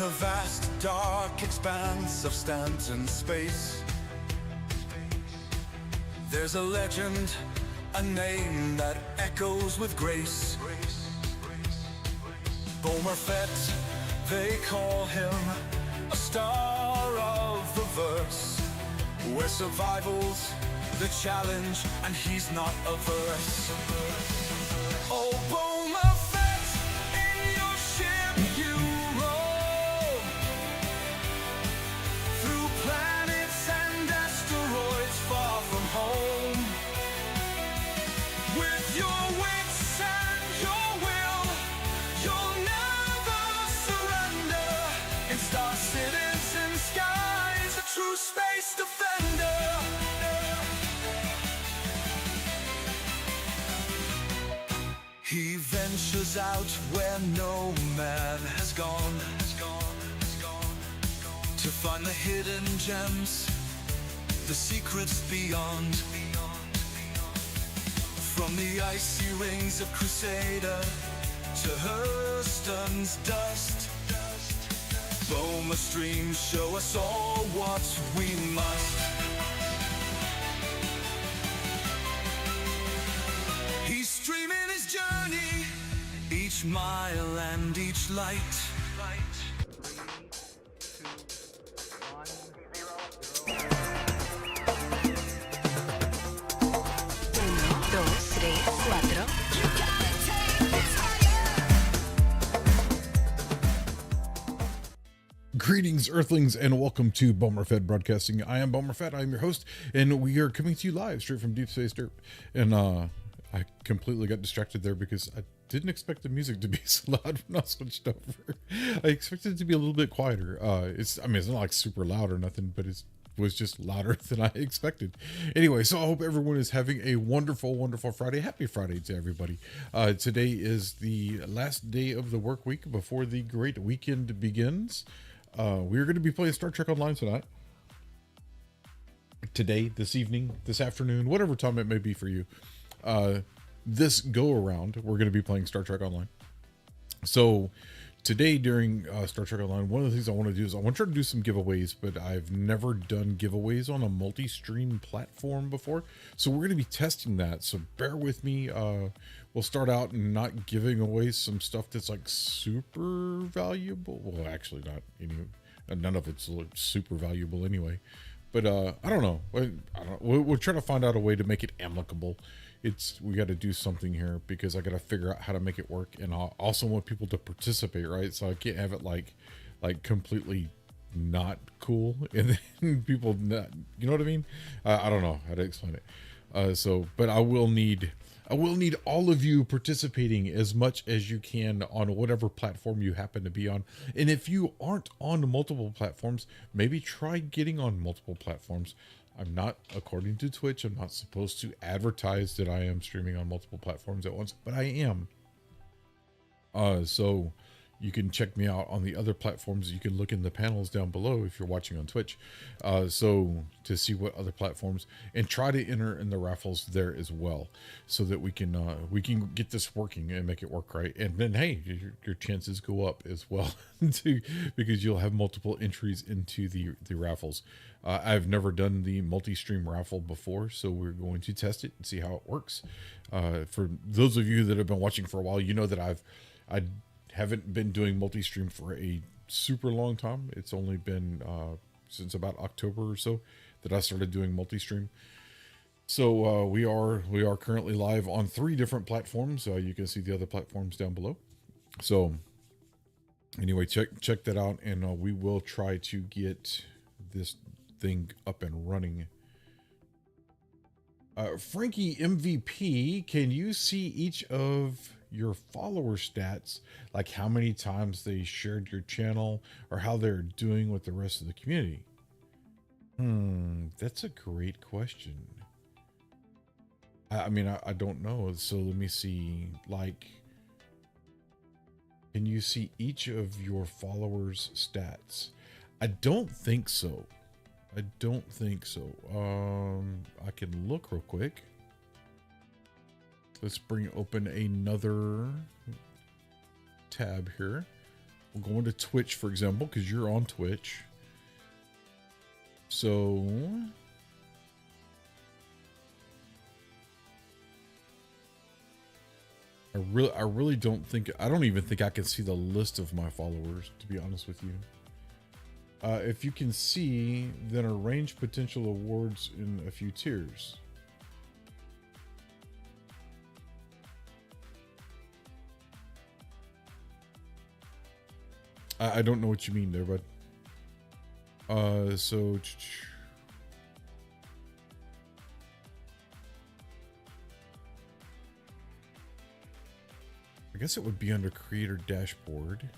the vast, dark expanse of Stanton space, there's a legend, a name that echoes with grace. Bomer Fett, they call him a star of the verse, where survival's the challenge and he's not averse. Oh, Bomer Fett, in your ship you roam through planets and asteroids far from home. With your wits and your will, you'll never surrender. In star cities and skies, a true space defender. He ventures out where no man has gone, to find the hidden gems, the secrets beyond. From the icy rings of Crusader to Hurston's dust, Bomer streams show us all what we must. He's streaming his journey, each mile and each light. 1, 2, 3, 4. Greetings, Earthlings, and welcome to Bomer Fett Broadcasting. I am Bomer Fett. I am your host, and we are coming to you live straight from Deep Space Dirt. And I completely got distracted there because I didn't expect the music to be so loud when I switched over. I expected it to be a little bit quieter. It's not like super loud or nothing, but it was just louder than I expected. Anyway, so I hope everyone is having a wonderful, wonderful Friday. Happy Friday to everybody. Today is the last day of the work week before the great weekend begins. We're going to be playing Star Trek Online tonight. Today, this evening, this afternoon, whatever time it may be for you. This go around, we're going to be playing Star Trek Online. So today during Star Trek Online, one of the things I want to do is I want to try to do some giveaways, but I've never done giveaways on a multi-stream platform before. So we're going to be testing that. So bear with me. We'll start out not giving away some stuff that's like super valuable. Well, actually not any, none of it's super valuable anyway. But I don't know. We'll try to find out a way to make it amicable. We got to do something here because I got to figure out how to make it work, and I also want people to participate, right? So I can't have it like completely not cool, and then people not, you know what I mean? I don't know how to explain it. But I will need all of you participating as much as you can on whatever platform you happen to be on. And if you aren't on multiple platforms, maybe try getting on multiple platforms. I'm not, according to Twitch, I'm not supposed to advertise that I am streaming on multiple platforms at once, but I am. So you can check me out on the other platforms. You can look in the panels down below if you're watching on Twitch. So to see what other platforms, and try to enter in the raffles there as well, so that we can get this working and make it work right. And then, hey, your chances go up as well too, because you'll have multiple entries into the raffles. I've never done the multi-stream raffle before, so we're going to test it and see how it works. For those of you that have been watching for a while, you know that I haven't been doing multi-stream for a super long time. It's only been since about October or so that I started doing multi-stream. So we are currently live on 3 different platforms. You can see the other platforms down below. So anyway, check that out, and we will try to get this thing up and running. Frankie MVP, can you see each of your follower stats, like how many times they shared your channel or how they're doing with the rest of the community? That's a great question. I don't know. So let me see, like, can you see each of your followers' stats? I don't think so. I can look real quick. Let's open another tab here. We'll go into Twitch, for example, because you're on Twitch. So I really don't think, I don't even think I can see the list of my followers, to be honest with you. If you can see, then arrange potential awards in a few tiers. I don't know what you mean there, bud. So I guess it would be under creator dashboard.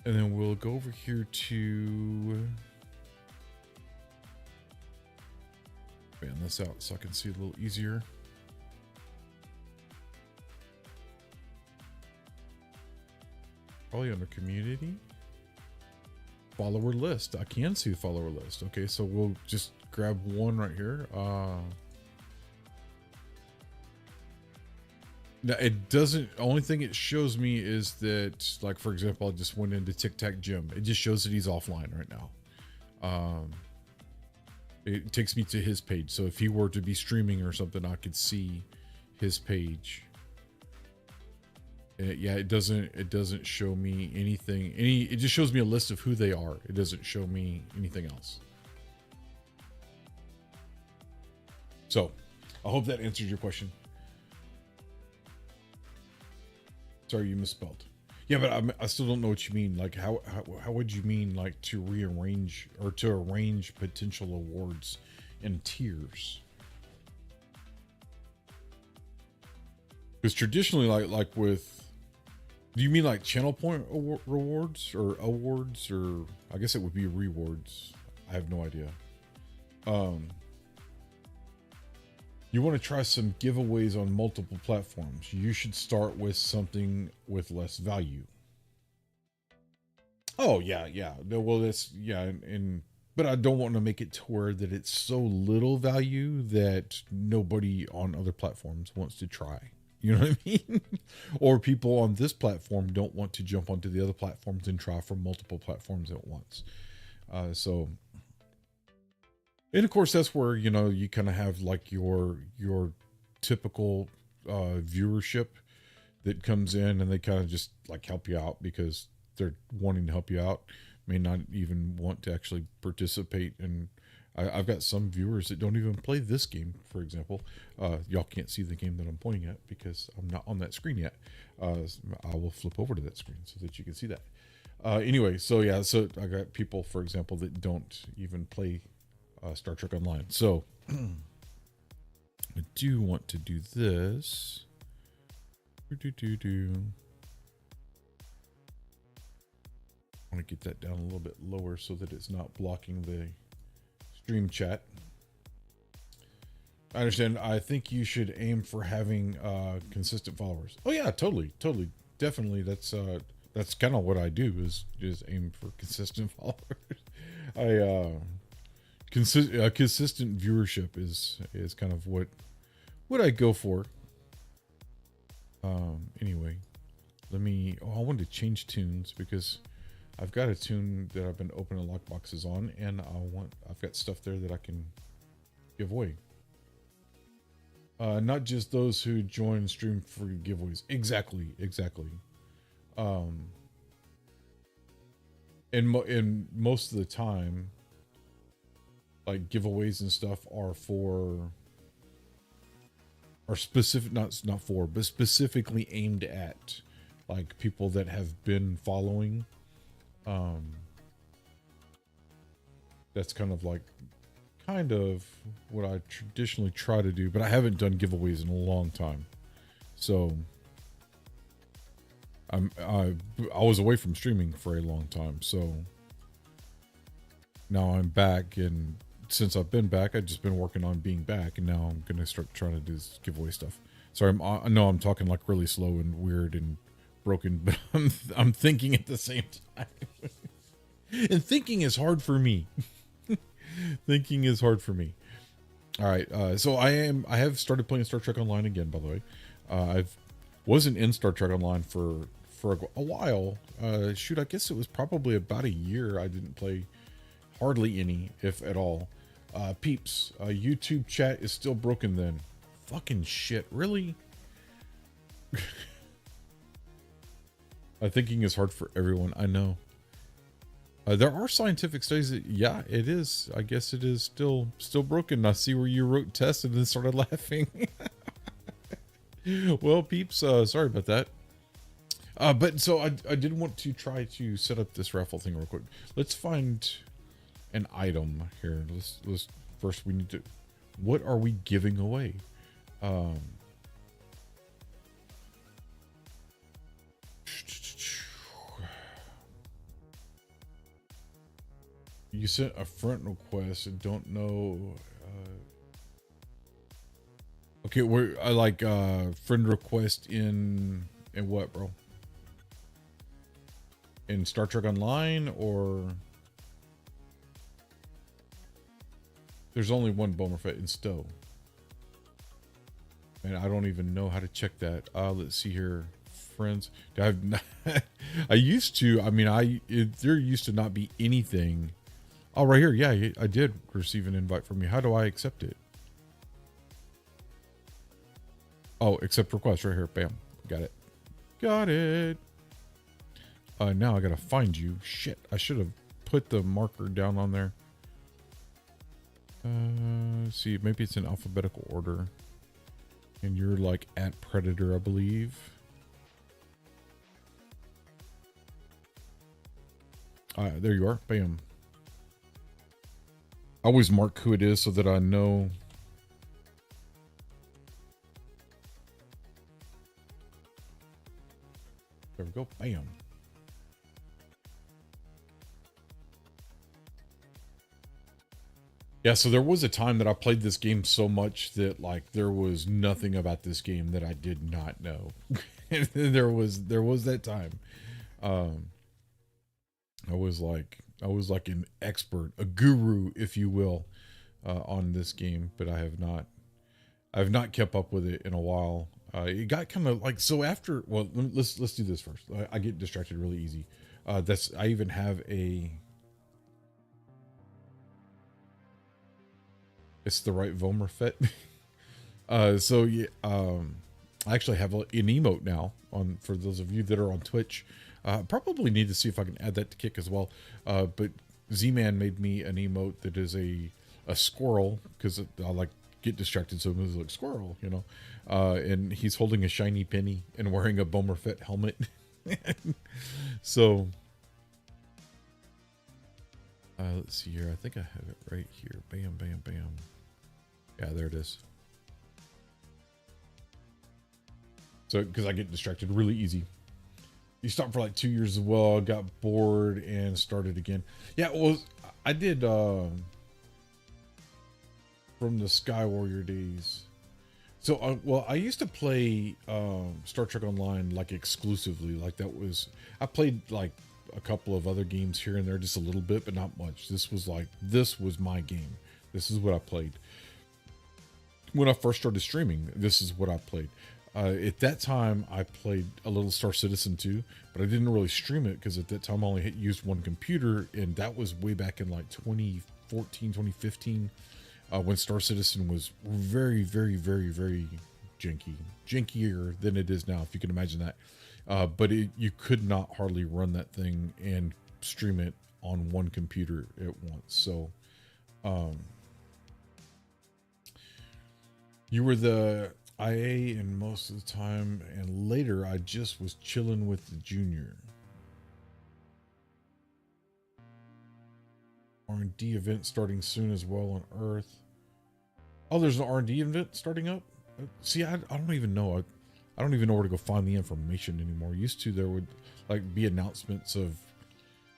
And then we'll go over here to fan this out so I can see a little easier. Probably under community. Follower list. I can see the follower list. Okay, so we'll just grab one right here. Now it doesn't, only thing it shows me is that, like, for example, I just went into Tic Tac Gym. It just shows that he's offline right now. It takes me to his page. So if he were to be streaming or something, I could see his page. Yeah, it doesn't show me anything. It just shows me a list of who they are. It doesn't show me anything else. So I hope that answers your question. Sorry, you misspelled. Yeah, but I still don't know what you mean. Like, how would you mean, like, to rearrange or to arrange potential awards in tiers? Because traditionally, like with, do you mean like channel point rewards or awards, or I guess it would be rewards? I have no idea. You want to try some giveaways on multiple platforms. You should start with something with less value. Oh yeah. No, well, that's, yeah. But I don't want to make it to where that it's so little value that nobody on other platforms wants to try. You know what I mean? Or people on this platform don't want to jump onto the other platforms and try for multiple platforms at once. And of course, that's where, you know, you kind of have like your typical viewership that comes in, and they kind of just like help you out because they're wanting to help you out, may not even want to actually participate. And I've got some viewers that don't even play this game, for example. Y'all can't see the game that I'm pointing at because I'm not on that screen yet. I will flip over to that screen so that you can see that. Anyway, so yeah, so I got people, for example, that don't even play Star Trek Online. So I do want to do this. I want to get that down a little bit lower so that it's not blocking the stream chat. I understand. I think you should aim for having consistent followers. Oh yeah, totally, definitely. That's kind of what I do is aim for consistent followers. Consistent viewership is kind of what I go for. Anyway, I wanted to change tunes because I've got a tune that I've been opening lockboxes on, and I've got stuff there that I can give away. Not just those who join stream for giveaways. Exactly. And most of the time, like, giveaways and stuff are specific, not for, but specifically aimed at like people that have been following. That's kind of what I traditionally try to do, but I haven't done giveaways in a long time. So I was away from streaming for a long time. So now I'm back, and since I've been back, I've just been working on being back, and now I'm gonna start trying to do this giveaway stuff. Sorry, I know I'm talking like really slow and weird and broken, but I'm thinking at the same time. And thinking is hard for me. Thinking is hard for me. All right, so I have started playing Star Trek Online again. By the way, I wasn't in Star Trek Online for for a while. Shoot, I guess it was probably about a year I didn't play hardly any, if at all. Peeps, YouTube chat is still broken then. Fucking shit, really? Thinking is hard for everyone, I know. There are scientific studies that, yeah, it is. I guess it is still broken. I see where you wrote test and then started laughing. Well, peeps, sorry about that. But so I did want to try to set up this raffle thing real quick. Let's find an item here. Let's first we need to, what are we giving away? You sent a friend request and don't know. Okay, I like friend request in what, bro? In Star Trek Online, or there's only one Boba Fett in Stowe, and I don't even know how to check that. Let's see here, friends. I used to. I mean, there used to not be anything. Oh, right here. Yeah, I did receive an invite from you. How do I accept it? Oh, accept request right here. Bam. Got it. Got it. Now I gotta find you. Shit. I should have put the marker down on there. Let's see. Maybe it's in alphabetical order. And you're like at Predator, I believe. There you are. Bam. I always mark who it is so that I know. There we go. Bam. Yeah, so there was a time that I played this game so much that like there was nothing about this game that I did not know. And there was that time. I was like an expert, a guru, if you will, on this game, but I have not kept up with it in a while. It got kind of like, so after, well, let's do this first. I get distracted really easy. I even have it's the right Vomer Fett. So yeah, I actually have an emote now for those of you that are on Twitch. Probably need to see if I can add that to Kick as well. But Z-Man made me an emote that is a squirrel, because I like get distracted, so it moves like squirrel, you know. And he's holding a shiny penny and wearing a Boba Fett helmet. So let's see here. I think I have it right here. Bam, bam, bam. Yeah, there it is. So because I get distracted really easy. You stopped for like 2 years as well, got bored and started again. Yeah, well, I did from the Sky Warrior days. So, well, I used to play Star Trek Online like exclusively. Like I played like a couple of other games here and there, just a little bit, but not much. This was my game. This is what I played. When I first started streaming, this is what I played. At that time, I played a little Star Citizen 2, but I didn't really stream it because at that time I only used one computer, and that was way back in like 2014, 2015, when Star Citizen was very, very, very, very janky. Jankier than it is now, if you can imagine that. But you could not hardly run that thing and stream it on one computer at once. So, you were the IA and most of the time, and later I just was chilling with the junior. R&D event starting soon as well on Earth. Oh, there's an R&D event starting up? See, I don't even know. I don't even know where to go find the information anymore. Used to, there would like be announcements of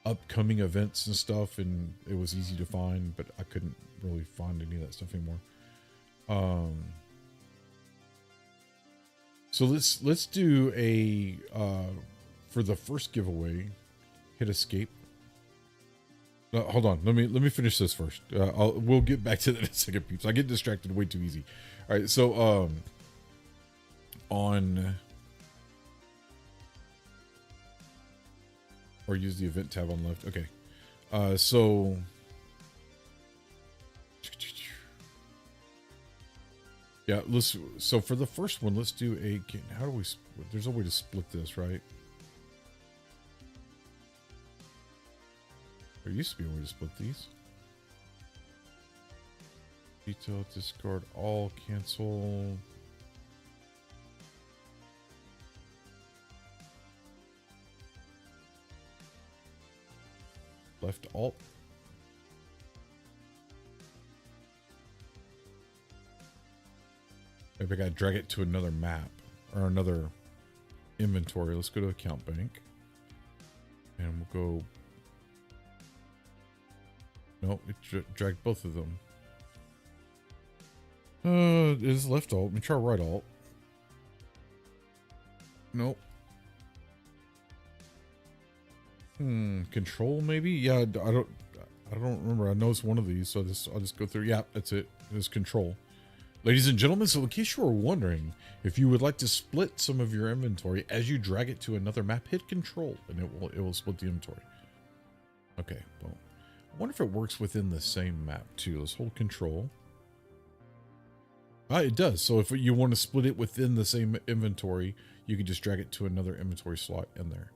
upcoming events and stuff, and it was easy to find, but I couldn't really find any of that stuff anymore. So let's do a for the first giveaway, hit escape. Hold on, let me finish this first. We'll get back to that in a second, peeps. I get distracted way too easy. All right, so on or use the event tab on the left. Okay. So yeah, so for the first one, let's do how do we, there's a way to split this, right? There used to be a way to split these. Detail, discard all, cancel. Left alt. Maybe I gotta drag it to another map or another inventory. Let's go to account bank. And we'll go. No, it dragged both of them. It is left alt. Let me try right alt. Nope. Control maybe? Yeah, I don't remember. I know it's one of these, so I'll just go through. Yeah, that's it. It's control. Ladies and gentlemen, so in case you were wondering, if you would like to split some of your inventory as you drag it to another map, hit control and it will split the inventory. Okay, well, I wonder if it works within the same map too. Let's hold control. It does. So if you want to split it within the same inventory, you can just drag it to another inventory slot in there.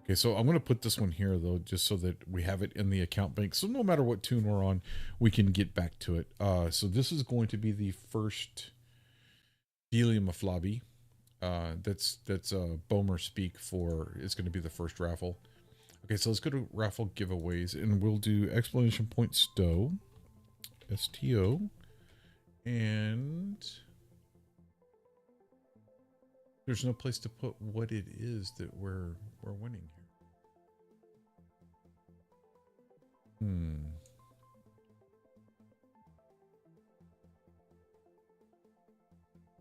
Okay, so I'm going to put this one here, though, just so that we have it in the account bank. So no matter what tune we're on, we can get back to it. So this is going to be the first helium flobby. That's Bomer speak for, it's going to be the first raffle. Okay, so let's go to raffle giveaways, and we'll do exclamation point STO, STO, and there's no place to put what it is that we're winning here.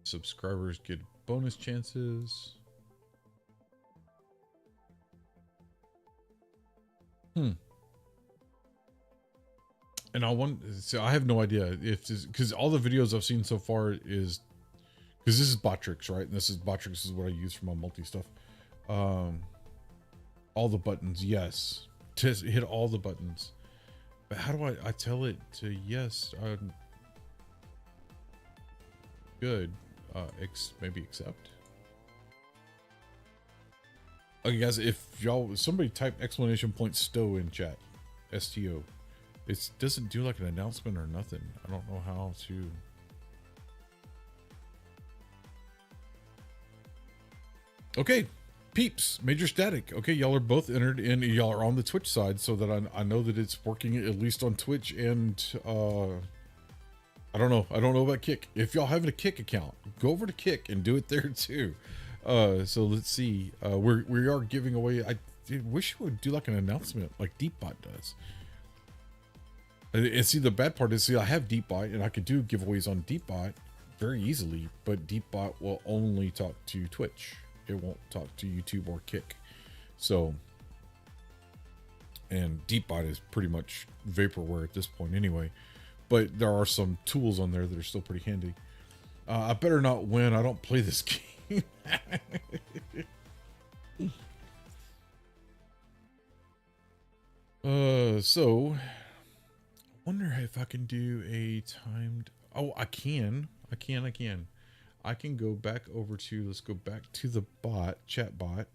Subscribers get bonus chances. And I have no idea if this, because all the videos I've seen so far is, because this is Botrix, right? And Botrix is what I use for my multi stuff. All the buttons, yes. To hit all the buttons. But how do I tell it to yes? Good. Maybe accept. Okay, guys, if somebody type exclamation point STO in chat, STO. It doesn't do like an announcement or nothing. I don't know how to. Okay, peeps, Major Static. Okay, y'all are both entered in. Y'all are on the Twitch side, so that I know that it's working at least on Twitch and I don't know about Kick. If y'all have a Kick account, go over to Kick and do it there too. So let's see. We are giving away. I wish it would do like an announcement like Deepbot does. And see, the bad part is, I have Deepbot and I could do giveaways on Deepbot very easily, but Deepbot will only talk to Twitch. It won't talk to YouTube or Kick. So, and Deepbot is pretty much vaporware at this point anyway. But there are some tools on there that are still pretty handy. I better not win. I don't play this game. So I wonder if I can do a timed. Oh, I can. I can go back over to. Let's go back to the chat bot.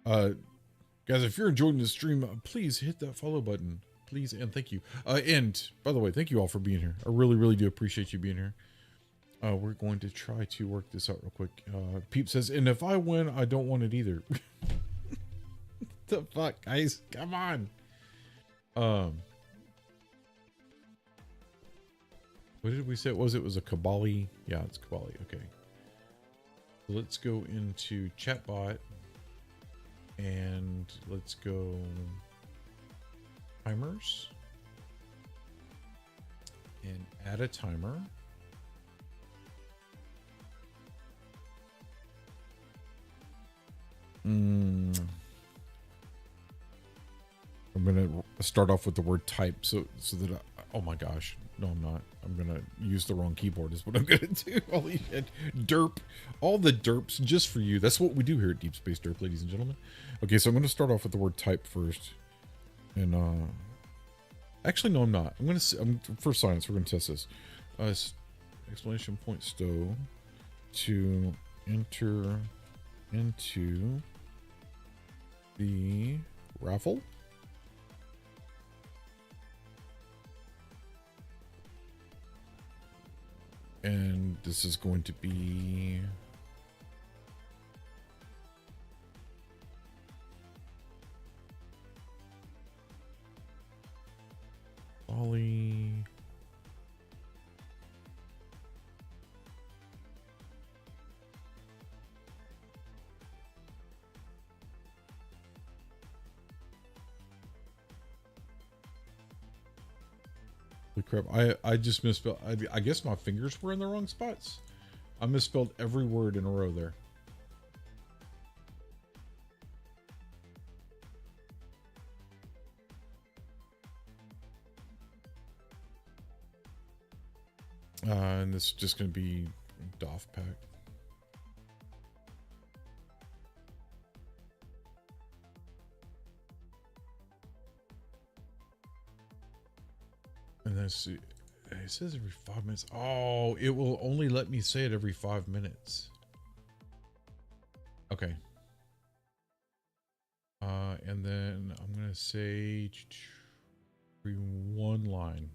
Guys, if you're enjoying the stream, please hit that follow button. Please and thank you. And by the way, thank you all for being here. I really do appreciate you being here. We're going to try to work this out real quick. Peep says, and if I win, I don't want it either. The fuck, guys? Come on. What did we say it was? It was a Kabali. Yeah, it's Kabali. Okay. So let's go into chatbot and let's go timers and add a timer. I'm gonna start off with the word type so that oh my gosh, No, I'm not. I'm gonna use the wrong keyboard is what I'm gonna do. Holy shit. Derp. All the derps just for you. That's what we do here at Deep Space Derp, ladies and gentlemen. Okay, so I'm gonna start off with the word type first. And actually no, I'm not. For science, we're gonna test this. Exclamation point stow to enter into the raffle. And this is going to be Ollie. Crap, I just misspelled. I guess my fingers were in the wrong spots. I misspelled every word in a row there. And this is just going to be DOF pack. And then see, it says every 5 minutes. Oh, it will only let me say it every 5 minutes. Okay. And then I'm going to say every one line.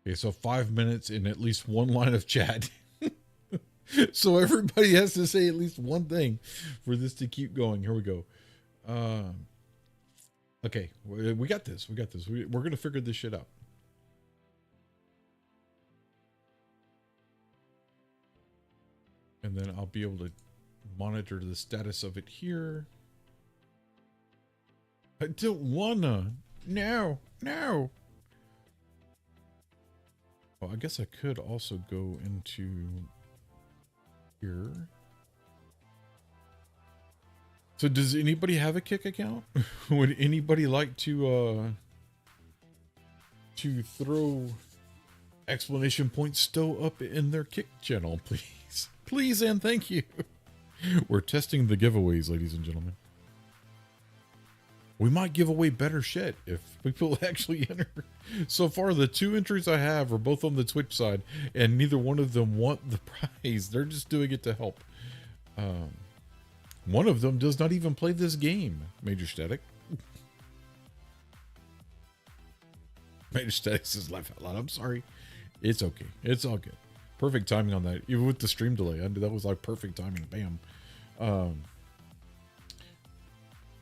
Okay, so 5 minutes in at least one line of chat. So everybody has to say at least one thing for this to keep going. Here we go. Okay, we got this. We got this. We're going to figure this shit out. And then I'll be able to monitor the status of it here. I don't wanna. No, no. Well, I guess I could also go into here. So does anybody have a Kick account? Would anybody like to throw exclamation point stow up in their Kick channel, please? Please and thank you. We're testing the giveaways, ladies and gentlemen. We might give away better shit if people actually enter. So far, the 2 entries I have are both on the Twitch side, and neither one of them want the prize. They're just doing it to help. One of them does not even play this game, Major Static. Major Static says laugh out loud. I'm sorry. It's okay. It's all good. Perfect timing on that. Even with the stream delay, that was like perfect timing. Bam.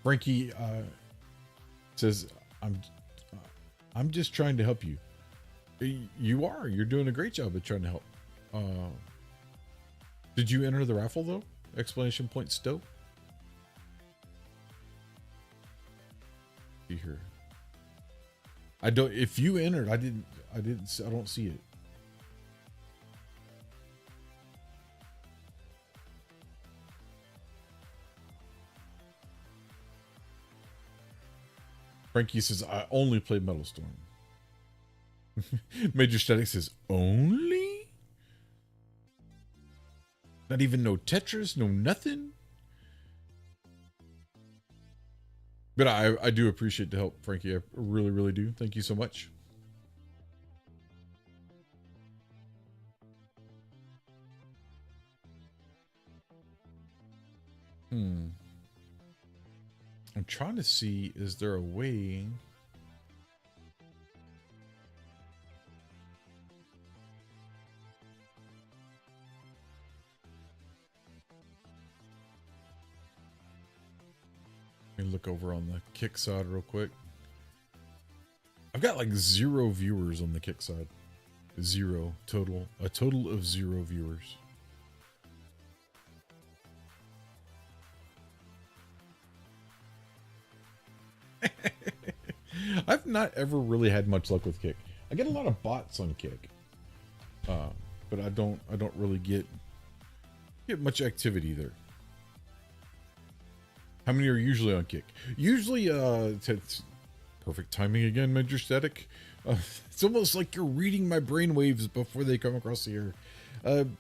Frankie says, I'm just trying to help you. You are. You're doing a great job at trying to help. Did you enter the raffle though? Exclamation point stow. See here. I don't. If you entered, I don't see it. Frankie says, I only play Metal Storm. Major Static says, only? Not even no Tetris, no nothing? But I do appreciate the help, Frankie. I really, really do. Thank you so much. I'm trying to see, is there a way? Let me look over on the Kick side real quick. I've got like 0 viewers on the Kick side. 0 total. A total of 0 viewers. I've not ever really had much luck with Kick. I get a lot of bots on Kick, but I don't really get much activity there. How many are usually on Kick? Usually, perfect timing again, Major Static. It's almost like you're reading my brainwaves before they come across the air.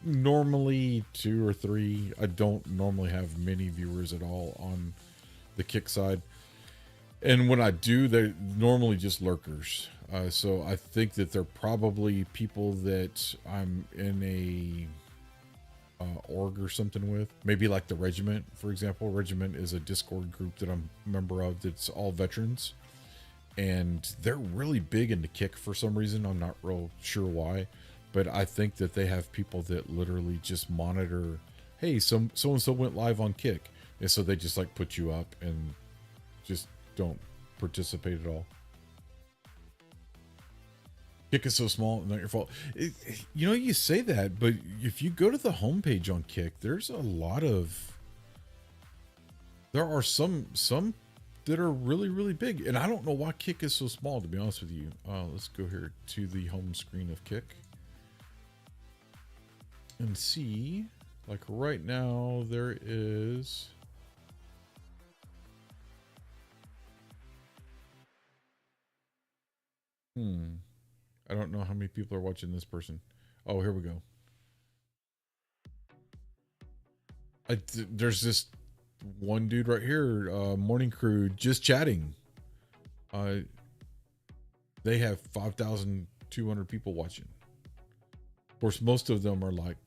Normally 2 or 3. I don't normally have many viewers at all on the Kick side. And when I do, they're normally just lurkers. So I think that they're probably people that I'm in a org or something with. Maybe like the Regiment, for example. Regiment is a Discord group that I'm a member of that's all veterans. And they're really big into Kick for some reason. I'm not real sure why. But I think that they have people that literally just monitor, hey, so-and-so went live on Kick. And so they just like put you up and just don't participate at all. Kick is so small, not your fault. You know, you say that, but if you go to the homepage on Kick, there's a lot of... There are some that are really, really big. And I don't know why Kick is so small, to be honest with you. Let's go here to the home screen of Kick. And see, like right now, there is... I don't know how many people are watching this person. Oh, here we go. There's this one dude right here, Morning Crew, just chatting. They have 5,200 people watching. Of course, most of them are like,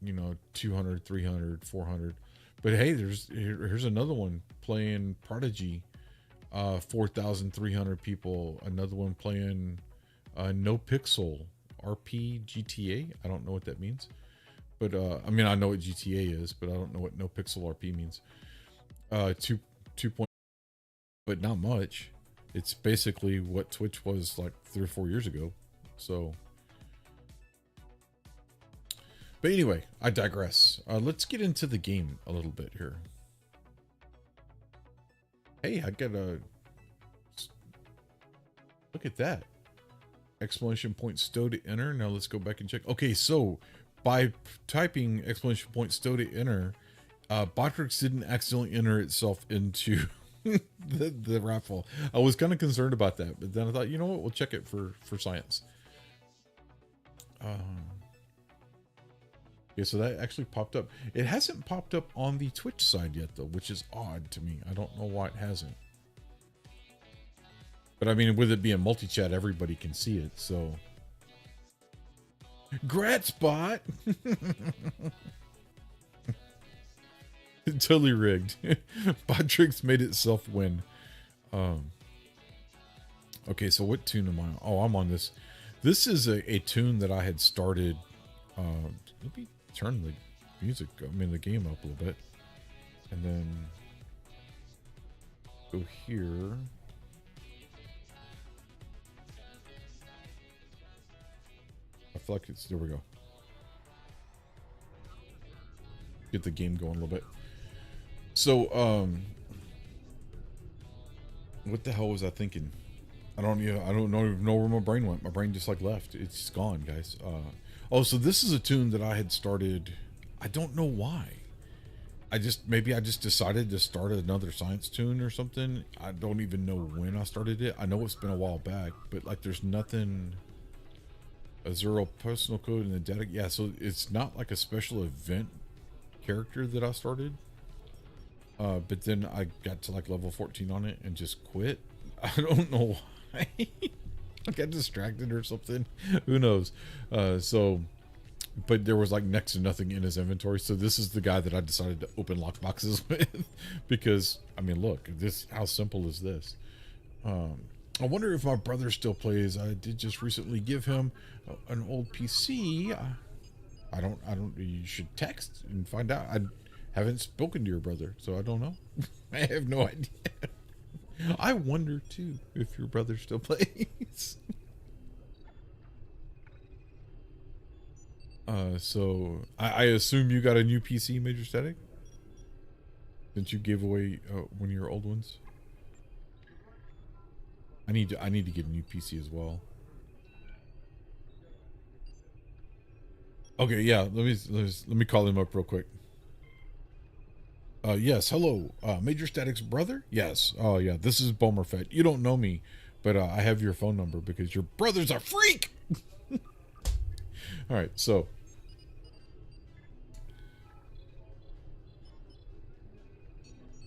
200, 300, 400. But hey, here's another one playing Prodigy. 4,300 people. Another one playing No Pixel RP GTA. I don't know what that means. But I mean, I know what GTA is, but I don't know what No Pixel RP means. 2 point, but not much. It's basically what Twitch was like 3 or 4 years ago. So, but anyway, I digress. Let's get into the game a little bit here. Hey, I got a look at that. Exclamation point stow to enter. Now let's go back and check. Okay, so by typing exclamation point stow to enter, Botrix didn't accidentally enter itself into the raffle. I was kind of concerned about that, but then I thought, you know what, we'll check it for science. Okay, so that actually popped up. It hasn't popped up on the Twitch side yet, though, which is odd to me. I don't know why it hasn't. But I mean, with it being multi-chat, everybody can see it, so. Gratspot! Totally rigged. Botrix made itself win. Okay, so what tune am I on? Oh, I'm on this. This is a tune that I had started. Let me turn the music, the game up a little bit. And then go here. I feel like there we go. Get the game going a little bit. So, what the hell was I thinking? I don't know where my brain went. My brain just like left. It's gone, guys. Oh, so this is a tune that I had started. I don't know why. Maybe I just decided to start another science tune or something. I don't even know when I started it. I know it's been a while back, but like there's nothing. A 0 personal code and the data. Yeah, so it's not like a special event character that I started. But then I got to like level 14 on it and just quit. I don't know why. I got distracted or something. Who knows? But there was like next to nothing in his inventory. So this is the guy that I decided to open lock boxes with. Because, I mean, look, how simple is this? I wonder if my brother still plays. I did just recently give him an old PC. I don't, you should text and find out. I haven't spoken to your brother, so I don't know. I have no idea. I wonder too if your brother still plays. So I assume you got a new PC, Major Static, since you gave away one of your old ones. I need to get a new PC as well. Okay, yeah. Let me call him up real quick. Yes, hello, Major Static's brother. Yes. Oh yeah, this is Bomerfett. You don't know me, But I have your phone number because your brother's a freak. All right, so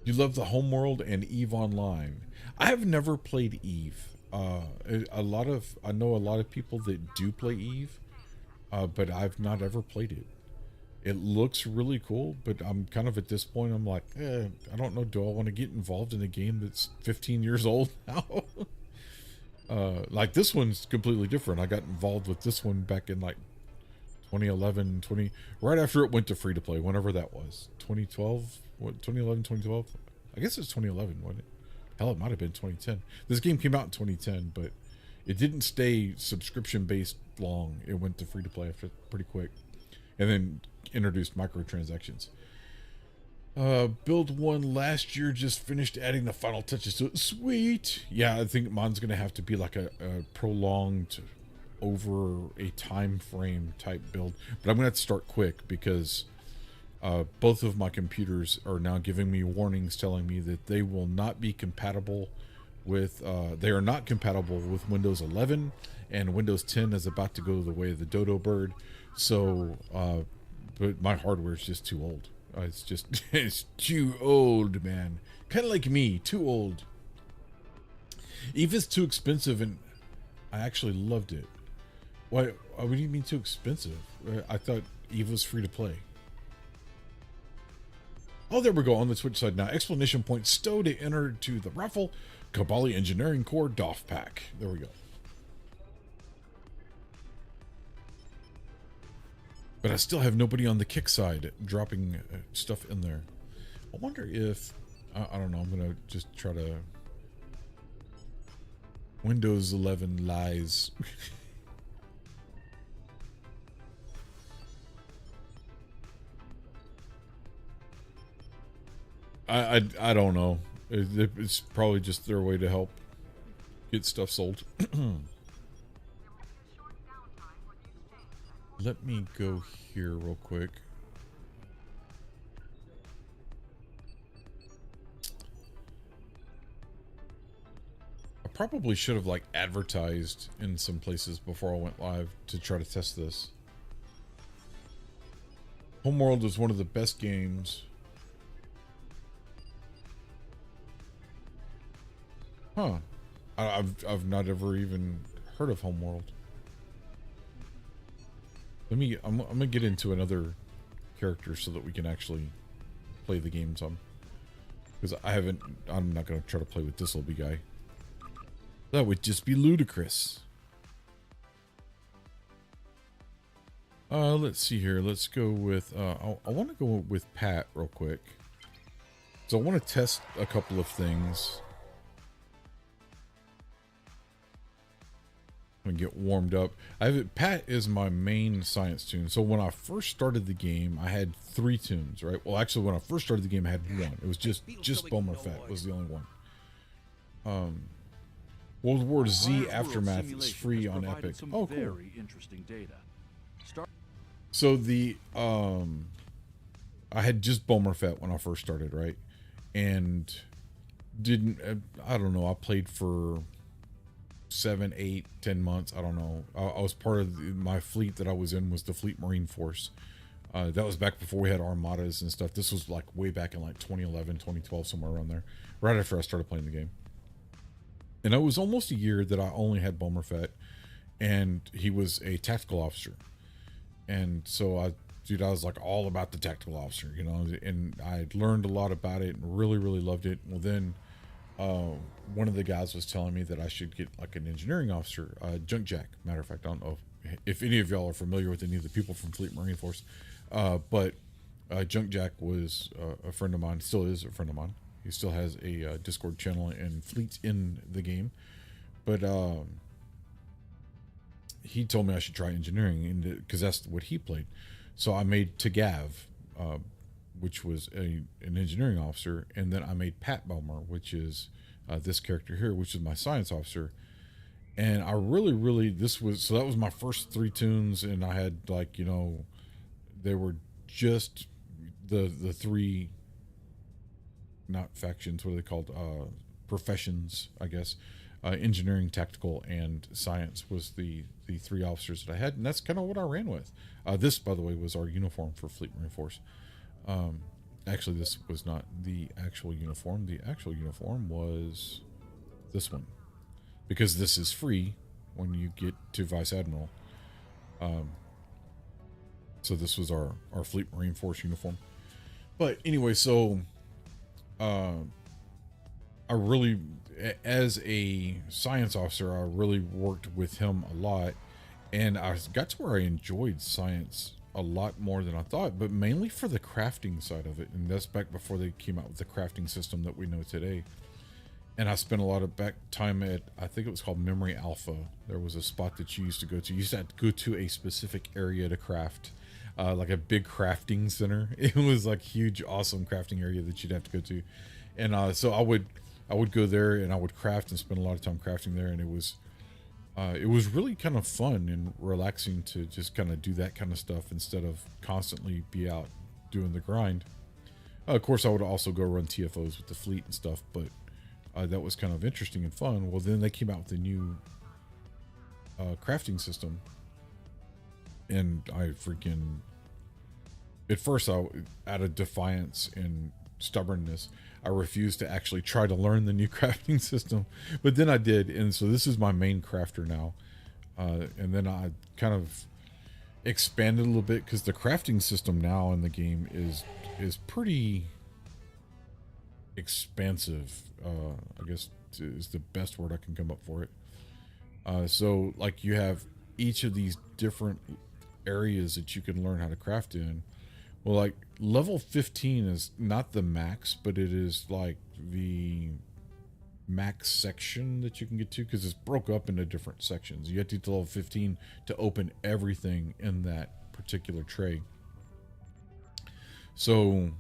you love the Homeworld and Eve Online. I have never played Eve. I know a lot of people that do play Eve, but I've not ever played it. It looks really cool, but I'm kind of at this point, I'm like, I don't know. Do I want to get involved in a game that's 15 years old now? Like this one's completely different. I got involved with this one back in like 2011, right after it went to free to play, whenever that was. 2012, what, 2011, 2012? I guess it's 2011, wasn't it? Hell, it might have been 2010. This game came out in 2010, but it didn't stay subscription based long. It went to free to play after pretty quick, and then introduced microtransactions. Build one last year, just finished adding the final touches to it. Sweet. Yeah, I think mine's gonna have to be like a prolonged, over a time frame type build, but I'm gonna have to start quick because both of my computers are now giving me warnings telling me that they will not be compatible with they are not compatible with Windows 11, and Windows 10 is about to go the way of the dodo bird. So but my hardware is just too old. It's just it's too old, man. Kind of like me, too old. Eve is too expensive, and I actually loved it. Why? What do you mean too expensive? I thought Eve was free to play. Oh, there we go, on the Twitch side now. Explanation point, stow to enter to the raffle. Kabali Engineering Core DOF Pack. There we go. But I still have nobody on the kick side dropping stuff in there. I wonder if... I don't know, I'm going to just try to... Windows 11 lies. I don't know. It's probably just their way to help get stuff sold. Let me go here real quick. I probably should have like advertised in some places before I went live to try to test this. Homeworld is one of the best games. Huh. I've not ever even heard of Homeworld. I'm gonna get into another character so that we can actually play the game some. Because I'm not gonna try to play with this little guy. That would just be ludicrous. Let's see here. Let's go with, I want to go with Pat real quick. So I want to test a couple of things. And get warmed up. Pat is my main science tune. So when I first started the game, I had 3 tunes, right? Well, actually, when I first started the game, I had 1. It was just Bomber Fett was the only one. World War Z Aftermath is free on Epic. Oh, cool. Very interesting data. So the I had just Bomber Fett when I first started, right? And I don't know. I played for 7, 8, 10 months. I don't know. I was part of my fleet that I was in was the Fleet Marine Force. That was back before we had armadas and stuff. This was like way back in like 2011, 2012, somewhere around there, right after I started playing the game. And it was almost a year that I only had Bomber Fett, and he was a tactical officer. And so I was like all about the tactical officer, you know, and I learned a lot about it and really, really loved it. Well, then one of the guys was telling me that I should get like an engineering officer, Junk Jack. Matter of fact, I don't know if any of y'all are familiar with any of the people from Fleet Marine Force, but Junk Jack was a friend of mine, still is a friend of mine. He still has a Discord channel and fleets in the game, but he told me I should try engineering, because that's what he played. So I made Tagav, which was an engineering officer, and then I made Pat Belmer, which is this character here, which is my science officer. And I really that was my first 3 tunes, and I had like, you know, they were just the 3, not factions, what are they called, professions, I guess. engineering, tactical, and science was the three officers that I had, and that's kind of what I ran with. This, by the way, was our uniform for Fleet Marine Force. Actually, this was not the actual uniform. The actual uniform was this one, because this is free when you get to Vice Admiral. So this was our Fleet Marine Force uniform. But anyway, so I really, as a science officer, I really worked with him a lot, and I got to where I enjoyed science a lot more than I thought, but mainly for the crafting side of it. And that's back before they came out with the crafting system that we know today. And I spent a lot of back time at, I think it was called Memory Alpha. There was a spot that you used to go to. You used to have to go to a specific area to craft, like a big crafting center. It was like huge, awesome crafting area that you'd have to go to. And so I would go there and I would craft and spend a lot of time crafting there. And it was really kind of fun and relaxing to just kind of do that kind of stuff instead of constantly be out doing the grind. Of course, I would also go run TFOs with the fleet and stuff, but that was kind of interesting and fun. Well, then they came out with a new crafting system, and I freaking, at first, out of defiance and stubbornness, I refused to actually try to learn the new crafting system, but then I did, and so this is my main crafter now. And then I kind of expanded a little bit, because the crafting system now in the game is pretty expansive. I guess is the best word I can come up for it. So like you have each of these different areas that you can learn how to craft in. Well, like level 15 is not the max, but it is like the max section that you can get to, because it's broke up into different sections. You have to get to level 15 to open everything in that particular tray. So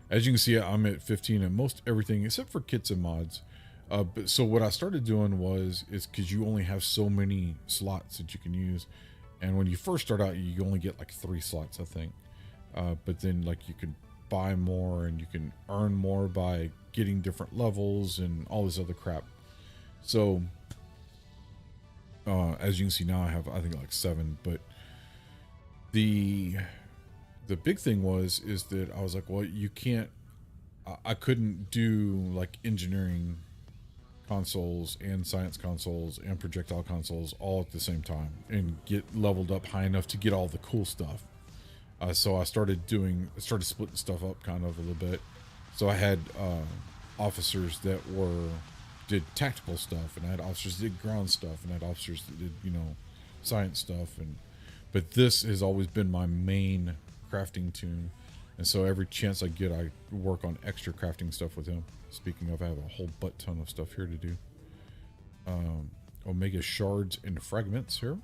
as you can see, I'm at 15 in most everything except for kits and mods. But so what I started doing is because you only have so many slots that you can use, and when you first start out, you only get like 3 slots, I think. But then like you can buy more and you can earn more by getting different levels and all this other crap. So as you can see now, I have, I think, like 7. But the big thing is that I was like, well, you can't, I couldn't do like engineering consoles and science consoles and projectile consoles all at the same time and get leveled up high enough to get all the cool stuff. So I started splitting stuff up kind of a little bit. So I had officers that did tactical stuff, and I had officers that did ground stuff, and I had officers that did, science stuff. But this has always been my main crafting tune, and so every chance I get, I work on extra crafting stuff with him. Speaking of, I have a whole butt ton of stuff here to do. Omega shards and fragments here.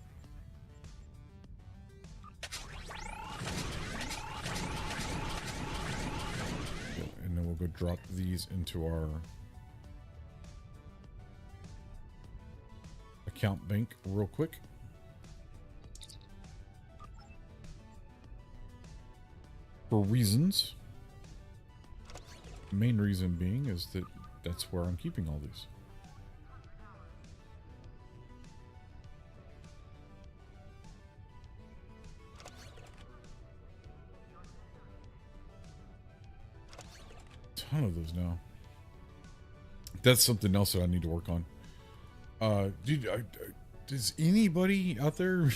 And then we'll go drop these into our account bank real quick. For reasons. The main reason being is that that's where I'm keeping all these. Ton of those now. That's something else that I need to work on. Dude, does anybody out there,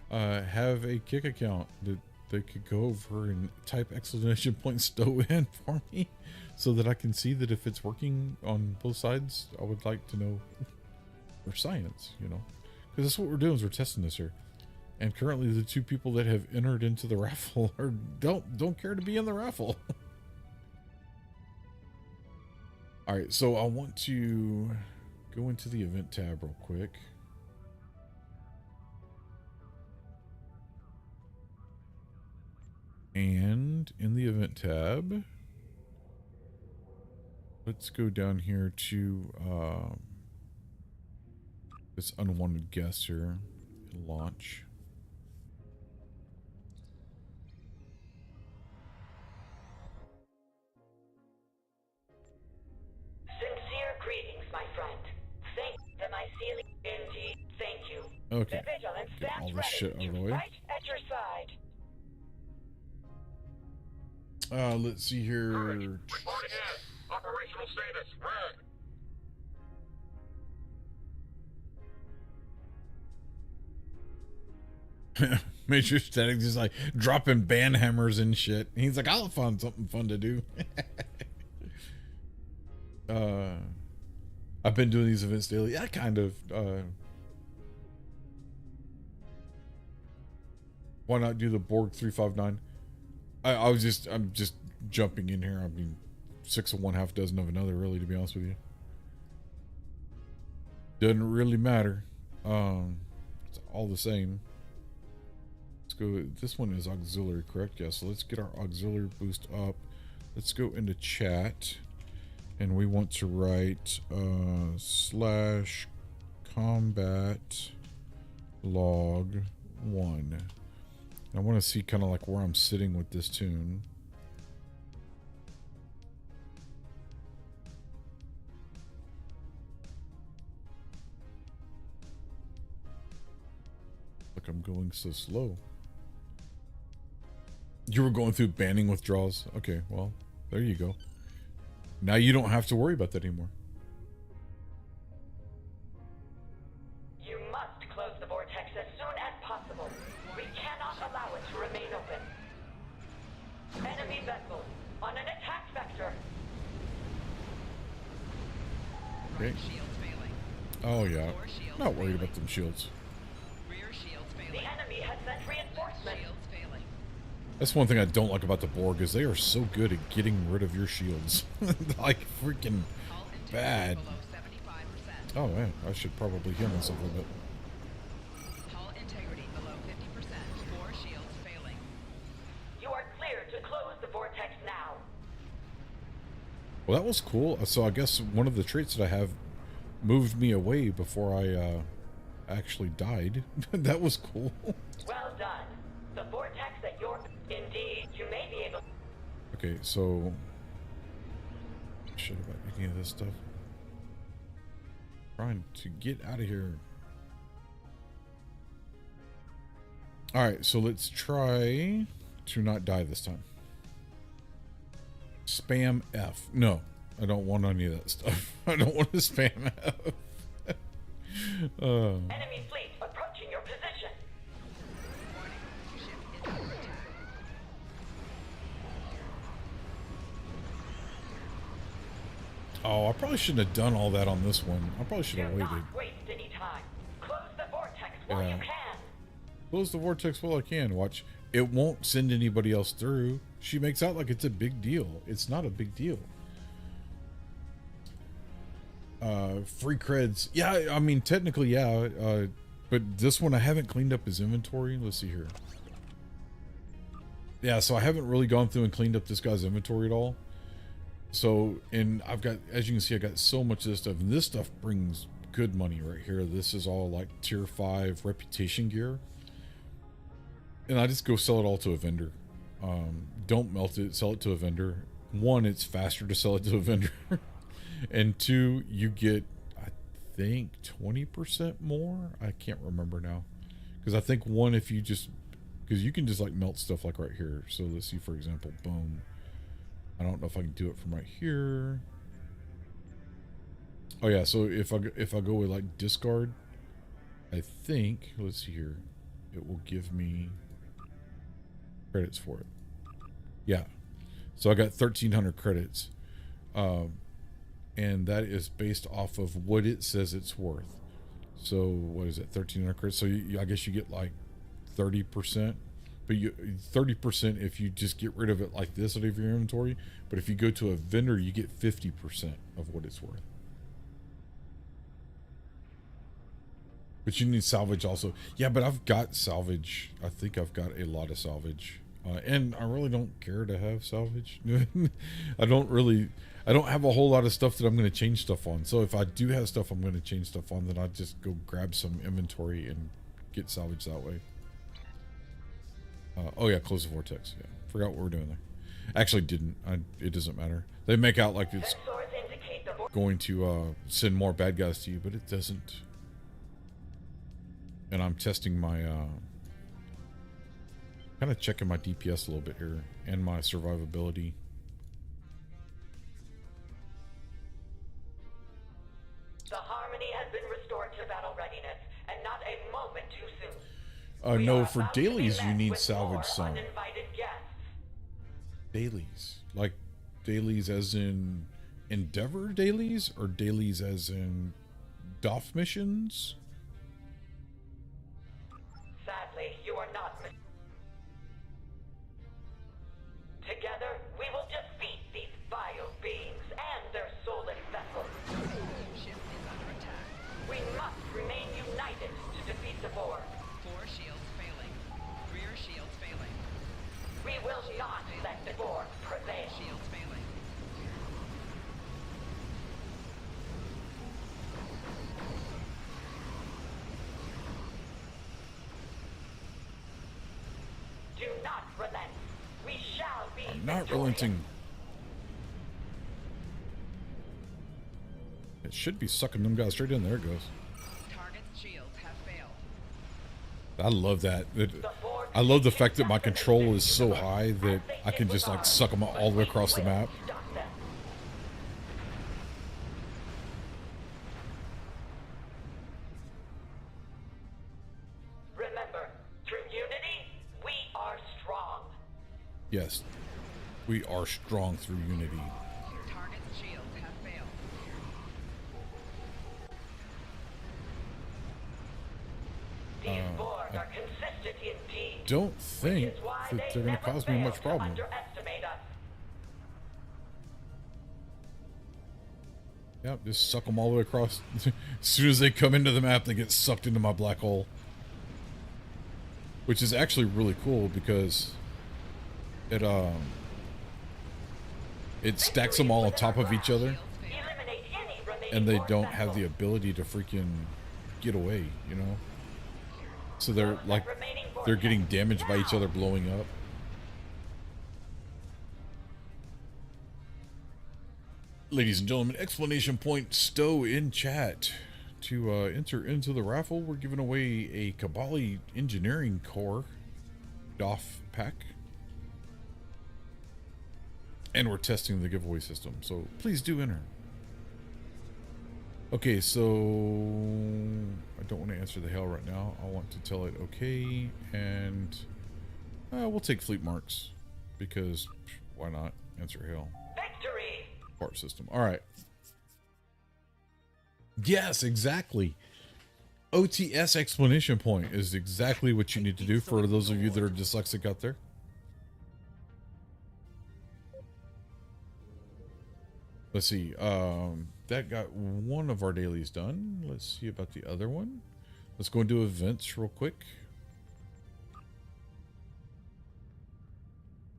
have a Kick account that they could go over and type exclamation point stow in for me, so that I can see that if it's working on both sides? I would like to know for science, because that's what we're doing, is we're testing this here. And currently the 2 people that have entered into the raffle don't care to be in the raffle. All right, so I want to go into the event tab real quick. And in the event tab, let's go down here to this unwanted guest here. Launch. Sincere Okay. The Vigilance Get all stands this shit out of the way. right at your side. Let's see here. Reporting in. Operational status. Red. Major Static just like dropping band hammers and shit. He's like, I'll find something fun to do. I've been doing these events daily. Yeah, kind of. Why not do the Borg 359? I'm just jumping in here. I mean, 6 of one, half dozen of another, really, to be honest with you. Doesn't really matter. It's all the same. Let's go. This one is auxiliary, correct? Yeah, so let's get our auxiliary boost up. Let's go into chat. And we want to write slash combat log 1. I want to see kind of like where I'm sitting with this tune. Look, I'm going so slow. You were going through banning withdrawals. Okay, well, there you go. Now you don't have to worry about that anymore. You must close the vortex as soon as possible. We cannot allow it to remain open. Enemy vessel on an attack vector. Okay. Shields failing. Oh yeah. Core shields Not worried failing. about them shields. Rear shields The failing. enemy has sent reinforcements. Shields failing. That's one thing I don't like about the Borg is they are so good at getting rid of your shields. Like freaking Hull integrity bad. below 75%. Oh man, I should probably heal myself a little bit. Hull integrity below 50%. Core shields failing. You are clear to close the vortex now. Well, that was cool. So I guess one of the traits that I have moved me away before I actually died. That was cool. Well done. The vortex that you're... Indeed, you may be able... Okay, so shit about any of this stuff. Trying to get out of here. All right, so let's try to not die this time. Spam F. No, I don't want any of that stuff. I don't want to spam F. Enemy fleet approaching your position. Warning. Ship is under attack. Oh, I probably shouldn't have done all that on this one. I probably should Do have waited. not waste any time. Close the vortex while Yeah. you can. Close the vortex while I can. Watch. It won't send anybody else through. She makes out like it's a big deal. It's not a big deal. Free creds. Yeah, I mean, technically, yeah. But this one, I haven't cleaned up his inventory. Let's see here. Yeah, so I haven't really gone through and cleaned up this guy's inventory at all. So, and I've got, as you can see, I got so much of this stuff. And this stuff brings good money right here. This is all like tier 5 reputation gear. And I just go sell it all to a vendor. Don't melt it, sell it to a vendor. One, it's faster to sell it to a vendor. And two, you get, I think, 20% more. I can't remember now. Because I think one, if you just, because you can just like melt stuff like right here. So let's see, for example, boom. I don't know if I can do it from right here. Oh yeah, so if I go with like discard, I think, let's see here, it will give me credits for it. Yeah, so I got 1,300 credits, and that is based off of what it says it's worth. So what is it, 1,300 credits? So I guess you get like 30%, but you 30% if you just get rid of it like this out of your inventory. But if you go to a vendor, you get 50% of what it's worth. But you need salvage also. Yeah, but I've got salvage. I think I've got a lot of salvage. And I really don't care to have salvage. I don't have a whole lot of stuff that I'm going to change stuff on. So if I do have stuff I'm going to change stuff on, then I'll just go grab some inventory and get salvage that way. Oh yeah, close the vortex. Yeah, forgot what we're doing there. Actually didn't. It doesn't matter. They make out like it's Sensors indicate the going to send more bad guys to you, but it doesn't. And I'm testing my, kind of checking my DPS a little bit here and my survivability. The harmony has been restored to battle readiness, and not a moment too soon. We No, are for about to be dailies you met need with salvage more some. uninvited guests. Dailies. Like dailies as in Endeavor dailies or dailies as in DOF missions? Sadly, you are not. Together, we will defeat these vile beings and their soulless vessels. Ship is under attack. We must remain united to defeat the Borg. 4 shields failing. Rear shields failing. We will not let the Borg prevail. Shields failing. Do not relent. We shall be I'm not victorious. relenting. It should be sucking them guys straight in. There it goes. Target's shields have failed. I love that. I love the fact that my control is so high that I can just like suck them all the way across the map. Stop them. Remember, through unity, we are strong. Yes, we are strong through unity. Target's shields have failed. These Borg are consistent indeed. Don't think Which is why that they they're going to never cause me fail much to problem. underestimate us. Yep, just suck them all the way across. As soon as they come into the map, they get sucked into my black hole. Which is actually really cool because it stacks them all on top of each other, Eliminate any remaining and they Borg don't have the vessels. ability to freaking get away, you know? So they're That like, remaining Borg they're getting vessels damaged by each now. other blowing up. Ladies and gentlemen, explanation point stow in chat. To enter into the raffle, we're giving away a Kabali Engineering Core DOF pack. And we're testing the giveaway system, so please do enter. Okay, so I don't want to answer the hail right now. I want to tell it okay, and we'll take fleet marks because why not answer hail? Victory! Part system. All right. Yes, exactly. OTS explanation point is exactly what you need to do for those of you that are dyslexic out there. Let's see. That got one of our dailies done. Let's see about the other one. Let's go into events real quick.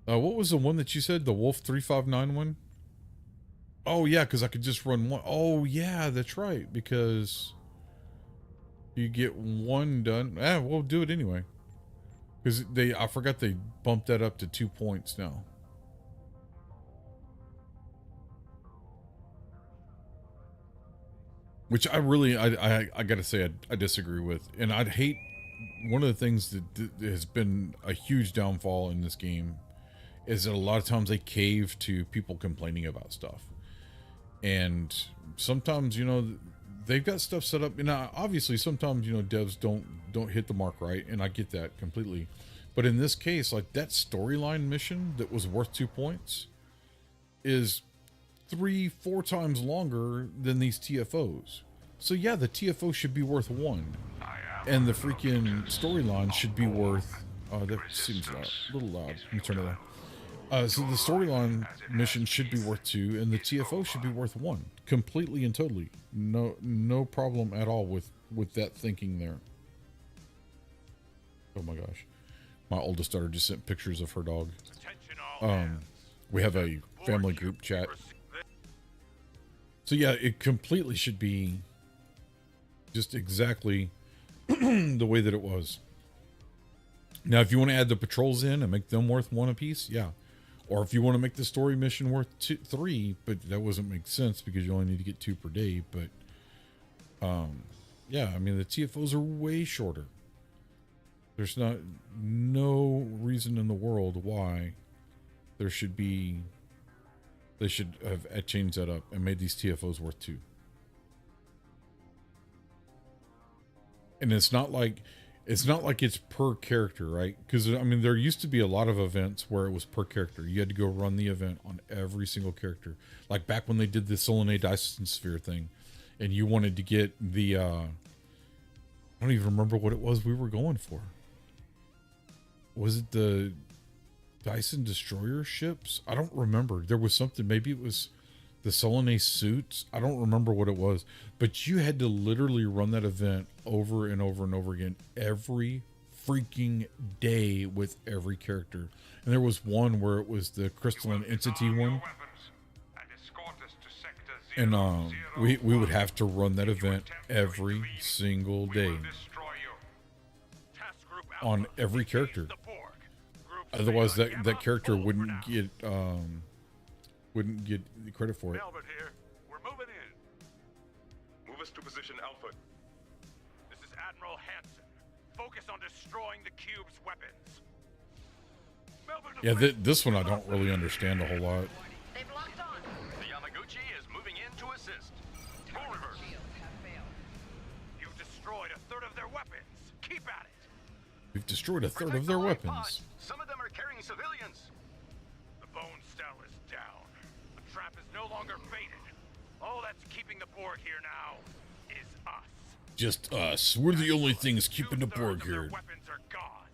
What was the one that you said? The Wolf 359 one? Oh, yeah, because I could just run one. Oh, yeah, that's right. Because you get one done. We'll do it anyway. Because I forgot they bumped that up to 2 points now. Which I really, I gotta say, I disagree with. And I'd hate, one of the things that has been a huge downfall in this game is that a lot of times they cave to people complaining about stuff. And sometimes, you know, they've got stuff set up. And obviously, sometimes, you know, devs don't hit the mark right. And I get that completely. But in this case, like that storyline mission that was worth 2 points is 3-4 times longer than these TFOs. So yeah, the TFO should be worth 1. And the freaking storyline should be worth... that seems loud. A little loud. Let me turn it on. So the storyline mission should be worth 2, and the TFO should be worth 1. Completely and totally. No problem at all with that thinking there. Oh my gosh. My oldest daughter just sent pictures of her dog. We have a family group chat. So yeah, it completely should be just exactly the way that it was. Now, if you want to add the patrols in and make them worth 1 apiece, yeah. Or if you want to make the story mission worth 3, but that doesn't make sense because you only need to get 2 per day. But yeah, I mean the TFOs are way shorter. There's no reason in the world why there should be. They should have changed that up and made these TFOs worth 2. And it's not like it's per character, right? Because I mean, there used to be a lot of events where it was per character. You had to go run the event on every single character, like back when they did the Solanae Dyson Sphere thing, and you wanted to get the I don't even remember what it was we were going for. Was it the Dyson Destroyer ships? I don't remember. There was something. Maybe it was the Solanae suits. I don't remember what it was, but you had to literally run that event over and over and over again every freaking day with every character. And there was one where it was the crystalline entity one, and we would have to run that event every single day on every character. Otherwise, that character wouldn't get credit for it. Albert here. We're moving in. Move us to position Alpha. This is Admiral Hansen. Focus on destroying the cube's weapons. Melbourne to Yeah, place. this one I don't really understand a whole lot. They've locked on. The Yamaguchi is moving in to assist. Full reverse. Shields have failed. You've destroyed a third of their weapons. Keep at it. We've destroyed a third of their weapons. Some of them are carrying civilians. The bone cell is down. The trap is no longer baited. All that's keeping the Borg here now is us. Just us. We're the only things keeping the Borg Two-thirds of their here. weapons are gone.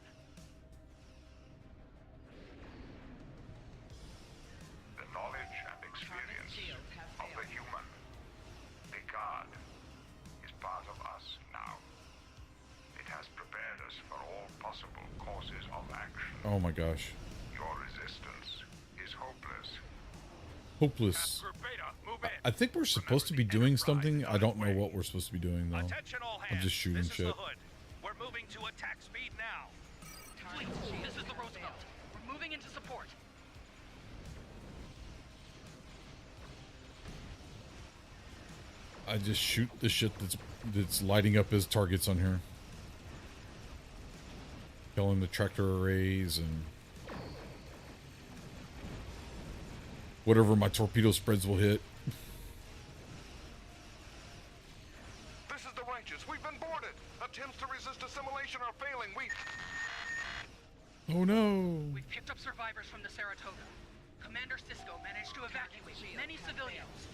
The knowledge and experience Shields have of the failed. human, Picard, is part of us now. It has prepared us for all possible courses of action. Oh my gosh. Your resistance is hopeless. Hopeless. Group Beta, move in. I think we're supposed to be doing something. I don't know what we're supposed to be doing though. Attention all I'm hands. just shooting This is shit. the Hood. We're moving to attack speed now. Target shields This is the have Roosevelt. failed. We're moving into support. I just shoot the shit that's lighting up as targets on here. Killing the tractor arrays and whatever my torpedo spreads will hit. This is the Righteous. We've been boarded. Attempts to resist assimilation are failing. Oh no. We picked up survivors from the Saratoga. Commander Sisko managed to evacuate many civilians.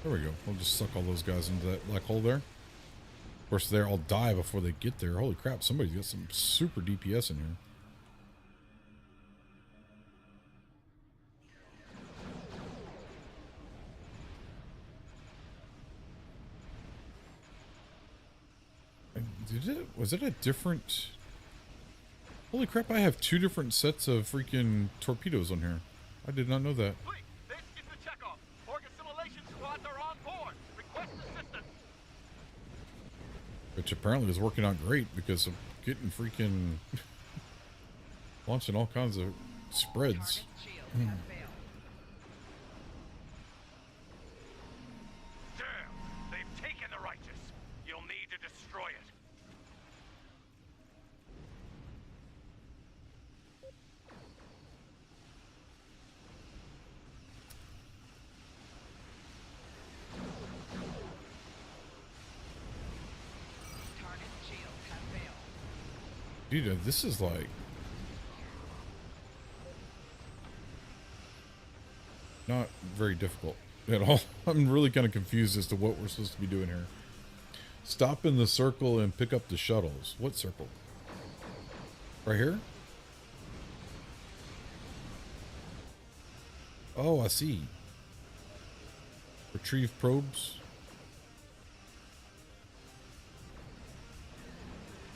There we go. We'll just suck all those guys into that black hole there. Of course, they'll all die before they get there. Holy crap, somebody's got some super DPS in here. Was it a different... Holy crap, I have 2 different sets of freaking torpedoes on here. I did not know that. Fleet, this is the checkoff. Borg assimilation squads are on board. Request assistance. Which apparently is working out great because I'm getting freaking... launching all kinds of spreads. Target shields have failed. Damn, they've taken the Righteous. You'll need to destroy it. Target shields have failed. Dude, this is like... not very difficult at all. I'm really kind of confused as to what we're supposed to be doing here. Stop in the circle and pick up the shuttles. What circle? Right here? Oh, I see. Retrieve probes.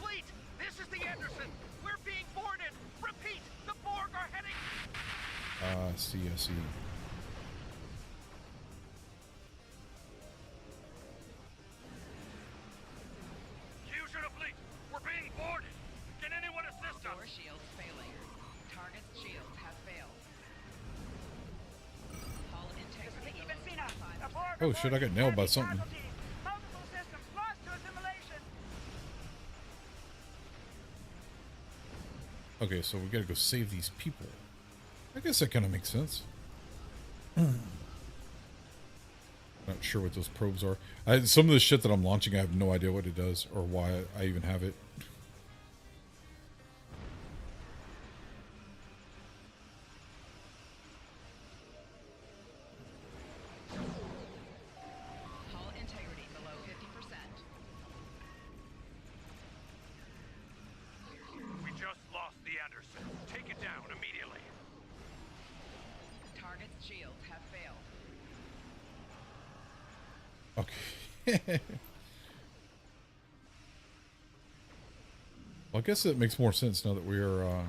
Fleet, this is the Anderson. We're being boarded. Repeat, the Borg are heading. I see, I see. Fusion of fleet, we're being boarded. Can anyone assist Door us? shields failing. Target shields have failed. Hull integrity below 55%. Oh shit, I got nailed by something. Multiple systems lost to assimilation. Okay, so we gotta go save these people. I guess that kind of makes sense. Not sure what those probes are. Some of the shit that I'm launching, I have no idea what it does or why I even have it. Hull integrity below 50%. We just lost the Anderson. Take it down immediately. Target's shields have failed. Okay. Well, I guess that makes more sense now that we are,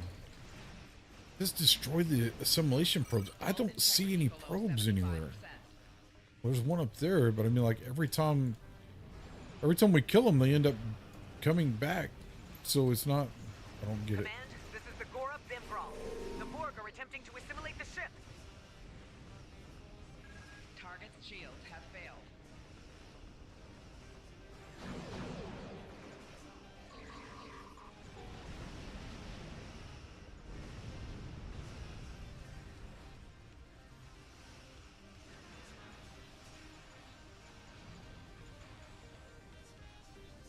just destroy the assimilation probes. I don't see any probes anywhere. There's one up there, but I mean, like, every time we kill them, they end up coming back. So it's not, I don't get it. Command, this is the Gora Bimbral. The Borg are attempting to assimilate the ship. Target's shields have failed.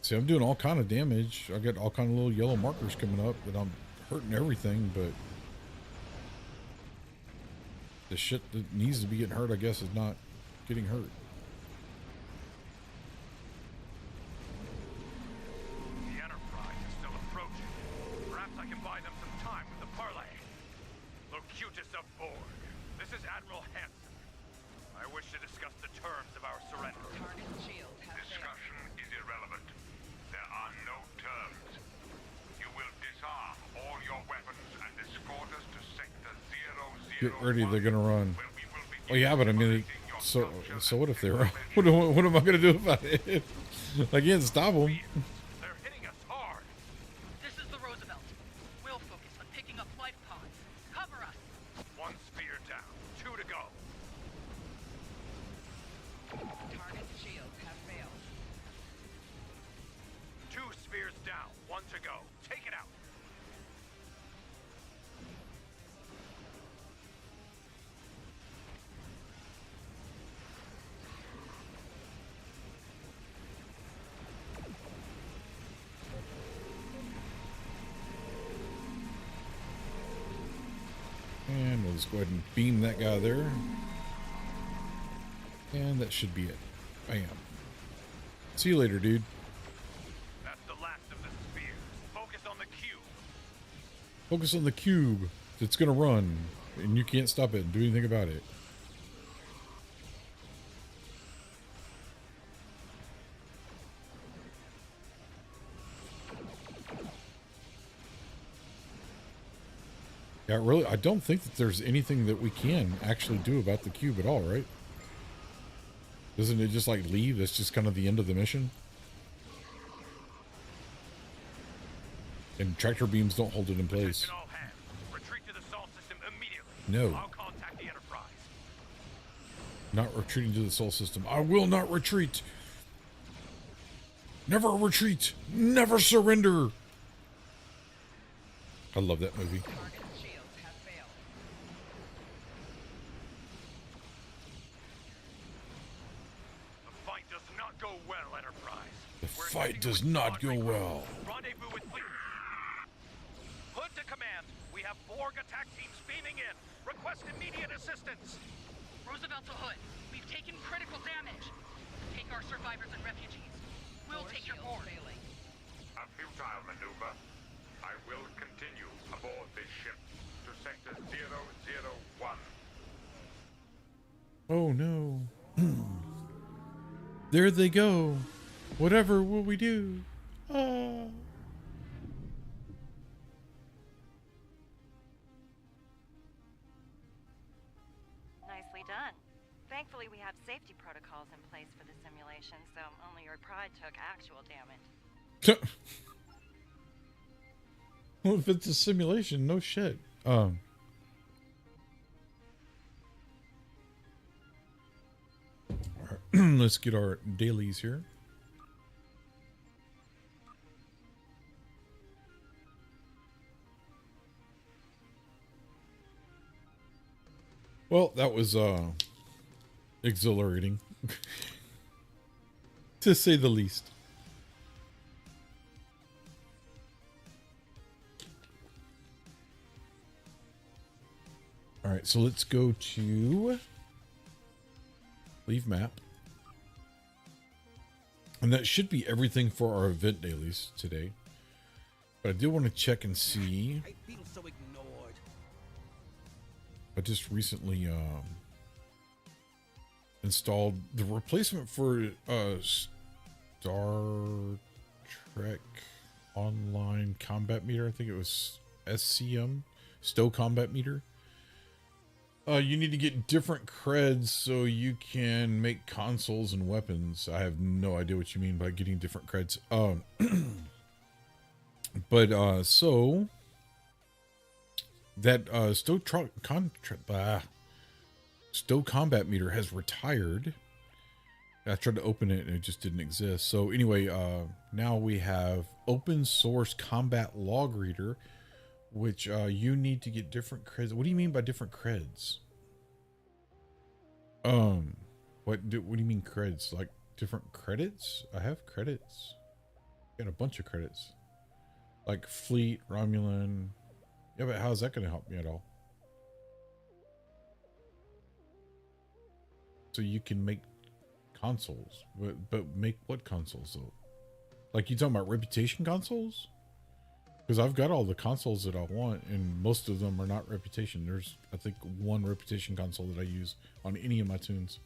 See, I'm doing all kind of damage. I got all kind of little yellow markers coming up that I'm hurting everything, but the shit that needs to be getting hurt, I guess, is not getting hurt. The Enterprise is still approaching. Perhaps I can buy them some time with the parlay. Locutus of Borg. This is Admiral Hansen. I wish to discuss the terms of our surrender. Target's shields have failed. Discussion is irrelevant. There are no terms. You will disarm all your weapons and escort us to Sector 001. Get ready, they're gonna run. Where we will begin Oh yeah, but I mean, demolishing your so structure what and if they run? dismantling What am I gonna do about it? I can't stop them. They're hitting us hard. This is the Roosevelt. We'll focus on picking up life pods. Cover us. One spear down. 2 to go. Target's shields have failed. 2 spears down. 1 to go. Take it out. And we'll just go ahead and beam that guy there. And that should be it. Bam. See you later, dude. That's the last of the spears. Focus on the cube. Focus on the cube that's gonna run, and you can't stop it and do anything about it. Yeah, really, I don't think that there's anything that we can actually do about the cube at all, right? Doesn't it just like leave? That's just kind of the end of the mission. And tractor beams don't hold it in place. Attention all hands. Retreat to the Sol system immediately. No. I'll contact the Enterprise. Not retreating to the Sol system. I will not retreat. Never retreat. Never surrender. I love that movie. Target's shields have failed. The fight does not go well, Enterprise. The We're fight heading does to a not squad go regroup. well. Rendezvous with Hood to command. We have Borg attack teams beaming in. Request immediate assistance. Roosevelt to Hood. We've taken critical damage. Take our survivors and refugees. We'll Core take your shields board. failing. A futile maneuver. I will continue aboard this ship to Sector 001. Oh no. There they go. Whatever will we do? Ah. Nicely done. Thankfully, we have safety protocols in place for the simulation, so only your pride took actual damage. Well, if it's a simulation, no shit. Let's get our dailies here. Well, that was exhilarating, to say the least. All right, so let's go to leave map. And that should be everything for our event dailies today. But I did want to check and see. I feel so ignored. I just recently installed the replacement for Star Trek Online Combat Meter. I think it was SCM, Stow Combat Meter. You need to get different creds so you can make consoles and weapons. I have no idea what you mean by getting different creds. But so that Stow Combat Meter has retired. I tried to open it and it just didn't exist. So anyway, now we have open source combat log reader, which you need to get different creds. What do you mean by different creds? What do you mean creds? Like different credits? I have credits. Got a bunch of credits. Like Fleet, Romulan. Yeah, but how's that going to help me at all? So you can make consoles. But make what consoles though? Like you talking about reputation consoles? Because I've got all the consoles that I want, and most of them are not reputation. There's, I think, one reputation console that I use on any of my tunes.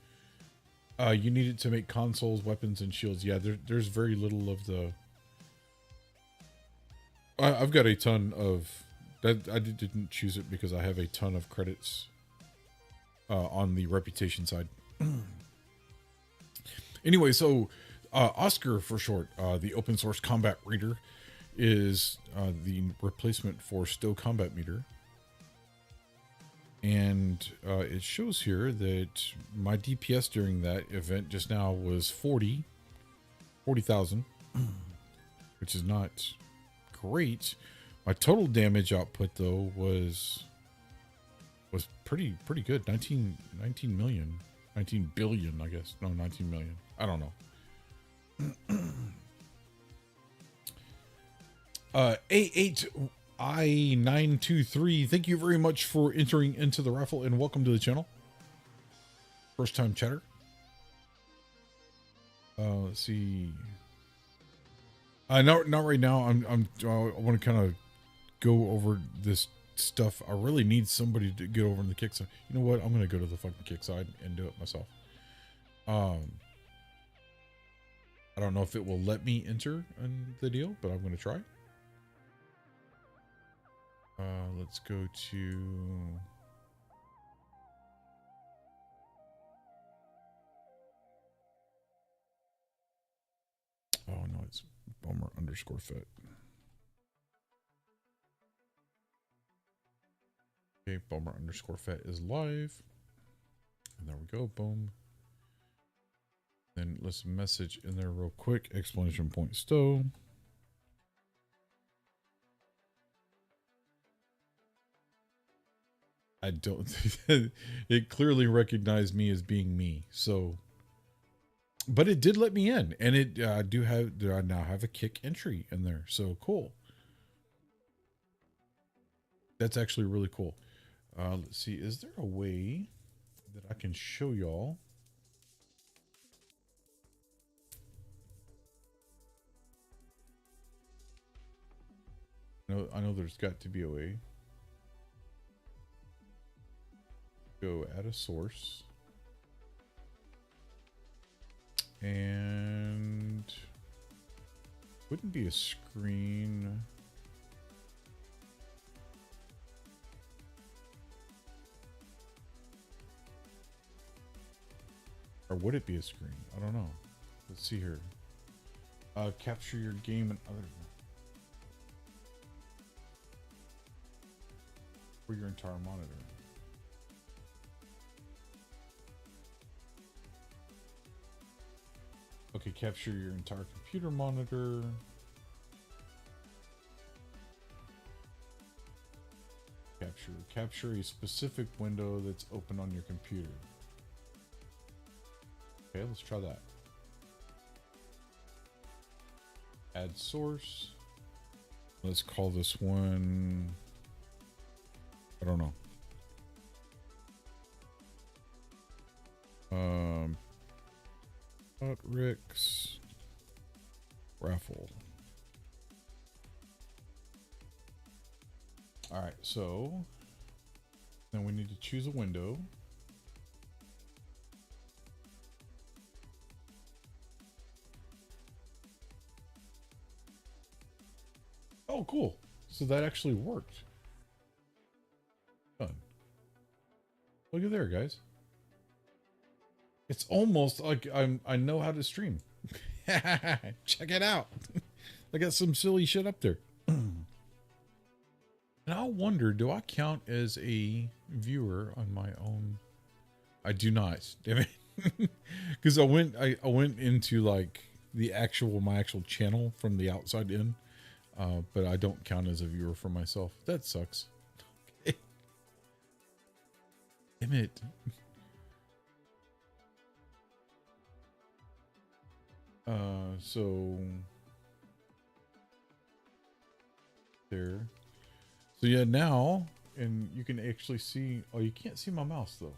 You need it to make consoles, weapons, and shields. Yeah, there's very little of the... I've got a ton of... that. I didn't choose it because I have a ton of credits on the reputation side. Anyway, so Oscar for short, the open source combat reader, is the replacement for Stow Combat Meter. And it shows here that my DPS during that event just now was 40,000, which is not great. My total damage output though was pretty good. 19 million, 19 billion, I guess. No, 19 million. I don't know. A8I923, thank you very much for entering into the raffle and welcome to the channel. First time chatter. Let's see. Not right now. I want to kind of go over this stuff. I really need somebody to get over on the kick side. You know what? I'm going to go to the fucking kick side and do it myself. I don't know if it will let me enter in the deal, but I'm going to try. Let's go to... oh no, it's Bomber_Fett. Okay, Bomber_Fett is live. And there we go, boom. Then let's message in there real quick. Exclamation point Stow. I don't... it clearly recognized me as being me, so... but it did let me in, and it I now have a kick entry in there, so cool. That's actually really cool. Let's see, is there a way that I can show y'all? No, I know there's got to be a way. Go add a source. And wouldn't be a screen. Or would it be a screen? I don't know. Let's see here. Capture your game and other... for your entire monitor. Okay, capture your entire computer monitor. Capture capture. Capture a specific window that's open on your computer. Okay, let's try that. Add source. Let's call this one, I don't know. Rick's raffle. All right, so then we need to choose a window. Oh, cool. So that actually worked. Done. Look at there, guys. It's almost like I know how to stream. Check it out. I got some silly shit up there. And I wonder, do I count as a viewer on my own? I do not. Damn it. Because I went into like my actual channel from the outside in. But I don't count as a viewer for myself. That sucks. Okay. Damn it. So there. So yeah, now, and you can actually see, oh, you can't see my mouse though.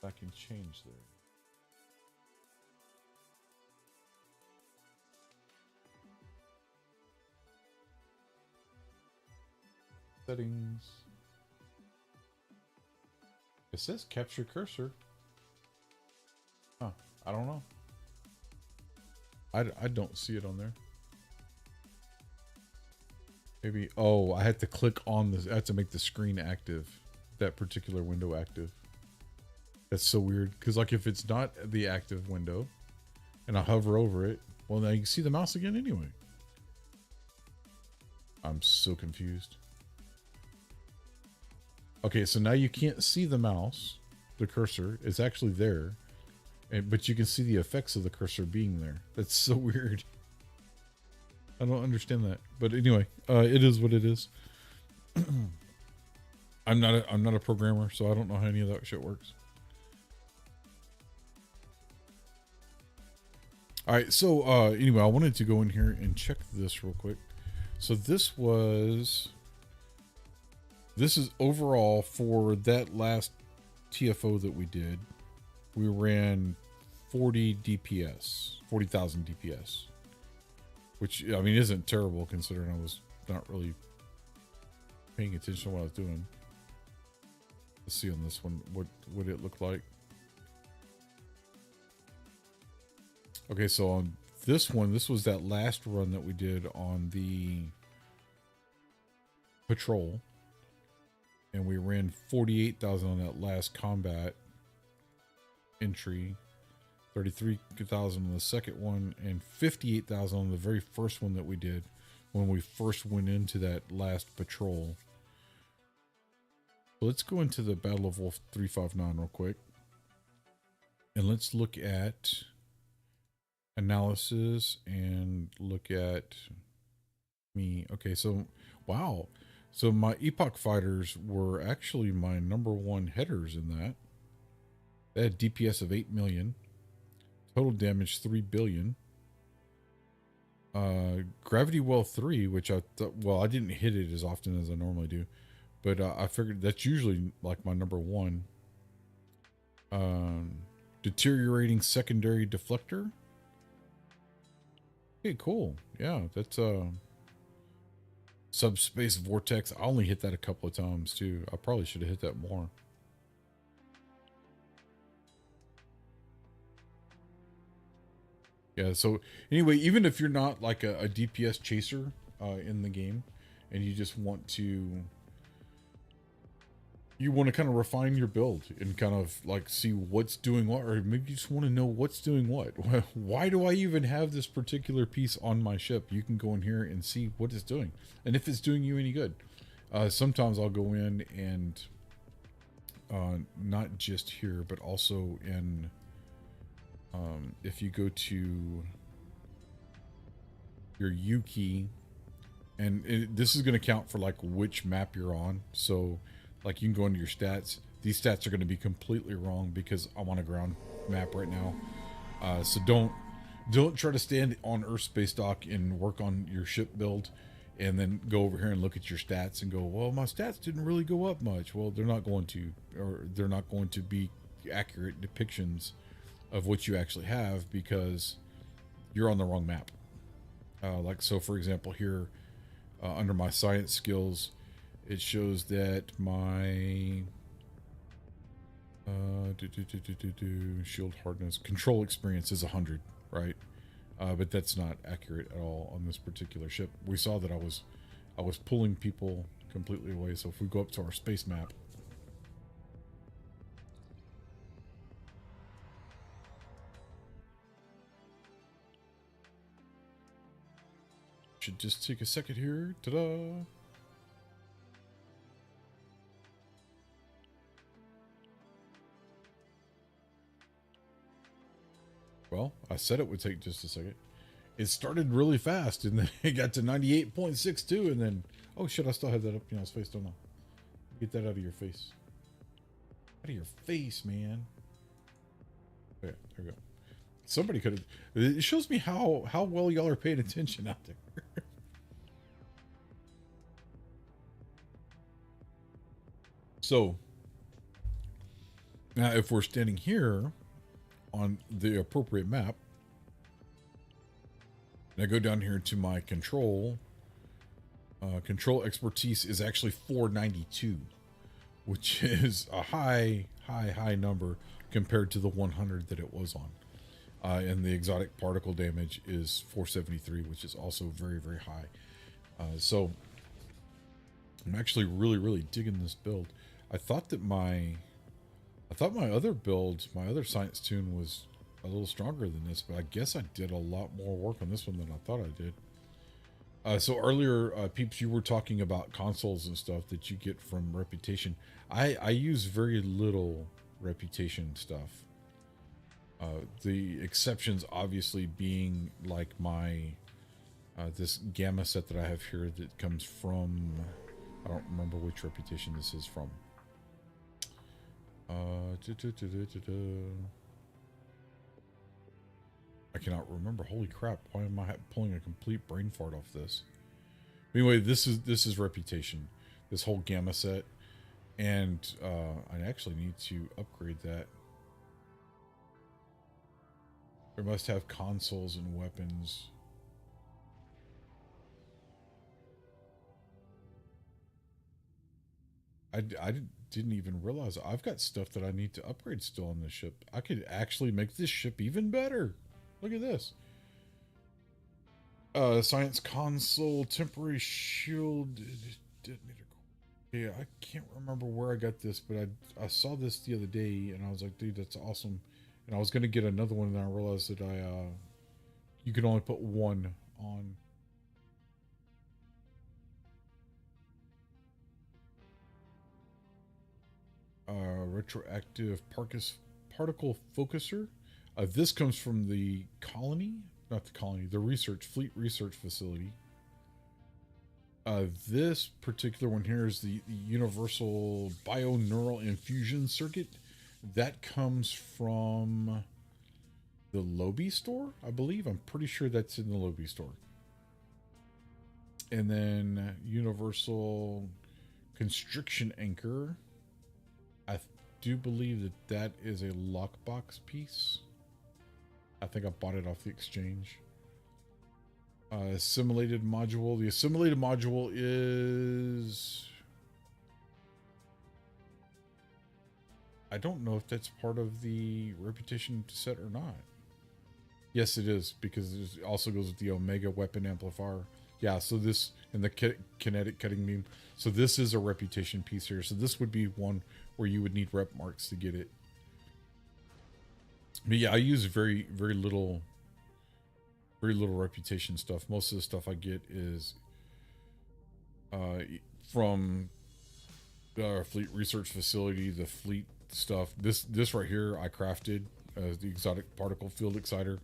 I can change there. Settings. It says capture cursor. Huh. I don't know. I don't see it on there. Maybe, oh, I had to click on this. I had to make the screen active. That particular window active. That's so weird. Because like if it's not the active window and I hover over it, well, now you can see the mouse again anyway. I'm so confused. Okay, so now you can't see the mouse, the cursor. It's actually there. But you can see the effects of the cursor being there. That's so weird. I don't understand that. But anyway, it is what it is. I'm not a programmer, so I don't know how any of that shit works. All right, so anyway, I wanted to go in here and check this real quick. So this is overall for that last TFO that we did. We ran 40 DPS, 40,000 DPS, which I mean isn't terrible considering I was not really paying attention to what I was doing. Let's see on this one, what would it look like? Okay, so on this one, this was that last run that we did on the patrol, and we ran 48,000 on that last combat entry, 33,000 on the second one, and 58,000 on the very first one that we did when we first went into that last patrol. So let's go into the Battle of Wolf 359 real quick, and let's look at analysis and look at me. Okay, so wow, so my Epoch fighters were actually my #1 headers in that. They had DPS of 8 million, total damage 3 billion. Gravity Well 3, which I thought, well, I didn't hit it as often as I normally do, but I figured that's usually like my #1. Deteriorating Secondary Deflector. Okay, cool. Yeah, that's Subspace Vortex. I only hit that a couple of times too. I probably should have hit that more. Yeah, so anyway, even if you're not like a DPS chaser in the game and you just want to kind of refine your build and kind of like see what's doing what, or maybe you just want to know what's doing what. Why do I even have this particular piece on my ship? You can go in here and see what it's doing and if it's doing you any good. Sometimes I'll go in and not just here, but also in if you go to your U key and this is going to count for like which map you're on. So like you can go into your stats. These stats are going to be completely wrong because I'm on a ground map right now. So don't try to stand on Earth space dock and work on your ship build and then go over here and look at your stats and go, well, my stats didn't really go up much. Well, they're not going to, or they're not going to be accurate depictions of what you actually have because you're on the wrong map. Like, so for example, here under my science skills, it shows that my shield hardness, control experience is 100, right? But that's not accurate at all on this particular ship. We saw that I was pulling people completely away. So if we go up to our space map, should just take a second here. Ta-da! Well, I said it would take just a second. It started really fast, and then it got to 98.62, and then, oh shit, I still have that up in his face, don't I? Get that out of your face. Out of your face, man. Okay, there we go. Somebody could have. It shows me how well y'all are paying attention out there. So now, if we're standing here on the appropriate map, and I go down here to my control expertise is actually 492, which is a high number compared to the 100 that it was on. And the exotic particle damage is 473, which is also very, very high. So I'm actually really digging this build. I thought my other build, my other science tune was a little stronger than this, but I guess I did a lot more work on this one than I thought I did. So earlier, Peeps, you were talking about consoles and stuff that you get from reputation. I use very little reputation stuff. The exceptions obviously being like my this gamma set that I have here that comes from, I don't remember which reputation this is from. I cannot remember. Holy crap! Why am I pulling a complete brain fart off this? Anyway, this is reputation. This whole gamma set, and I actually need to upgrade that. There must have consoles and weapons. I didn't even realize I've got stuff that I need to upgrade still on this ship. I could actually make this ship even better. Look at this. Science console, temporary shield. Yeah, I can't remember where I got this, but I saw this the other day and I was like, dude, that's awesome. And I was gonna get another one, and I realized that you can only put one on. Retroactive particle focuser. This comes from the colony, not the colony, the fleet research facility. This particular one here is the universal bioneural infusion circuit. That comes from the Lobby store, I believe. I'm pretty sure that's in the Lobby store. And then universal constriction anchor. I do believe that is a lockbox piece. I think I bought it off the exchange. Assimilated module. The assimilated module is... I don't know if that's part of the reputation set or not. Yes, it is, because it also goes with the Omega weapon amplifier. Yeah, so this, and the kinetic cutting beam. So this is a reputation piece here. So this would be one where you would need rep marks to get it. But yeah, I use very little reputation stuff. Most of the stuff I get is from our fleet research facility, the fleet stuff. This right here I crafted as the exotic particle field exciter.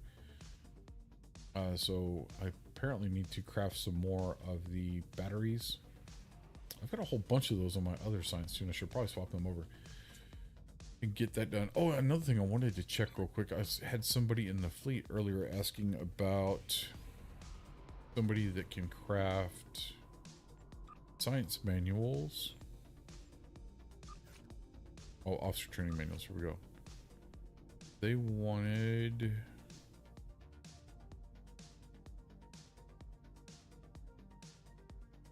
So I apparently need to craft some more of the batteries. I've got a whole bunch of those on my other science too, and I should probably swap them over and get that done. Oh, another thing I wanted to check real quick. I had somebody in the fleet earlier asking about somebody that can craft science manuals. Oh, officer training manuals. Here we go. They wanted...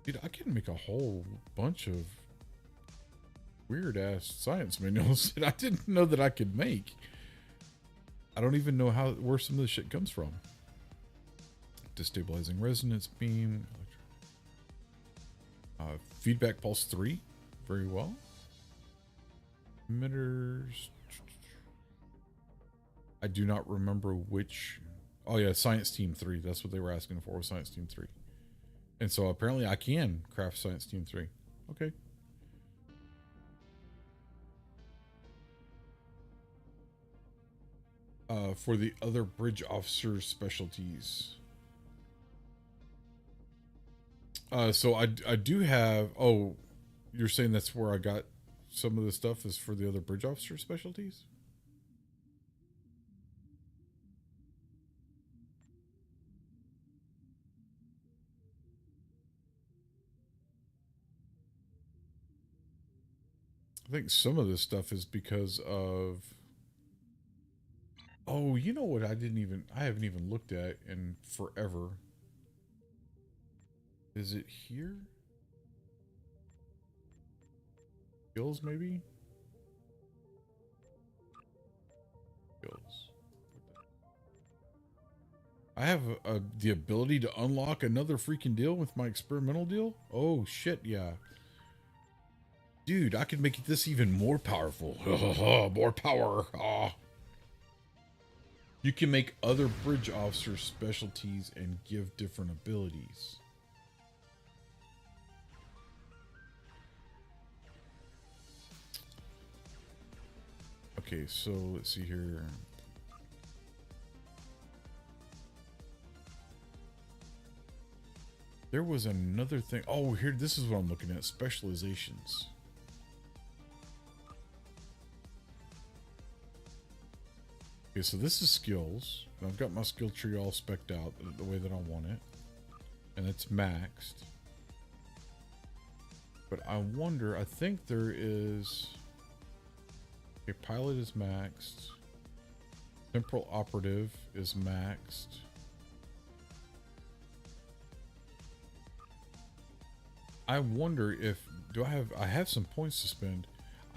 Dude, I can make a whole bunch of weird ass science manuals that I didn't know that I could make. I don't even know where some of this shit comes from. Destabilizing resonance beam. Feedback pulse 3. Very well. Emitters. I do not remember which. Oh yeah, science team 3. That's what they were asking for, was science team 3. And so apparently I can craft science team 3. Okay. For the other bridge officer specialties. So I do have, oh, you're saying that's where I got some of the stuff is for the other bridge officer specialties? I think some of this stuff is because of, oh, you know what I haven't even looked at in forever. Is it here? Skills, maybe? Skills. I have the ability to unlock another freaking deal with my experimental deal? Oh, shit, yeah. Dude, I could make this even more powerful. More power. You can make other bridge officers specialties and give different abilities. Okay, so let's see here. There was another thing. Oh, here, this is what I'm looking at. Specializations. Okay, so this is skills. I've got my skill tree all spec'd out the way that I want it. And it's maxed. But I wonder, I think there is... Okay, pilot is maxed. Temporal operative is maxed. I wonder if, I have some points to spend.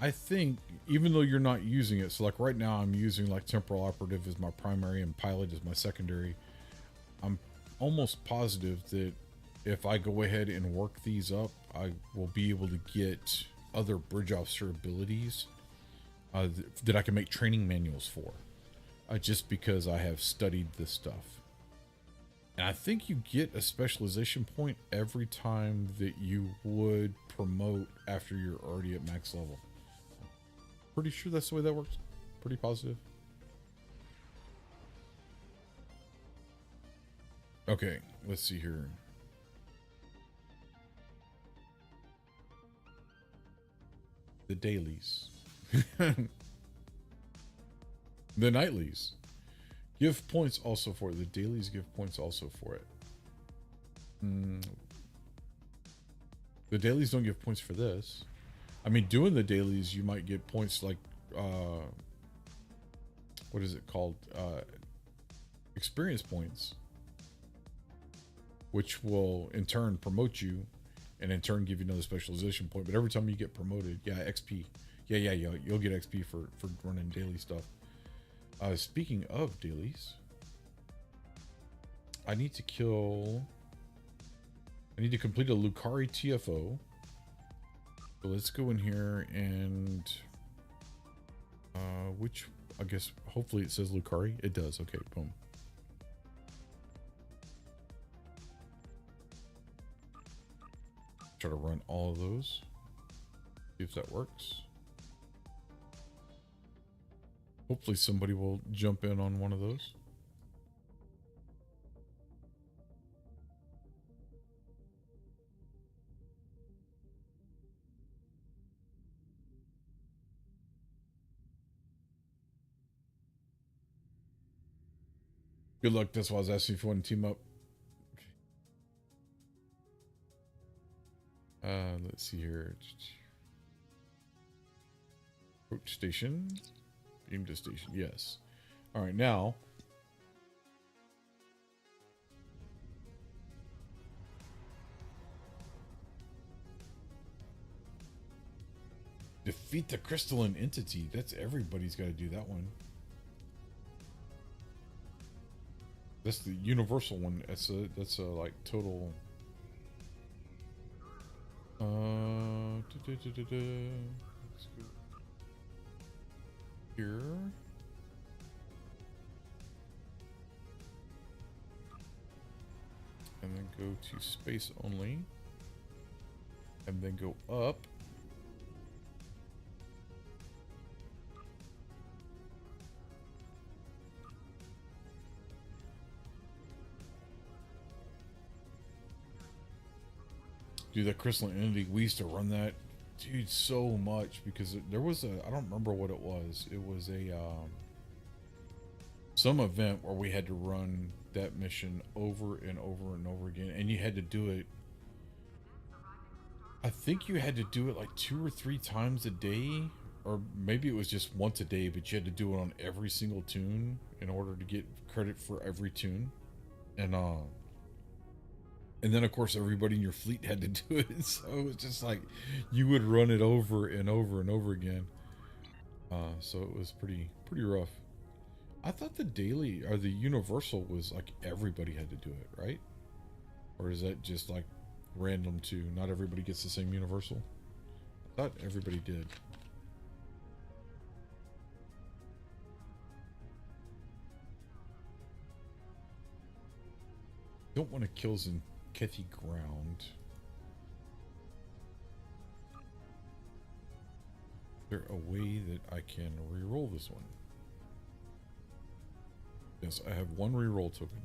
I think, even though you're not using it, so like right now I'm using like temporal operative as my primary and pilot as my secondary. I'm almost positive that if I go ahead and work these up, I will be able to get other bridge officer abilities that I can make training manuals for. Just because I have studied this stuff. And I think you get a specialization point every time that you would promote after you're already at max level. Pretty sure that's the way that works. Pretty positive. Okay, let's see here. The dailies. The nightlies. Give points also for it. The dailies give points also for it. The dailies don't give points for this. I mean, doing the dailies, you might get points like, what is it called? Experience points. Which will, in turn, promote you. And in turn, give you another specialization point. But every time you get promoted, yeah, XP. Yeah, you'll get XP for running daily stuff. Speaking of dailies, I need to complete a Lucari TFO. So let's go in here and I guess hopefully it says Lucari. It does. Okay, boom. Try to run all of those. See if that works. Hopefully somebody will jump in on one of those. Good luck. That's why I was asking if you want to team up. Let's see here. Approach station. Beam to station. Yes. All right, now. Defeat the crystalline entity. That's everybody's got to do that one. That's the universal one. That's a like total. Let's go here. And then go to space only. And then go up. Dude, that crystalline entity, we used to run that, dude, so much because there was a, I don't remember what it was. It was a, some event where we had to run that mission over and over and over again. And you had to do it, I think you had to do it like 2 or 3 times a day, or maybe it was just once a day, but you had to do it on every single tune in order to get credit for every tune. And then, of course, everybody in your fleet had to do it. So it was just like you would run it over and over and over again. So it was pretty rough. I thought the daily or the universal was like everybody had to do it, right? Or is that just like random too? Not everybody gets the same universal. I thought everybody did. Don't want to kill Zinketi ground. Is there a way that I can re-roll this one? Yes, I have 1 re-roll token.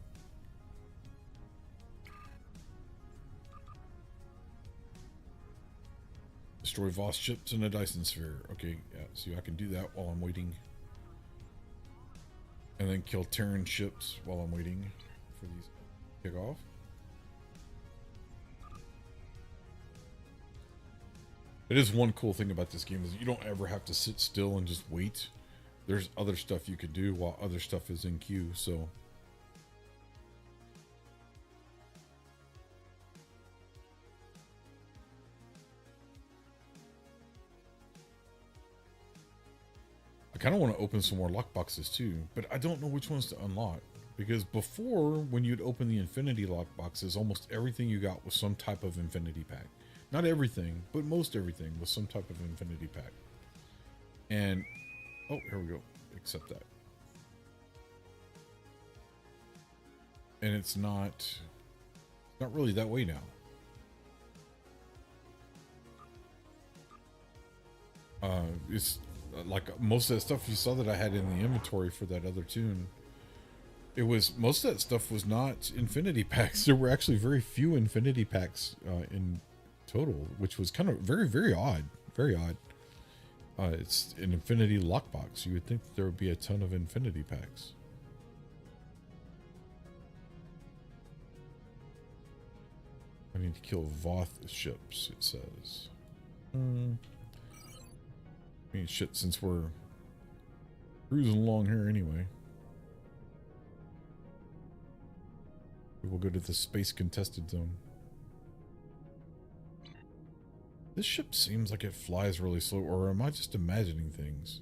Destroy Voss ships and a Dyson sphere. Okay, yeah, so I can do that while I'm waiting. And then kill Terran ships while I'm waiting for these to kick off. It is one cool thing about this game is you don't ever have to sit still and just wait. There's other stuff you could do while other stuff is in queue, so. I kind of want to open some more lockboxes too, but I don't know which ones to unlock. Because before, when you'd open the Infinity lockboxes, almost everything you got was some type of Infinity pack. Not everything, but most everything was some type of Infinity pack. And, oh, here we go. Accept that. And it's not really that way now. It's like most of that stuff you saw that I had in the inventory for that other tune. It was, most of that stuff was not Infinity packs. There were actually very few Infinity packs in total, which was kind of very odd. Very odd. It's an Infinity lockbox. You would think there would be a ton of Infinity packs. I need to kill Voth ships, it says. I mean, shit, since we're cruising along here anyway. We'll go to the space contested zone. This ship seems like it flies really slow, or am I just imagining things?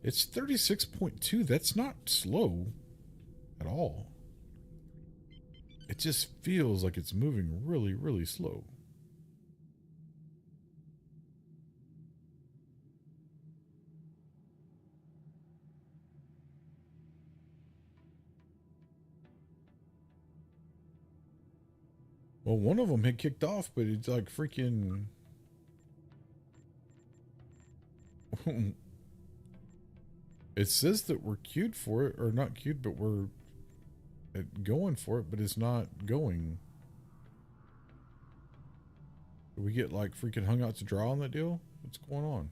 It's 36.2. That's not slow at all. It just feels like it's moving really slow. Well, one of them had kicked off, but it's like freaking... It says that we're queued for it, or not queued, but we're going for it, but it's not going. Did we get like freaking hung out to dry on that deal? What's going on?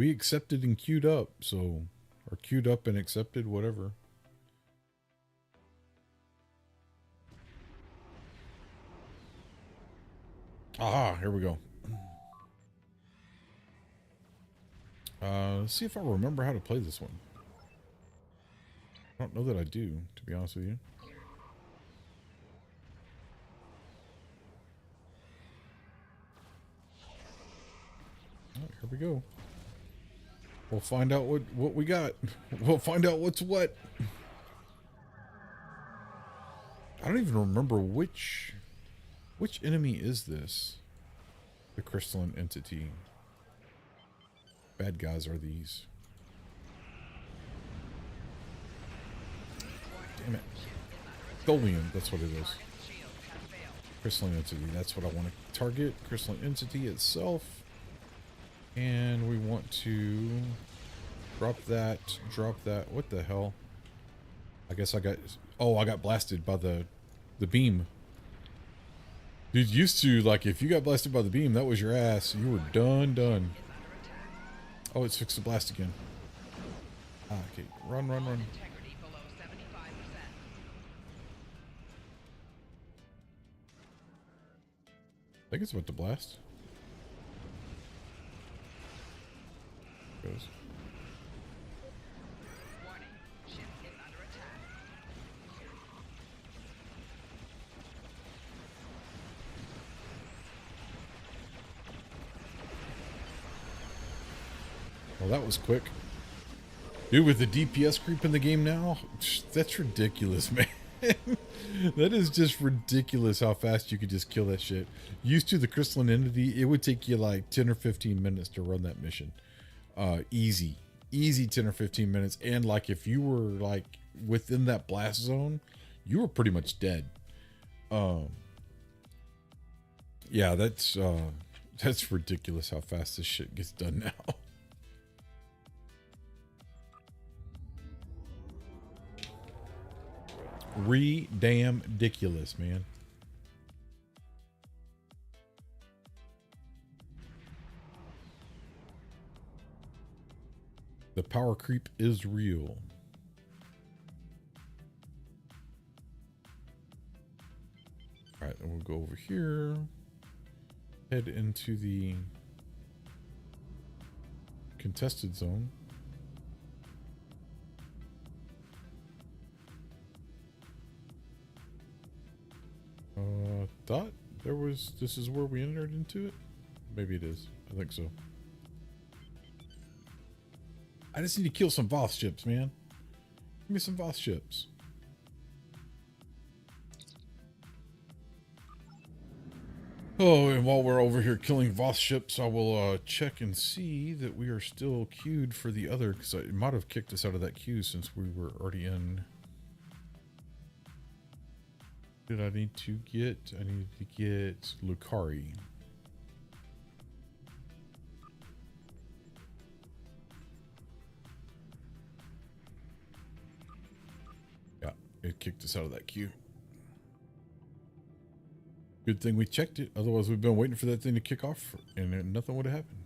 We accepted and queued up, so, or queued up and accepted, whatever. Ah, here we go. Let's see if I remember how to play this one. I don't know that I do, to be honest with you. Oh, here we go. We'll find out what we got. We'll find out what's what. I don't even remember which enemy is this. The crystalline entity. Bad guys are these. Damn it. Tholium, that's what it is. Crystalline entity, that's what I want to target. Crystalline entity itself. And we want to drop that. What the hell? I guess I got... Oh, I got blasted by the beam. Dude, used to, like, if you got blasted by the beam, that was your ass. You were done. Oh, it's fixed the blast again. Ah, okay. Run. I think it's about to blast. Goes. Warning, ship is under attack. Well, that was quick. Dude, with the DPS creep in the game now, that's ridiculous, man. That is just ridiculous how fast you could just kill that shit. Used to the crystalline entity, it would take you like 10 or 15 minutes to run that mission. Easy 10 or 15 minutes. And like if you were like within that blast zone, you were pretty much dead. Yeah, that's ridiculous how fast this shit gets done now. Damn ridiculous, man. The power creep is real. All right, then we'll go over here. Head into the contested zone. Thought there was, this is where we entered into it? Maybe it is. I think so. I just need to kill some Voth ships, man. Give me some Voth ships. Oh, and while we're over here killing Voth ships, I will check and see that we are still queued for the other, because it might have kicked us out of that queue since we were already in. Did I need to get? I need to get Lucari. Yeah, it kicked us out of that queue. Good thing we checked it. Otherwise, we've been waiting for that thing to kick off and nothing would have happened.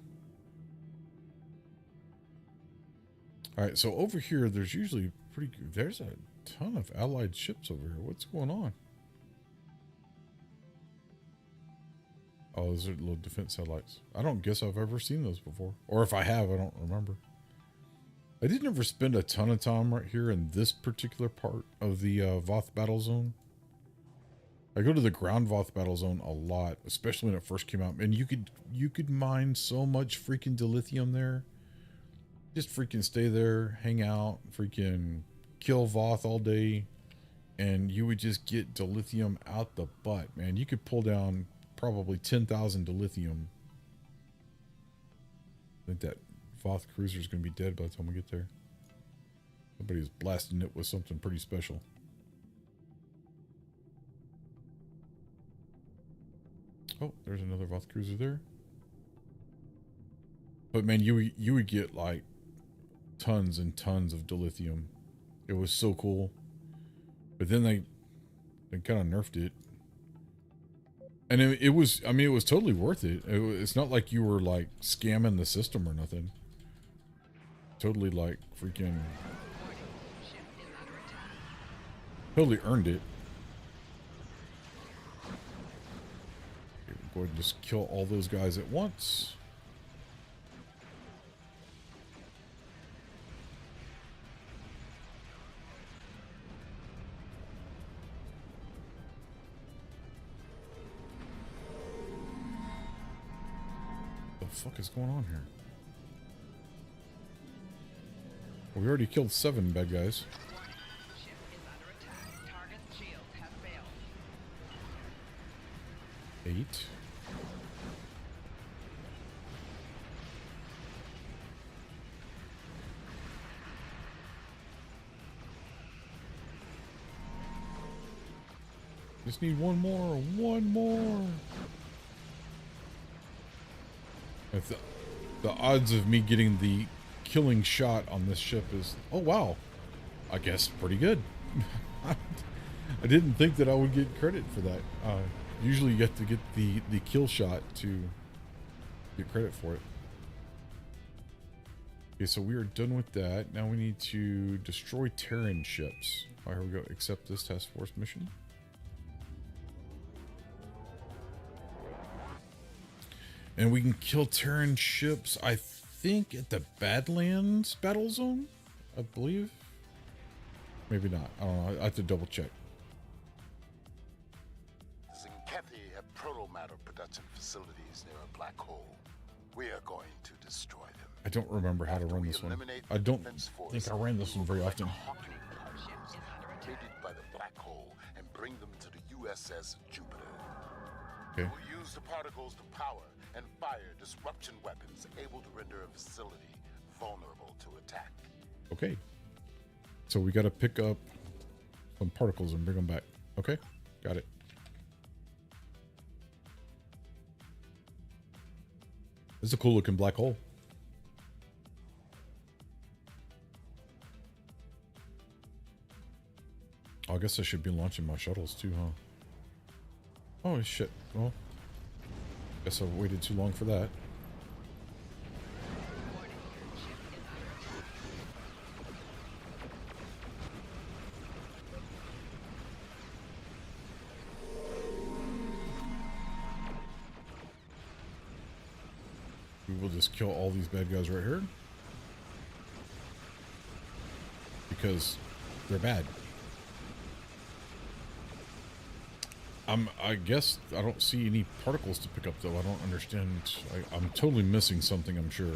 All right, so over here, there's usually there's a ton of allied ships over here. What's going on? Oh, those are little defense satellites. I don't guess I've ever seen those before. Or if I have, I don't remember. I didn't ever spend a ton of time right here in this particular part of the Voth battle zone. I go to the ground Voth battle zone a lot, especially when it first came out. And you could mine so much freaking dilithium there. Just freaking stay there, hang out, freaking kill Voth all day. And you would just get dilithium out the butt, man. You could pull down probably 10,000 dilithium. I think that Voth cruiser is going to be dead by the time we get there. Somebody's blasting it with something pretty special. Oh, there's another Voth cruiser there. But man, you would get like tons and tons of dilithium. It was so cool. But then they kind of nerfed it. And it was, I mean, it was totally worth it. It's not like you were like scamming the system or nothing. totally like freaking Ship is under attack. totally earned it. Okay, we'll go ahead and just kill all those guys at once. What the fuck is going on here? Well, we already killed 7 bad guys. Warning. Ship is under attack. Target's shields have failed. 8. Just need one more. One more. The odds of me getting the killing shot on this ship is, oh wow, I guess pretty good. I didn't think that I would get credit for that. Usually you get to get the kill shot to get credit for it. Okay, so we are done with that. Now we need to destroy Terran ships. All right, here we go. Accept this task force mission. And we can kill Terran ships, I think, at the Badlands battle zone, I believe. Maybe not. I don't know. I have to double check. Zinkethi have proto-matter production facilities near a black hole. We are going to destroy them. I don't remember how to run this one. I don't think I ran this one very often. Created by the black hole and bring them to the USS Jupiter. Okay. We'll use the particles to power and fire disruption weapons able to render a facility vulnerable to attack. Okay. So we got to pick up some particles and bring them back. Okay. Got it. This is a cool looking black hole. I guess I should be launching my shuttles too, huh? Oh shit. Well, guess I waited too long for that. We will just kill all these bad guys right here. Because they're bad. I guess I don't see any particles to pick up, though. I don't understand. I'm totally missing something, I'm sure.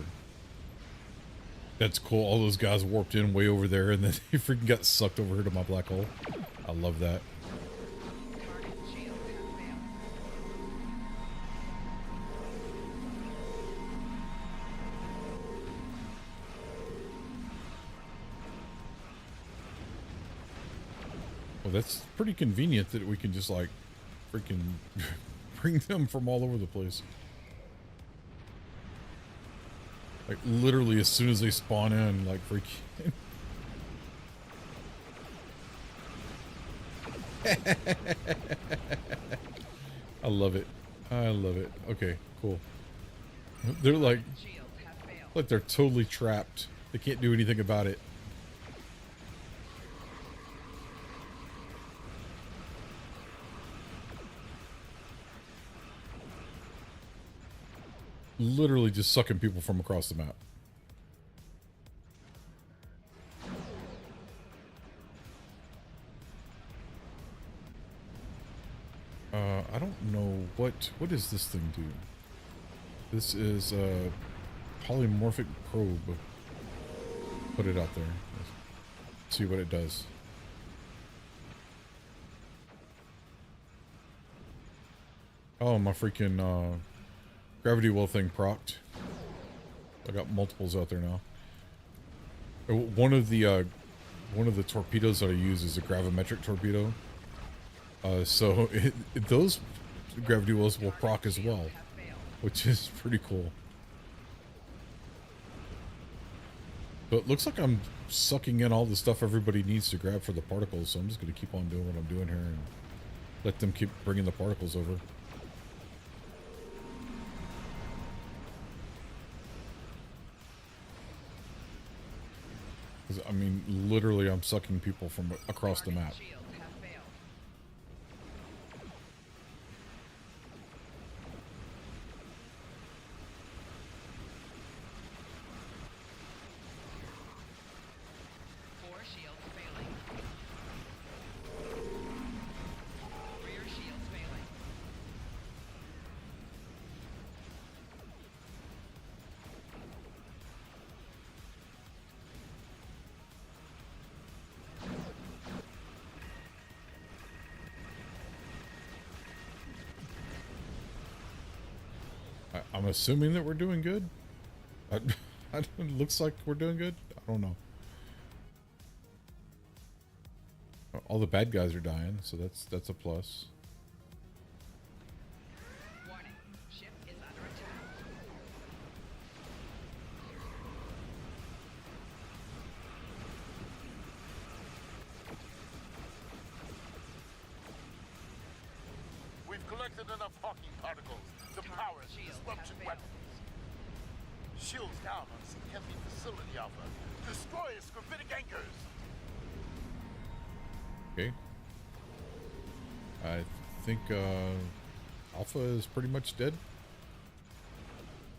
That's cool. All those guys warped in way over there, and then they freaking got sucked over here to my black hole. I love that. Well, that's pretty convenient that we can just, like, freaking bring them from all over the place. Like, literally as soon as they spawn in, like, freaking... I love it. I love it. Okay, cool. They're like they're totally trapped. They can't do anything about it. Literally just sucking people from across the map. I don't know what does this thing do? This is a polymorphic probe. Put it out there. Let's see what it does. Oh, my freaking gravity well thing procced. I got multiples out there now. One of the torpedoes that I use is a gravimetric torpedo. So those gravity wells will proc as well, which is pretty cool. But it looks like I'm sucking in all the stuff everybody needs to grab for the particles, so I'm just going to keep on doing what I'm doing here and let them keep bringing the particles over. Because, I mean, literally, I'm sucking people from across the map. Shields have failed. Four shields failing. Rear shields failing. I'm assuming that we're doing good. It looks like we're doing good. I don't know. All the bad guys are dying, so that's a plus. Warning. Ship is under attack. We've collected enough Hawking particles to power disruption weapons. Shields down on some heavy facility, Alpha. Destroy its gravitic anchors. Okay. I think Alpha is pretty much dead.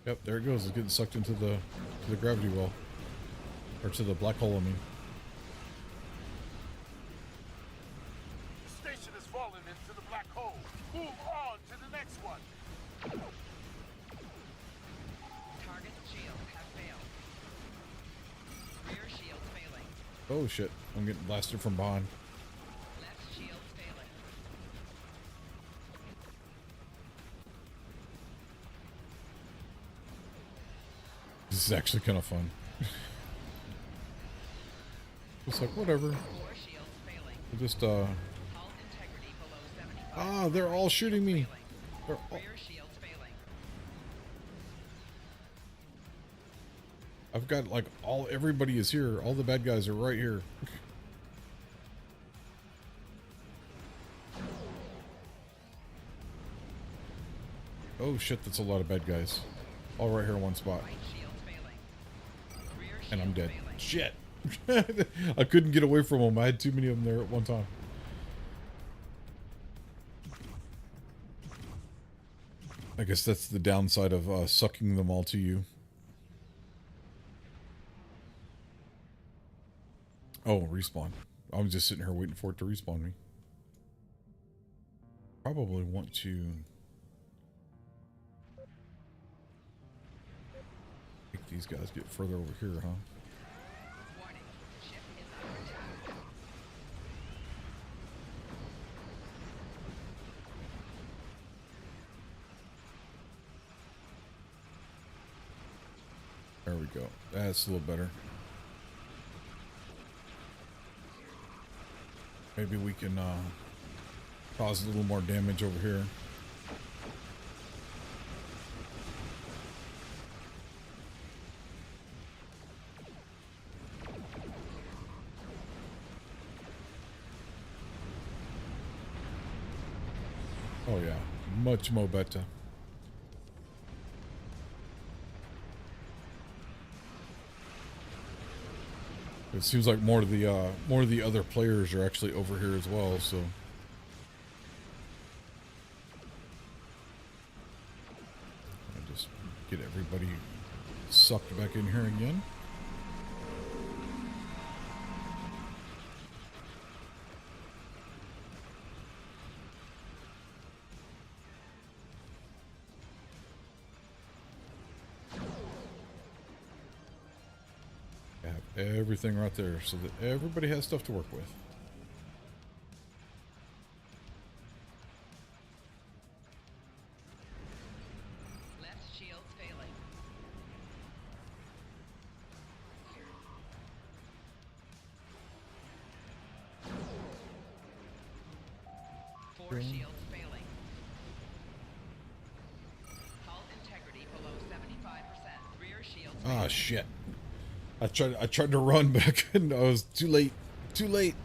Yep, there it goes. It's getting sucked into the gravity well, or to the black hole. I mean, The station has fallen into the black hole. Move on to the next one. Target shields have failed. Rear shields failing. oh shit, I'm getting blasted from behind. Left shields failing. This is actually kind of fun. It's like whatever. Four shields failing. We'll just Hull integrity below 75. they're all shooting me. They're all, Rear shields failing. I've got like everybody is here. All the bad guys are right here. Oh shit, that's a lot of bad guys. All right here in one spot. Right shields failing. Rear And I'm shields dead. failing. Shit. I couldn't get away from them. I had too many of them there at one time. I guess that's the downside of sucking them all to you. Oh, respawn. I was just sitting here waiting for it to respawn me. Probably want to make these guys get further over here, huh? Warning. Ship is under attack. There we go. That's a little better. Maybe we can cause a little more damage over here. Oh yeah, much more better. It seems like more of the other players are actually over here as well, so I just get everybody sucked back in here again. I have everything right there so that everybody has stuff to work with. Left shields failing. Four shields failing. Hull integrity below 75%. Rear shields Ah, failing. shit. I tried to run back and I was too late. Too late.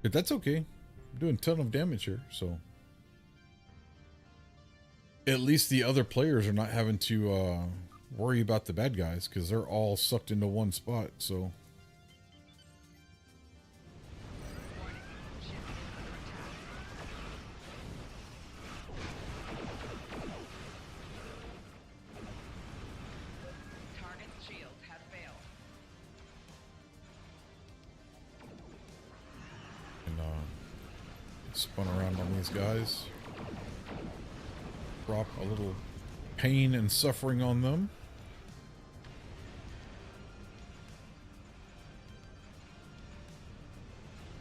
But that's okay. I'm doing a ton of damage here, so at least the other players are not having to worry about the bad guys because they're all sucked into one spot. So Target's shields have failed. and spun around on these guys. Drop a little pain and suffering on them.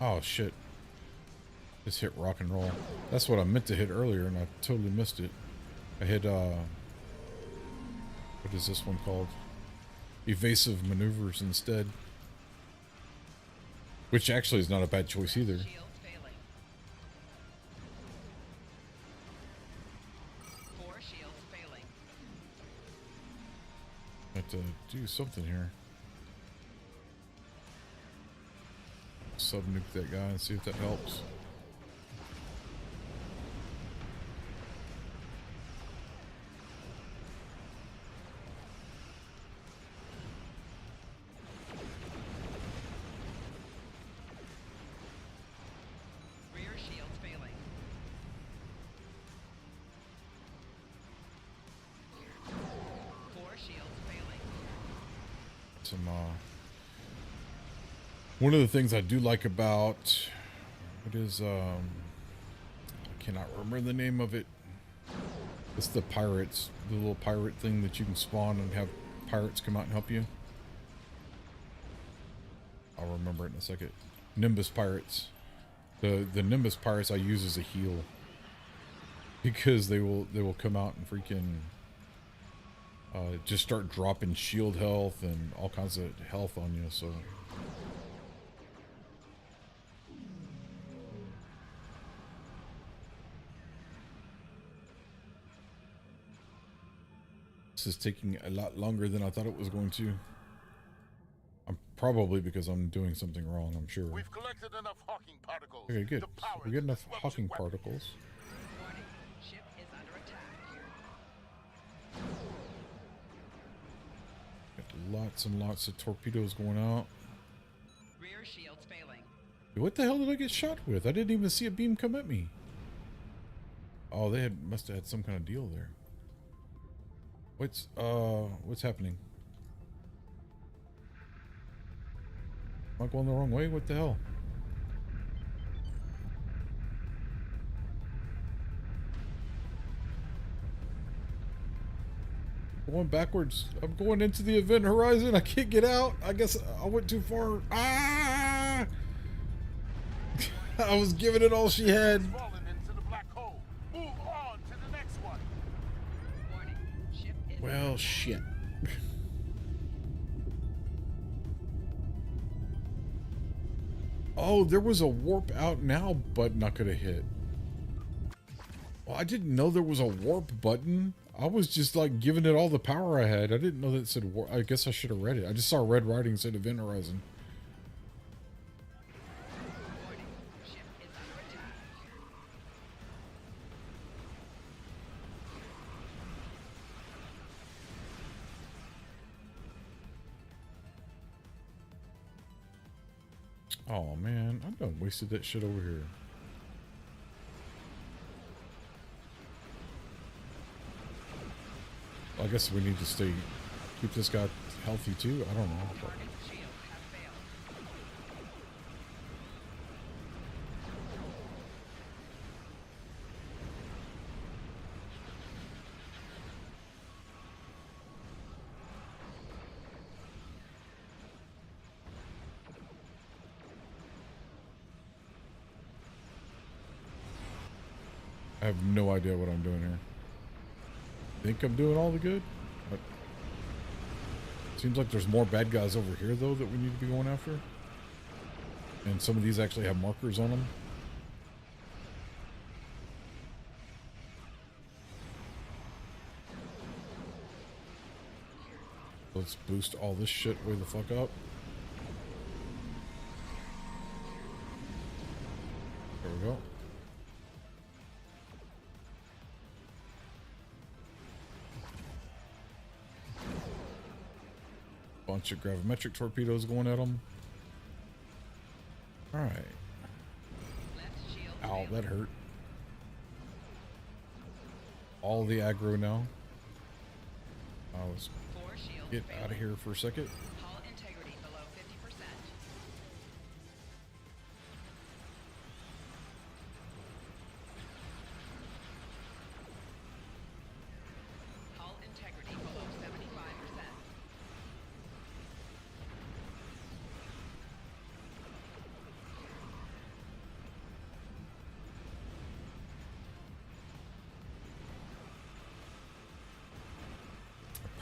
Oh shit. Just hit rock and roll. That's what I meant to hit earlier and I totally missed it. I hit what is this one called? Evasive maneuvers instead. Which actually is not a bad choice either. Shields failing. 4 shields failing. I have to do something here. Sub-nuke that guy and see if that helps. Rear shields failing. 4 shields failing. Some one of the things I do like about what is I cannot remember the name of it. It's the pirates, the little pirate thing that you can spawn and have pirates come out and help you. I'll remember it in a second. Nimbus pirates. The Nimbus pirates I use as a heal because they will come out and freaking just start dropping shield health and all kinds of health on you. So this is taking a lot longer than I thought it was going to. Probably because I'm doing something wrong, I'm sure. We've collected enough Hawking particles. Okay, good. to power We get the enough disruption Hawking weapon. particles. Warning. Ship is under attack. Got lots and lots of torpedoes going out. Rear shields failing. What the hell did I get shot with? I didn't even see a beam come at me. Oh, they must have had some kind of deal there. What's happening? Am I going the wrong way? What the hell? Going backwards. I'm going into the event horizon. I can't get out. I guess I went too far. Ah! I was giving it all she had. Fallen into the black hole. Move on to the next one. Warning. Ship is Well, shit. Oh, there was a warp out now button I could have hit. Well, I didn't know there was a warp button. I was just like giving it all the power I had. I didn't know that it said warp. I guess I should have read it. I just saw red writing said Event Horizon. warning. Ship is under attack. Oh man, I done wasted that shit over here. I guess we need to keep this guy healthy too. I don't know. But Target's shields have failed. I have no idea what I'm doing here. Think I'm doing all the good? But seems like there's more bad guys over here though that we need to be going after. And some of these actually have markers on them. Let's boost all this shit way the fuck up. There we go. Bunch of gravimetric torpedoes going at them. All right. Left shield Ow, failing. that hurt. All the aggro now. Let's 4 shields get failing. out of here for a second. Hull integrity below 50%. Hull integrity below 75%.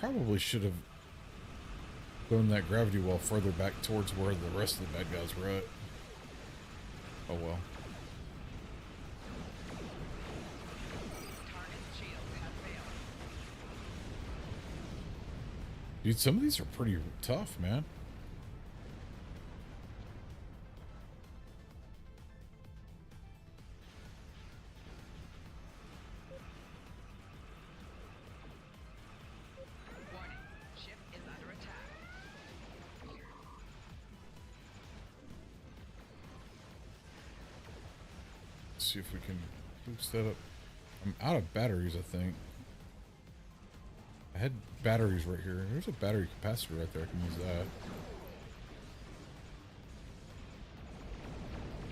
Probably should have thrown that gravity well further back towards where the rest of the bad guys were at. Oh well. Target's shields have failed. Dude, some of these are pretty tough, man. Warning. Ship is under attack. Let's see if we can boost that up. I'm out of batteries, I think. I had batteries right here. There's a battery capacitor right there. I can use that.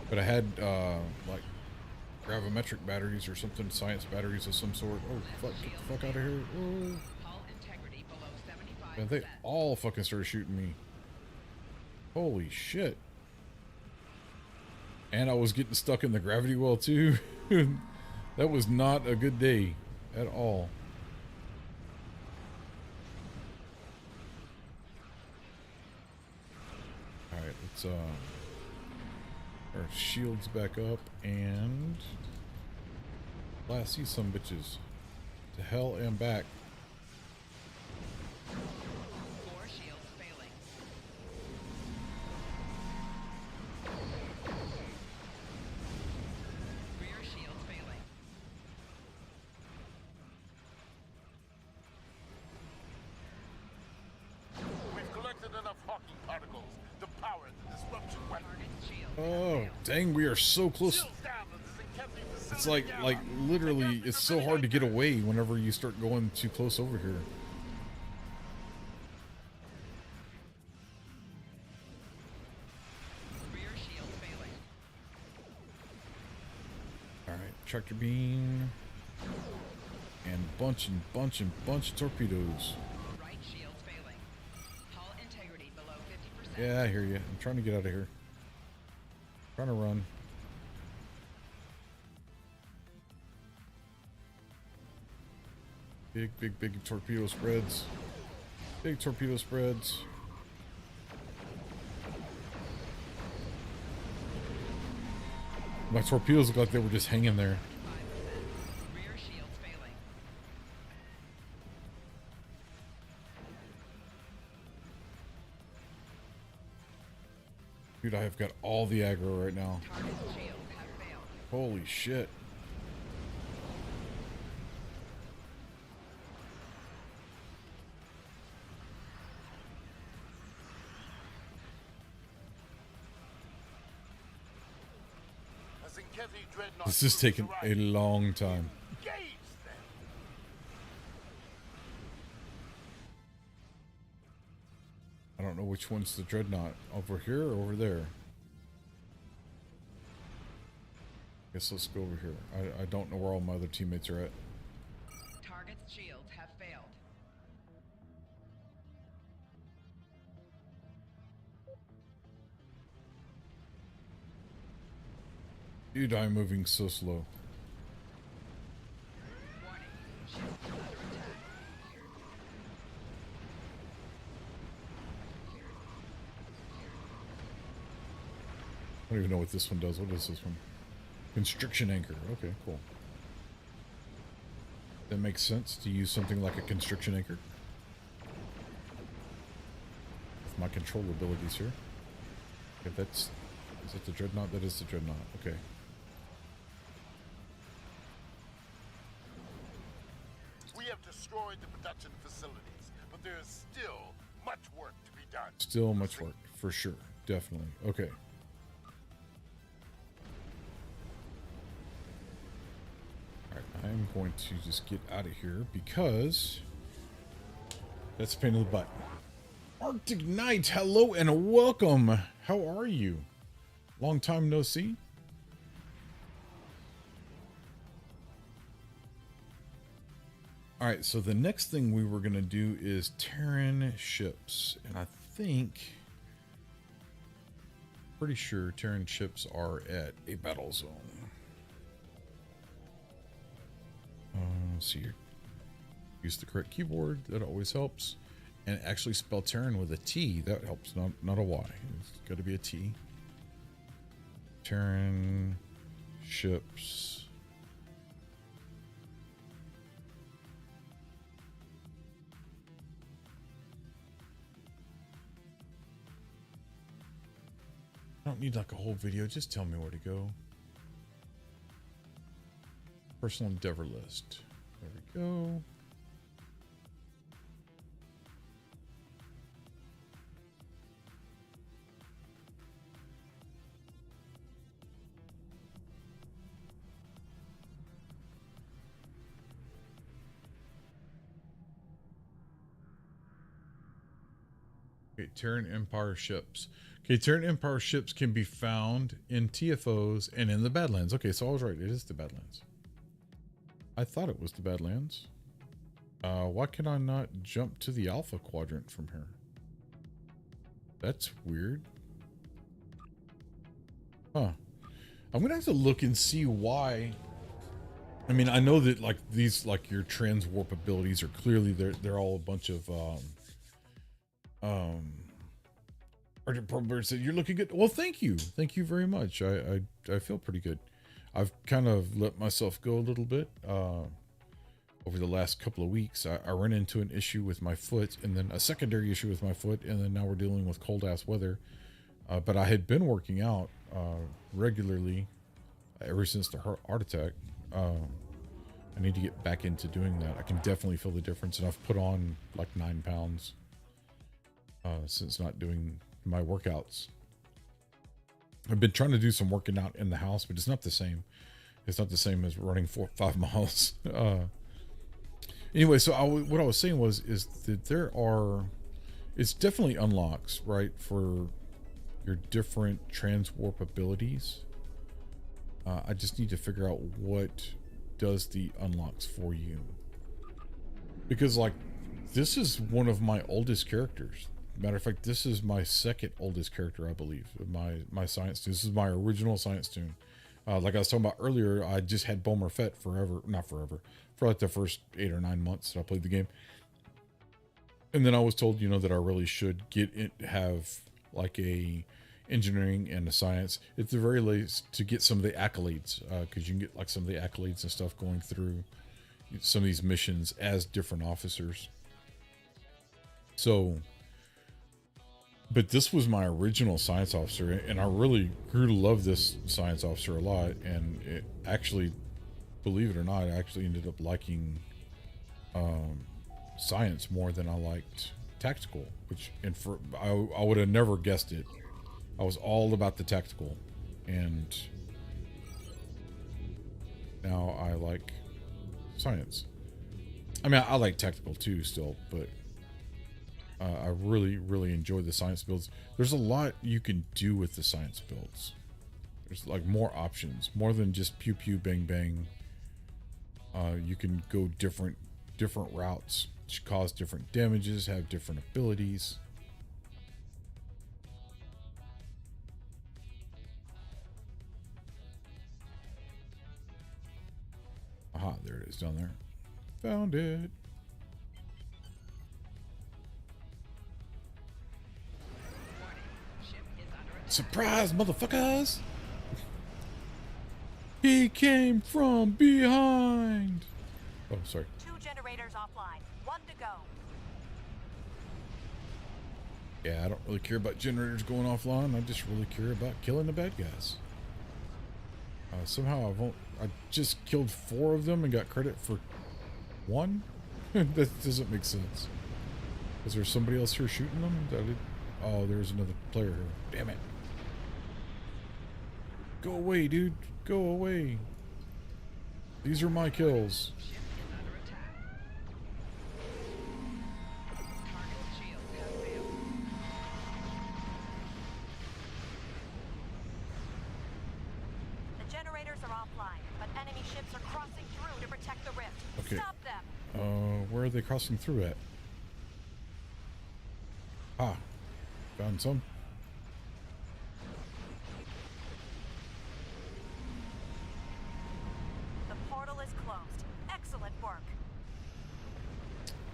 But I had, like, gravimetric batteries or something, science batteries of some sort. Oh, fuck, get the fuck out of here. Oh. Hull integrity below 75%. Man, they all fucking started shooting me. Holy shit. And I was getting stuck in the gravity well, too. That was not a good day at all. Alright, let's, our shields back up and blast these some bitches to hell and back. 4 shields failing. Rear shields failing. We've collected enough Hawking particles to power the disruption weapon. Target's shield. Oh, dang, we are so close. Shields down to the Zinkevni facility. It's like literally, it's so hard to get away whenever you start going too close over here. Rear shields failing. Alright, tractor beam. And bunch of torpedoes. Right shields failing. Hull integrity below 50%. Yeah, I hear you. I'm trying to get out of here. Trying to run. Big torpedo spreads. Big torpedo spreads. My torpedoes look like they were just hanging there. 5%. Rear shields failing. Dude, I have got all the aggro right now. Target's shields have failed. Holy shit. A Zinkevni dreadnought This is taking a arrived. long time. Engage them. I don't know which one's the dreadnought. Over here or over there? Guess let's go over here. I don't know where all my other teammates are at. Target's shields have failed. Dude, I'm moving so slow. Warning. Ship is under attack. I don't even know what this one does. What is this one? Constriction anchor. Okay, cool. That makes sense to use something like a constriction anchor. With my control abilities here. Okay, that's... Is that the dreadnought? That is the dreadnought. Okay. We have destroyed the production facilities, but there is still much work to be done. Still much work, for sure. Definitely. Okay. Alright, I'm going to just get out of here because that's a pain in the butt. Arctic Knight, hello and welcome. How are you? Long time no see. All right, so the next thing we were going to do is Terran ships. And I think, pretty sure Terran ships are at a battle zone. Let's see here. Use the correct keyboard. That always helps. And actually spell Terran with a T. That helps, not a Y. It's got to be a T. Terran ships. I don't need like a whole video. Just tell me where to go. Personal endeavor list. There we go. Okay, Terran Empire ships. Okay, Terran Empire ships can be found in TFOs and in the Badlands. Okay, so I was right. It is the Badlands. I thought it was the Badlands. Why can I not jump to the Alpha Quadrant from here? That's weird. Huh. I'm gonna have to look and see why. I mean, I know that like these, like your trans warp abilities are clearly they're all a bunch of Argent Probird said you're looking good. Well, thank you very much. I feel pretty good. I've kind of let myself go a little bit over the last couple of weeks. I ran into an issue with my foot, and then a secondary issue with my foot, and then now we're dealing with cold ass weather. But I had been working out regularly ever since the heart attack. I need to get back into doing that. I can definitely feel the difference, and I've put on like 9 pounds since not doing my workouts. I've been trying to do some working out in the house, but it's not the same. It's not the same as running 4 or 5 miles. Anyway, so what I was saying is that it's definitely unlocks, right, for your different trans warp abilities. I just need to figure out what does the unlocks for you, because like this is one of my oldest characters. Matter of fact, this is my second oldest character, I believe. My science tune. This is my original science tune. Like I was talking about earlier, I just had Bomer Fett not forever, for like the first 8 or 9 months that I played the game. And then I was told, that I really should have like a engineering and a science at the very least to get some of the accolades, because you can get like some of the accolades and stuff going through some of these missions as different officers. So, but this was my original science officer, and I really grew to love this science officer a lot. And it actually, believe it or not, I actually ended up liking science more than I liked tactical, I would have never guessed it. I was all about the tactical, and now I like science. I mean, I like tactical too still, but I really, really enjoy the science builds. There's a lot you can do with the science builds. There's like more options, more than just pew pew bang bang. You can go different routes, cause different damages, have different abilities. Aha, there it is down there. Found it. Surprise, motherfuckers! He came from behind. Oh, sorry. 2 generators offline. 1 to go. Yeah, I don't really care about generators going offline. I just really care about killing the bad guys. Somehow I just killed 4 of them and got credit for 1? That doesn't make sense. Is there somebody else here shooting them? Oh, there's another player here. Damn it. Go away, dude. Go away. These are my kills. Ship is under attack. Target's shields have failed. The generators are offline, but enemy ships are crossing through to protect the rift. Okay. Stop them! Where are they crossing through at? Ah, found some. The portal is closed. Excellent work.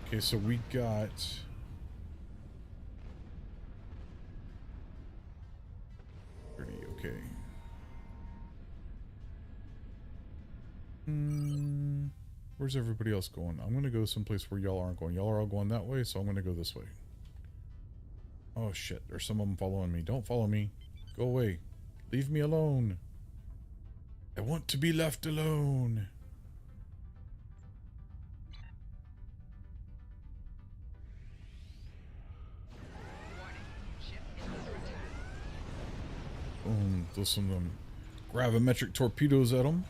Okay, so we got... Okay. Where's everybody else going? I'm gonna go someplace where y'all aren't going. Y'all are all going that way, so I'm gonna go this way. Oh shit, there's some of them following me. Don't follow me. Go away. Leave me alone. I want to be left alone. Warning. Ship is under attack. Boom. Throw some of them gravimetric torpedoes at them.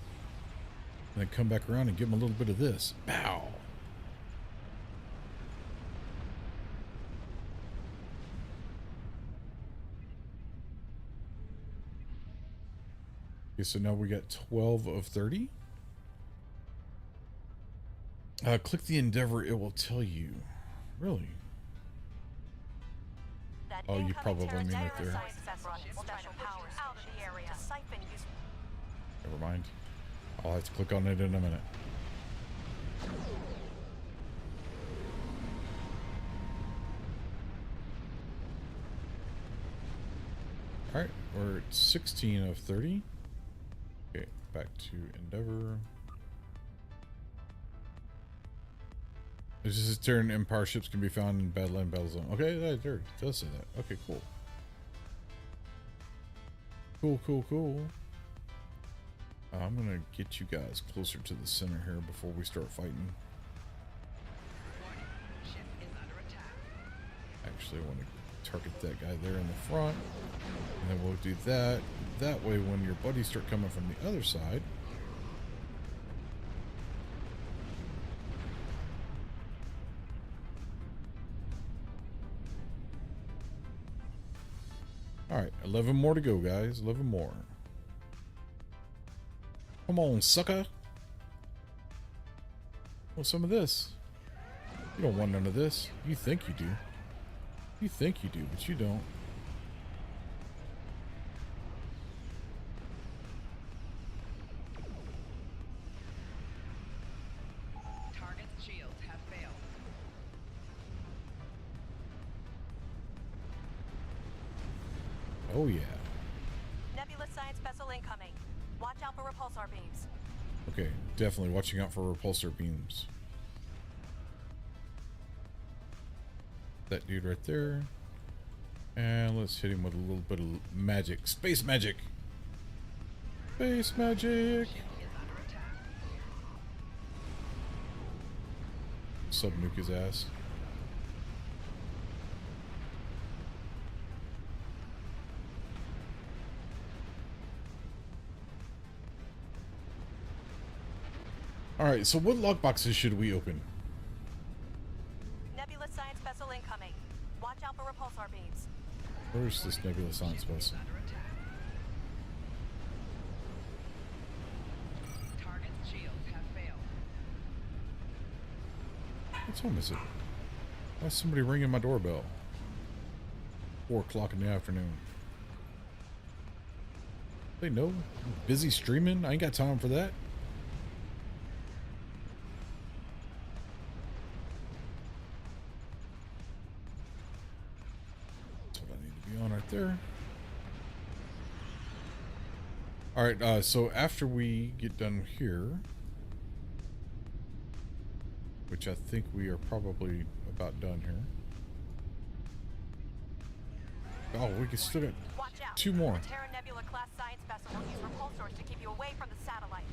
And then come back around and give them a little bit of this. Pow. Okay, so now we got 12 of 30. Click the Endeavor, it will tell you. Really? That Oh, you incoming probably mean right there. science vessel needs special powers out of the area to siphon use. Never mind. I'll have to click on it in a minute. Alright, we're at 16 of 30. Okay, back to Endeavor. This is a turn Empire ships can be found in Badland Battle Zone. Okay, there it does say that. Okay, cool. Cool. I'm gonna get you guys closer to the center here before we start fighting. Warning. Ship is under attack. Actually, I want to target that guy there in the front. And then we'll do that. That way, when your buddies start coming from the other side, alright, 11 more to go, guys. 11 more. Come on, sucker. Want some of this? You don't want none of this. You think you do. You think you do, but you don't. Target's shields have failed. Oh, yeah. Nebula science vessel incoming. Watch out for repulsor beams. Okay, definitely watching out for repulsor beams. That dude right there. And let's hit him with a little bit of magic. Space magic! Space magic! Ship is under attack. Sub-nuke his ass. Alright, so what lockboxes should we open? Nebula science vessel incoming. Watch out for repulsor beams. Where's this Nebula Science Ship is vessel? under attack. Target's shields have failed. What time is it? Why is somebody ringing my doorbell? 4 o'clock in the afternoon. They know I'm busy streaming. I ain't got time for that. That's what I need to be on right there. Alright, so after we get done here, which I think we are probably about done here. Oh, we can still get Watch out. 2 more. Terra Nebula class science vessel will use repulsors to keep you away from the satellite.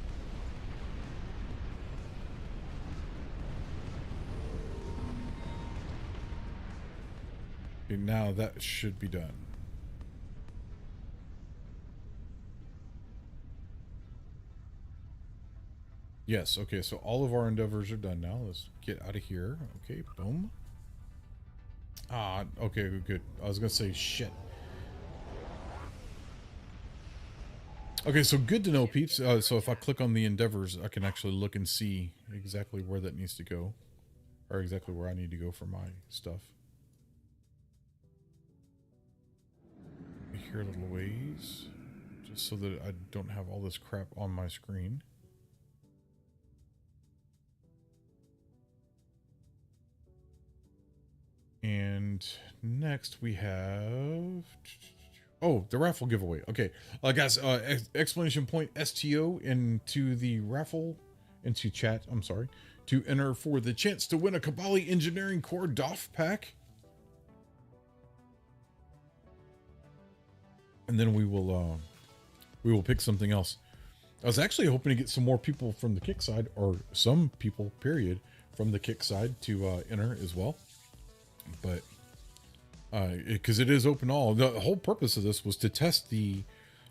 Okay, now that should be done. Yes, okay, so all of our endeavors are done now. Let's get out of here. Okay, boom. Ah, okay, good. I was gonna say shit. Okay, so good to know, peeps. So if I click on the endeavors, I can actually look and see exactly where that needs to go. Or exactly where I need to go for my stuff. Here a little ways. Just so that I don't have all this crap on my screen. And next we have... Oh, the raffle giveaway. Okay, guys, exclamation point STO into the raffle, into chat, I'm sorry, to enter for the chance to win a Kabali Engineering Core DOF pack. And then we will pick something else. I was actually hoping to get some more people from the kick side, or some people, period, from the kick side to enter as well. But because it is open all, the whole purpose of this was to test the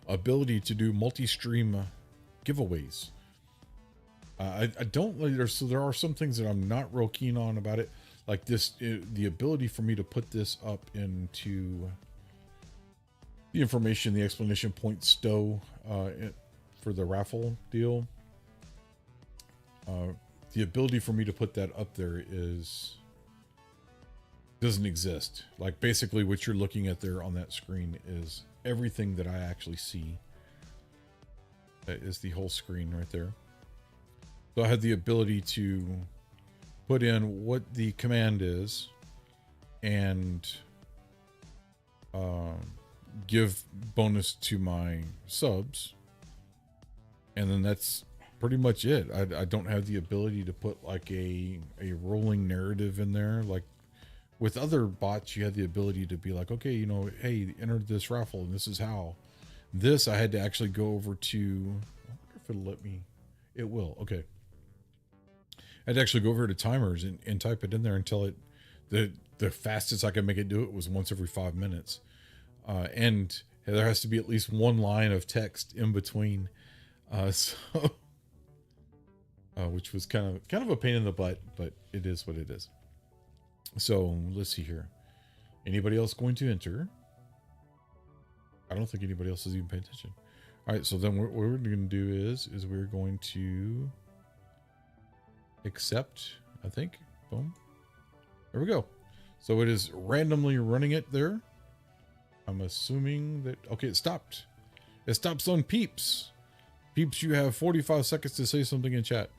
ability to do multi-stream giveaways. I don't like there are some things that I'm not real keen on about it, like this, the ability for me to put this up into the information, the explanation point stow for the raffle deal. The ability for me to put that up there doesn't exist. Like basically what you're looking at there on that screen is everything that I actually see. That is the whole screen right there. So I had the ability to put in what the command is and give bonus to my subs, and then that's pretty much it. I don't have the ability to put like a rolling narrative in there. Like with other bots, you had the ability to be like, okay, you know, hey, enter this raffle and this is how. This I had to actually go over to, I wonder if it'll let me. It will. Okay. I'd actually go over to timers and type it in there until it, the fastest I could make it do it was once every 5 minutes. And there has to be at least one line of text in between. Which was kind of a pain in the butt, but it is what it is. So let's see here. Anybody else going to enter? I don't think anybody else is even paying attention. All right, so then what we're going to do is we're going to accept, I think. Boom. There we go. So it is randomly running it there. I'm assuming that, okay, it stopped. It stops on Peeps. Peeps, you have 45 seconds to say something in chat.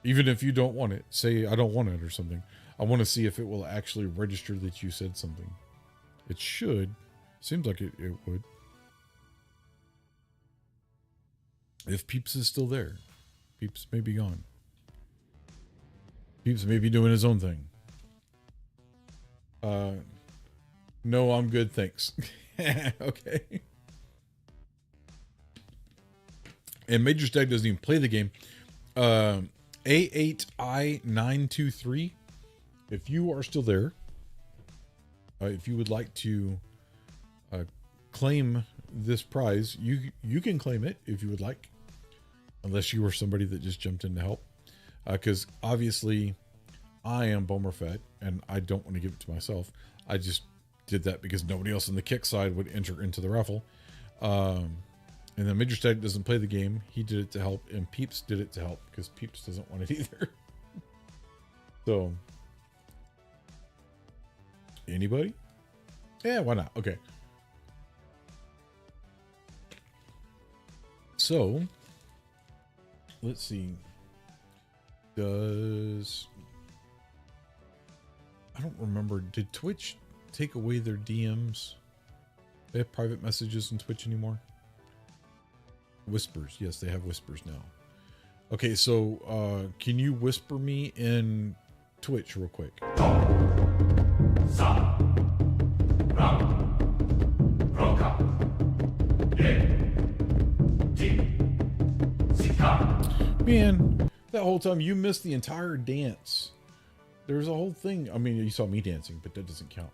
Even if you don't want it, say I don't want it or something. I want to see if it will actually register that you said something. It should. Seems like it would. If Peeps is still there. Peeps may be gone. Peeps may be doing his own thing. No, I'm good, thanks. Okay. And Major Stag doesn't even play the game. A8I923. If you are still there, if you would like to claim this prize, you can claim it if you would like, unless you were somebody that just jumped in to help. Because obviously, I am Bomerfett, and I don't want to give it to myself. I just did that because nobody else on the kick side would enter into the raffle. And then Major Stag doesn't play the game. He did it to help, and Peeps did it to help because Peeps doesn't want it either. So, anybody? Yeah, why not? Okay. So, let's see. I don't remember. Did Twitch take away their DMs? They have private messages in Twitch anymore? Whispers. Yes, they have whispers now. Okay, so can you whisper me in Twitch real quick? Man, that whole time you missed the entire dance. There's a whole thing. I mean, you saw me dancing, but that doesn't count.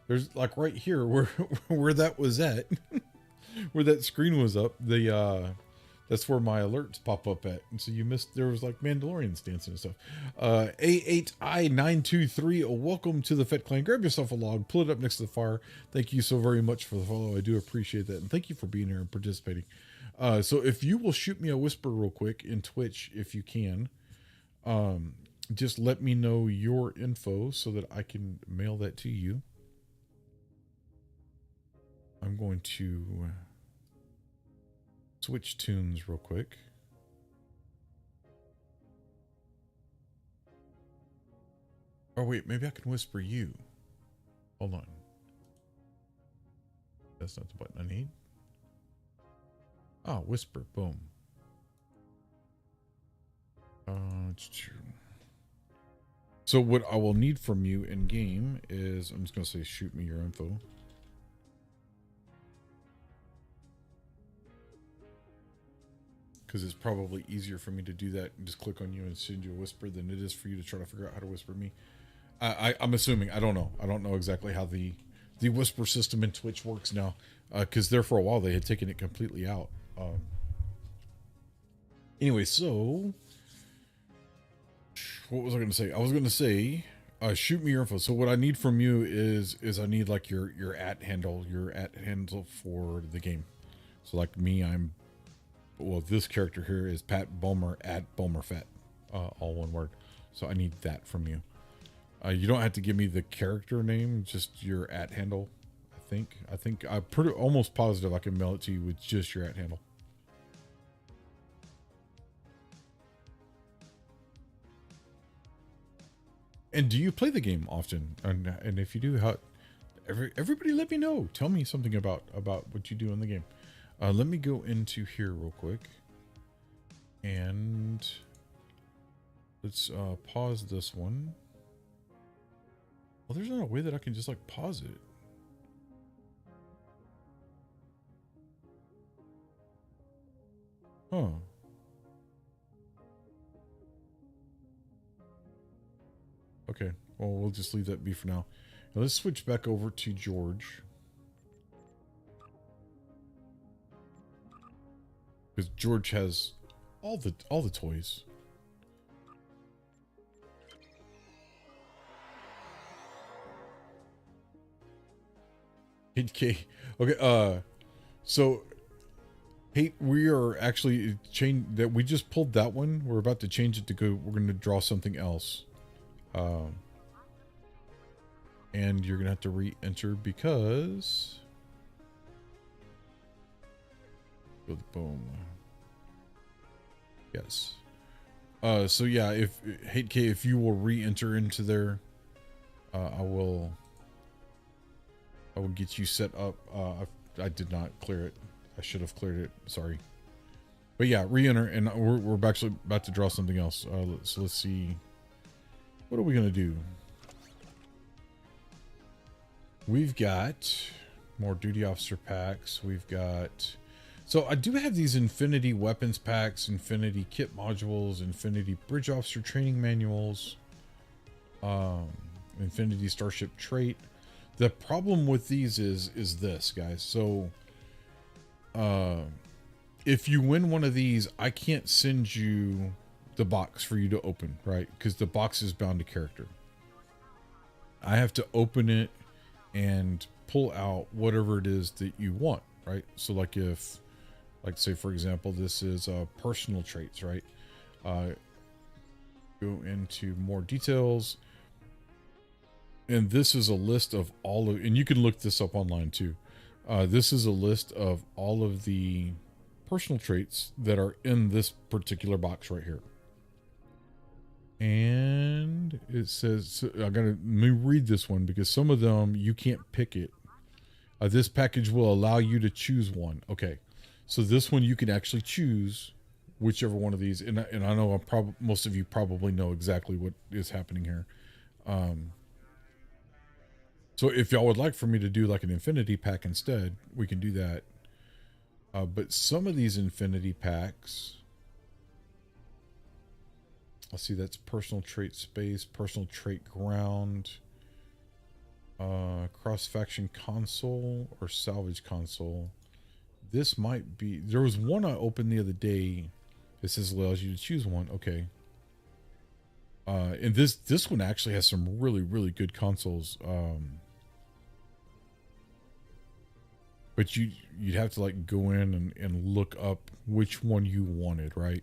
There's like right here where where that was at, where that screen was up. That's where my alerts pop up at. And so you missed. There was like Mandalorians dancing and stuff. A8I923. Welcome to the Fett Clan. Grab yourself a log, pull it up next to the fire. Thank you so very much for the follow. I do appreciate that, and thank you for being here and participating. So if you will shoot me a whisper real quick in Twitch, if you can. Just let me know your info so that I can mail that to you. I'm going to switch tunes real quick. Oh wait, maybe I can whisper you. Hold on. That's not the button I need. Ah, whisper, boom. It's true. So what I will need from you in game is, I'm just going to say, shoot me your info. Because it's probably easier for me to do that and just click on you and send you a whisper than it is for you to try to figure out how to whisper me. I'm assuming, I don't know. I don't know exactly how the whisper system in Twitch works now. Because there for a while they had taken it completely out. Anyway, so what was I going to say? I was going to say, shoot me your info. So what I need from you is I need like your @ handle, for the game. So like me, this character here is Pat Bulmer @BulmerFett, all one word. So I need that from you. You don't have to give me the character name, just your @ handle. I'm pretty almost positive I can mail it to you with just your @ handle. And do you play the game often? And if you do, how? Everybody, let me know. Tell me something about what you do in the game. Let me go into here real quick, and let's pause this one. Well, there's not a way that I can just like pause it. Huh. Okay, well, we'll just leave that be for now. Now let's switch back over to George. Because George has all the toys. Okay. So we are actually that we just pulled that one. We're about to change it to go. We're going to draw something else. And you're gonna have to re-enter because boom. Yes. So yeah, if you will re-enter into there, I will get you set up. I did not clear it. I should have cleared it. Sorry. But yeah, re-enter, and we're actually about to draw something else. So let's see. What are we gonna do? We've got more duty officer packs. We've got, so I do have these Infinity weapons packs, Infinity kit modules, Infinity bridge officer training manuals, Infinity starship trait. The problem with these is this, guys. So if you win one of these, I can't send you the box for you to open, right? Because the box is bound to character. I have to open it and pull out whatever it is that you want, right? So like if, like say for example, this is personal traits, right? Go into more details, and this is a list of all of, and you can look this up online too. This is a list of all of the personal traits that are in this particular box right here. And it says, so let me read this one because some of them you can't pick it. This package will allow you to choose one. Okay, so this one you can actually choose whichever one of these. And I know most of you probably know exactly what is happening here. So if y'all would like for me to do like an Infinity pack instead, we can do that. But some of these Infinity packs, I'll see that's personal trait space, personal trait ground, cross faction console or salvage console. This might be, there was one I opened the other day. It says allows you to choose one. Okay. And this one actually has some really good consoles. But you'd have to like go in and look up which one you wanted, right?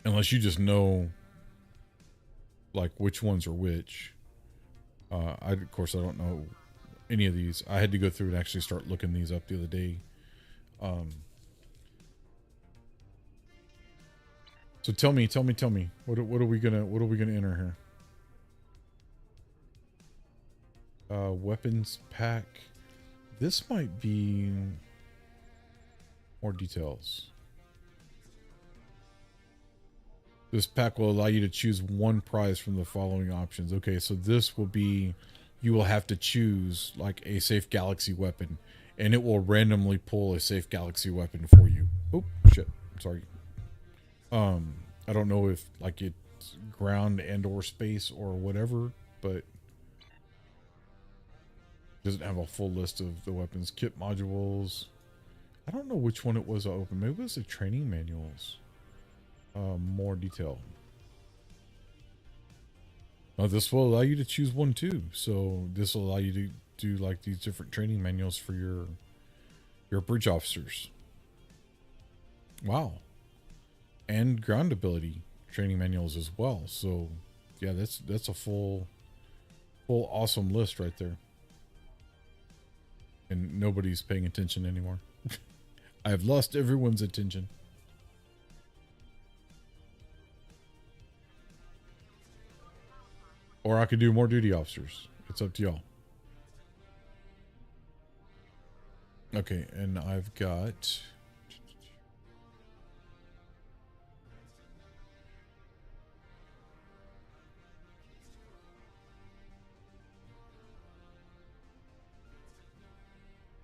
Unless you just know like which ones are which. Of course I don't know any of these. I had to go through and actually start looking these up the other day. So tell me. What are we gonna enter here? Weapons pack. This might be more details. This pack will allow you to choose one prize from the following options. Okay, so this will be, you will have to choose like a safe galaxy weapon, and it will randomly pull a safe galaxy weapon for you. Oh shit, sorry. I don't know if like it's ground and or space or whatever, but it doesn't have a full list of the weapons. Kit modules. I don't know which one it was I opened. Maybe it was the training manuals. More detail. Now this will allow you to choose one too. So this will allow you to do like these different training manuals for your bridge officers. Wow. And ground ability training manuals as well. So yeah, that's a full awesome list right there. And nobody's paying attention anymore. I've lost everyone's attention. Or I could do more duty officers. It's up to y'all. Okay, and I've got...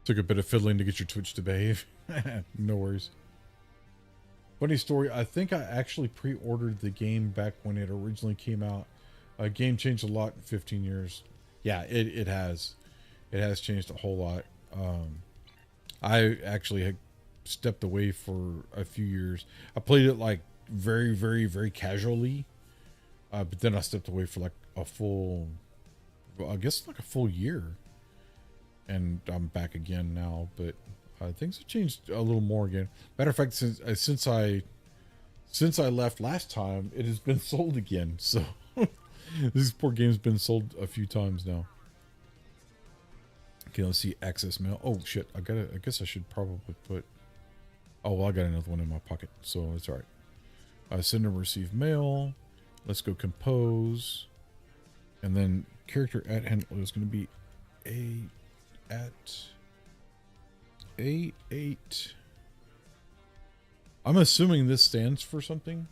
Took a bit of fiddling to get your Twitch to behave. No worries. Funny story, I think I actually pre-ordered the game back when it originally came out. Game changed a lot in 15 years. Yeah, it has. It has changed a whole lot. I actually had stepped away for a few years. I played it like very casually. But then I stepped away for like a full, I guess like a full year. And I'm back again now, but things have changed a little more again. Matter of fact, since I left last time, it has been sold again. So this poor game's been sold a few times now. Okay, let's see access mail. Oh shit, I guess I should probably put. Oh well, I got another one in my pocket, so it's all right. Send and receive mail. Let's go compose, and then character at handler is going to be A8. I'm assuming this stands for something.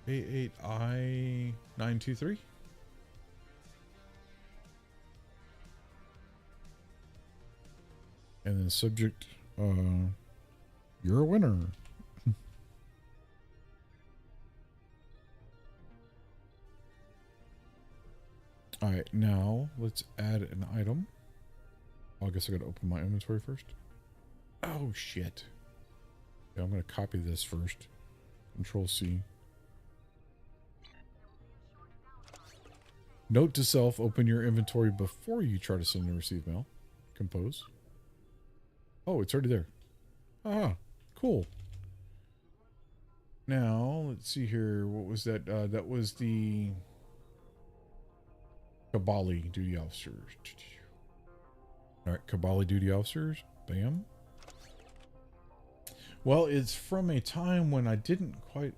A8I923. And then subject, you're a winner. All right, now let's add an item. I guess I gotta open my inventory first. Oh shit. Yeah, I'm gonna copy this first. Control C. Note to self, open your inventory before you try to send and receive mail. Compose. Oh, it's already there. Ah, cool. Now, let's see here. What was that? That was the Kabali duty officers. All right, Kabali duty officers. Bam. Well, it's from a time when I didn't quite...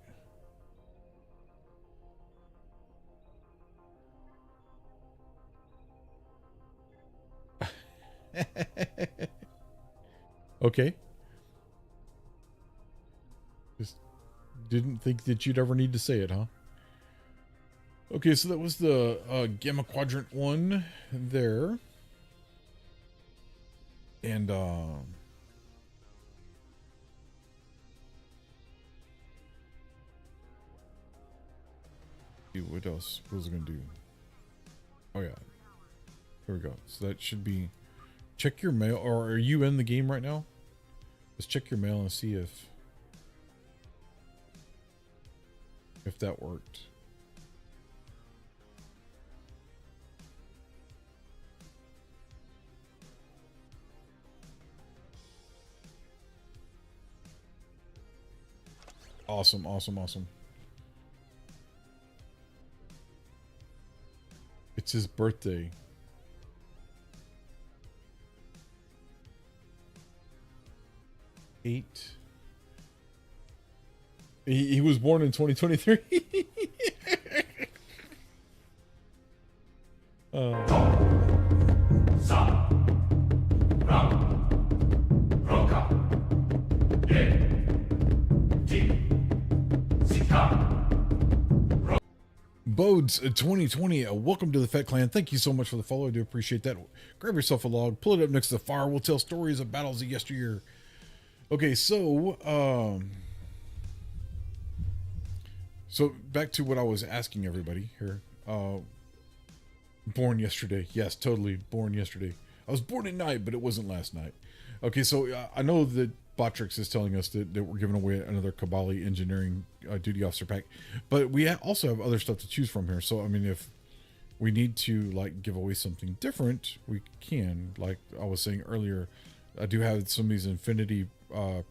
Okay. Just didn't think that you'd ever need to say it, huh? Okay, so that was the Gamma Quadrant 1 there. And See what else? What was it gonna do? Oh yeah, here we go. So that should be. Check your mail, or are you in the game right now? Let's check your mail and see if that worked. Awesome, awesome, awesome. It's his birthday. He was born in 2023. Bodes 2020, welcome to the Fett Clan. Thank you so much for the follow. I do appreciate that. Grab yourself a log, pull it up next to the fire. We'll tell stories of battles of yesteryear. Okay, so back to what I was asking everybody here. Born yesterday. Yes, totally born yesterday. I was born at night, but it wasn't last night. Okay, so I know that Botrix is telling us that we're giving away another Kabali Engineering Duty Officer pack, but we also have other stuff to choose from here. So, I mean, if we need to, like, give away something different, we can. Like I was saying earlier, I do have some of these Infinity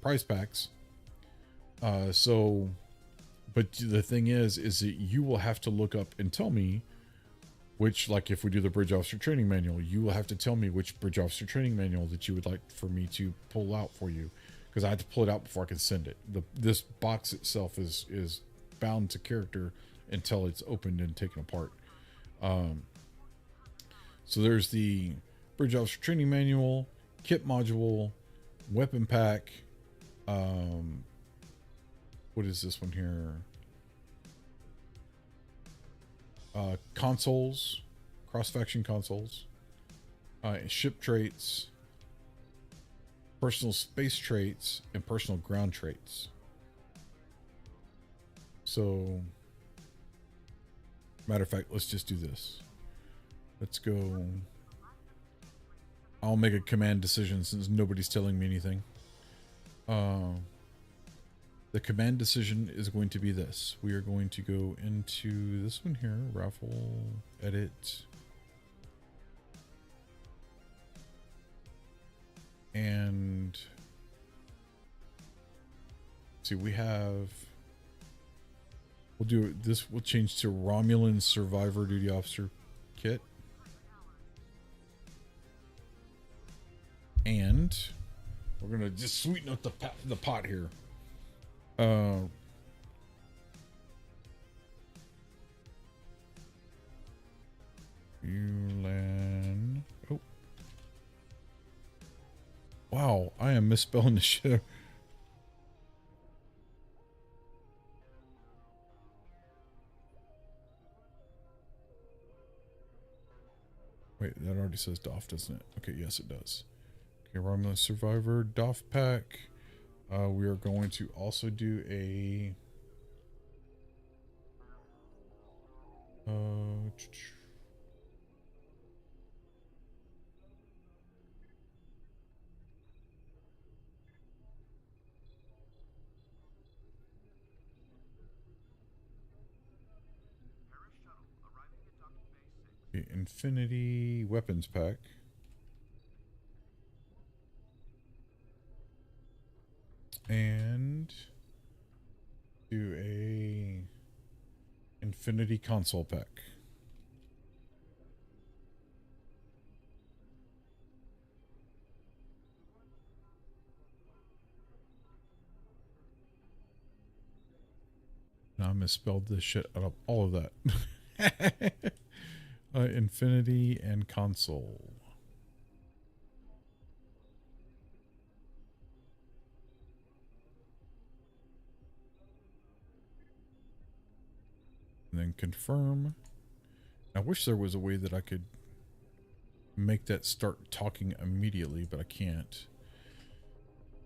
prize packs. But the thing is that you will have to look up and tell me which, like if we do the Bridge Officer Training Manual, you will have to tell me which Bridge Officer Training Manual that you would like for me to pull out for you, because I have to pull it out before I can send it. This box itself is bound to character until it's opened and taken apart. So there's the Bridge Officer Training Manual, Kit Module, Weapon Pack. What is this one here? Consoles, cross-faction consoles, ship traits, personal space traits, and personal ground traits. So, matter of fact, let's just do this. Let's go. I'll make a command decision since nobody's telling me anything. The command decision is going to be this. We are going to go into this one here, raffle, edit. And see, we'll do this. We'll change to Romulan Survivor Duty Officer kit. And we're going to just sweeten up the pot here. Ulan. Oh. Wow, I am misspelling the shit. Wait, that already says DOF, doesn't it? Okay, yes, it does. Okay, Romulan Survivor DOF pack. We are going to also do a the Infinity Weapons pack. And do a Infinity Console pack. Now I misspelled this shit out of all of that. Infinity and Console. And then confirm. I wish there was a way that I could make that start talking immediately, but I can't.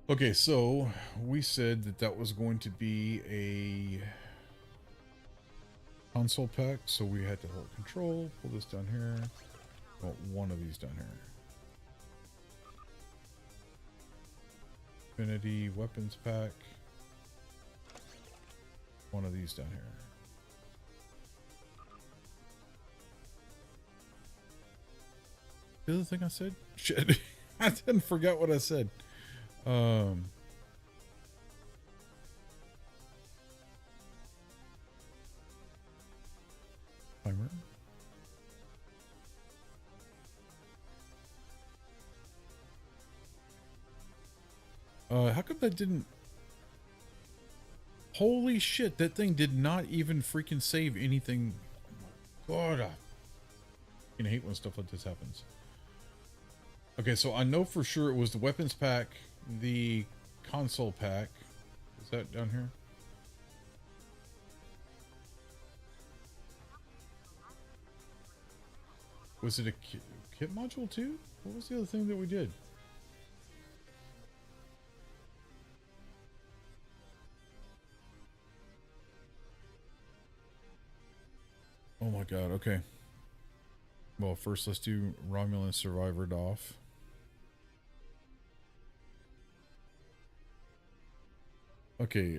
Okay, so we said that was going to be a console pack, so we had to hold control, pull this down here. Well, one of these down here. Infinity weapons pack. One of these down here. The other thing I said? Shit. I didn't forget what I said. Timer. How come that didn't... Holy shit, that thing did not even freaking save anything. God, I fucking hate when stuff like this happens. Okay, so I know for sure it was the weapons pack, the console pack. Is that down here? Was it a kit module too? What was the other thing that we did? Oh my god, okay. Well, first let's do Romulan Survivor off. Okay,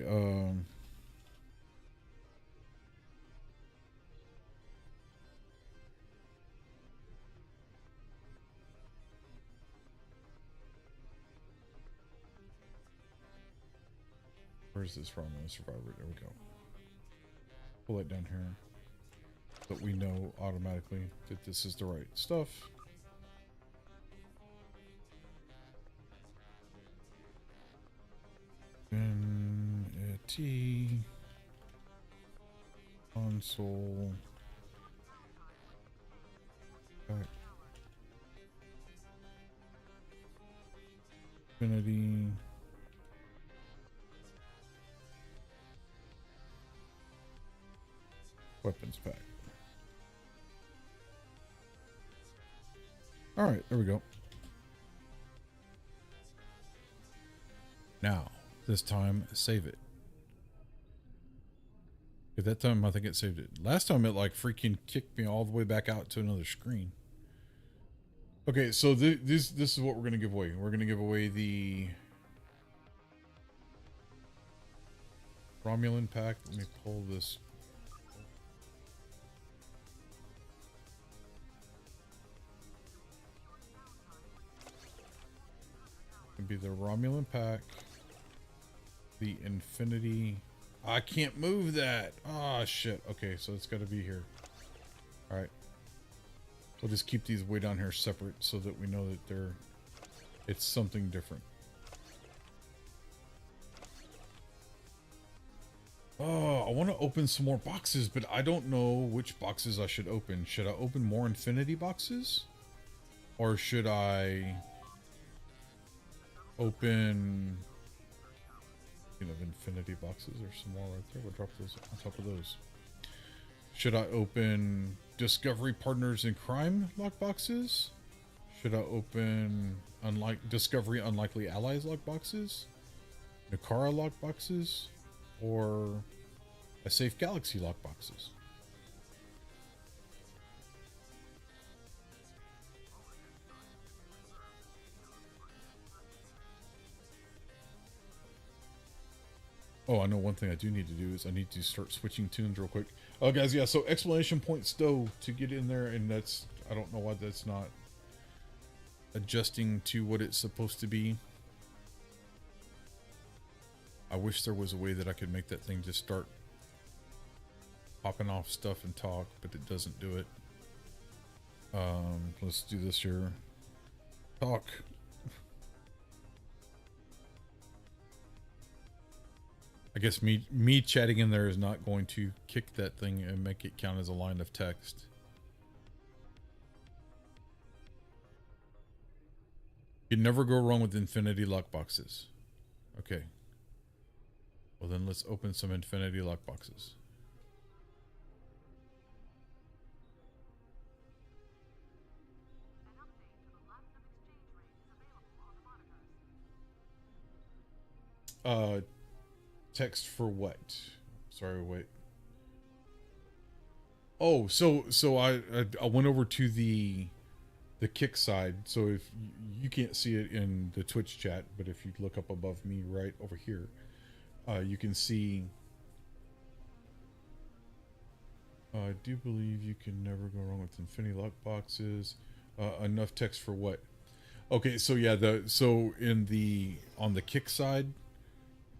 where's this Romulan Survivor? There we go. Pull it down here. But we know automatically that this is the right stuff. T console. Infinity. Weapons pack. All right, there we go. Now, this time, save it. At that time, I think it saved it. Last time, it like freaking kicked me all the way back out to another screen. Okay, so this is what we're gonna give away. We're gonna give away the Romulan pack. Let me pull this. It'd be the Romulan pack, the Infinity. I can't move that. Ah, shit. Okay, so it's got to be here. All right. We'll just keep these way down here separate so that we know that it's something different. Oh, I want to open some more boxes, but I don't know which boxes I should open. Should I open more Infinity boxes? Or should I open, you know, Infinity boxes? There's some more right there. We'll drop those on top of those. Should I open Discovery Partners in Crime lockboxes? Should I open Discovery Unlikely Allies lockboxes? Nakara lockboxes? Or a Safe Galaxy lockboxes? Oh, I know one thing I do need to do is I need to start switching tunes real quick. Oh, guys, yeah, so exclamation point stow to get in there, and that's, I don't know why that's not adjusting to what it's supposed to be. I wish there was a way that I could make that thing just start popping off stuff and talk, but it doesn't do it. Let's do this here. Talk. I guess me chatting in there is not going to kick that thing and make it count as a line of text. You never go wrong with Infinity lockboxes. Okay. Well then let's open some Infinity lockboxes. Text for what? Sorry, wait. Oh, so I went over to the kick side. So if you can't see it in the Twitch chat, but if you look up above me right over here, you can see. I do believe you can never go wrong with Infinity Lock boxes. Enough text for what? Okay, so yeah, so in the on the Kick side,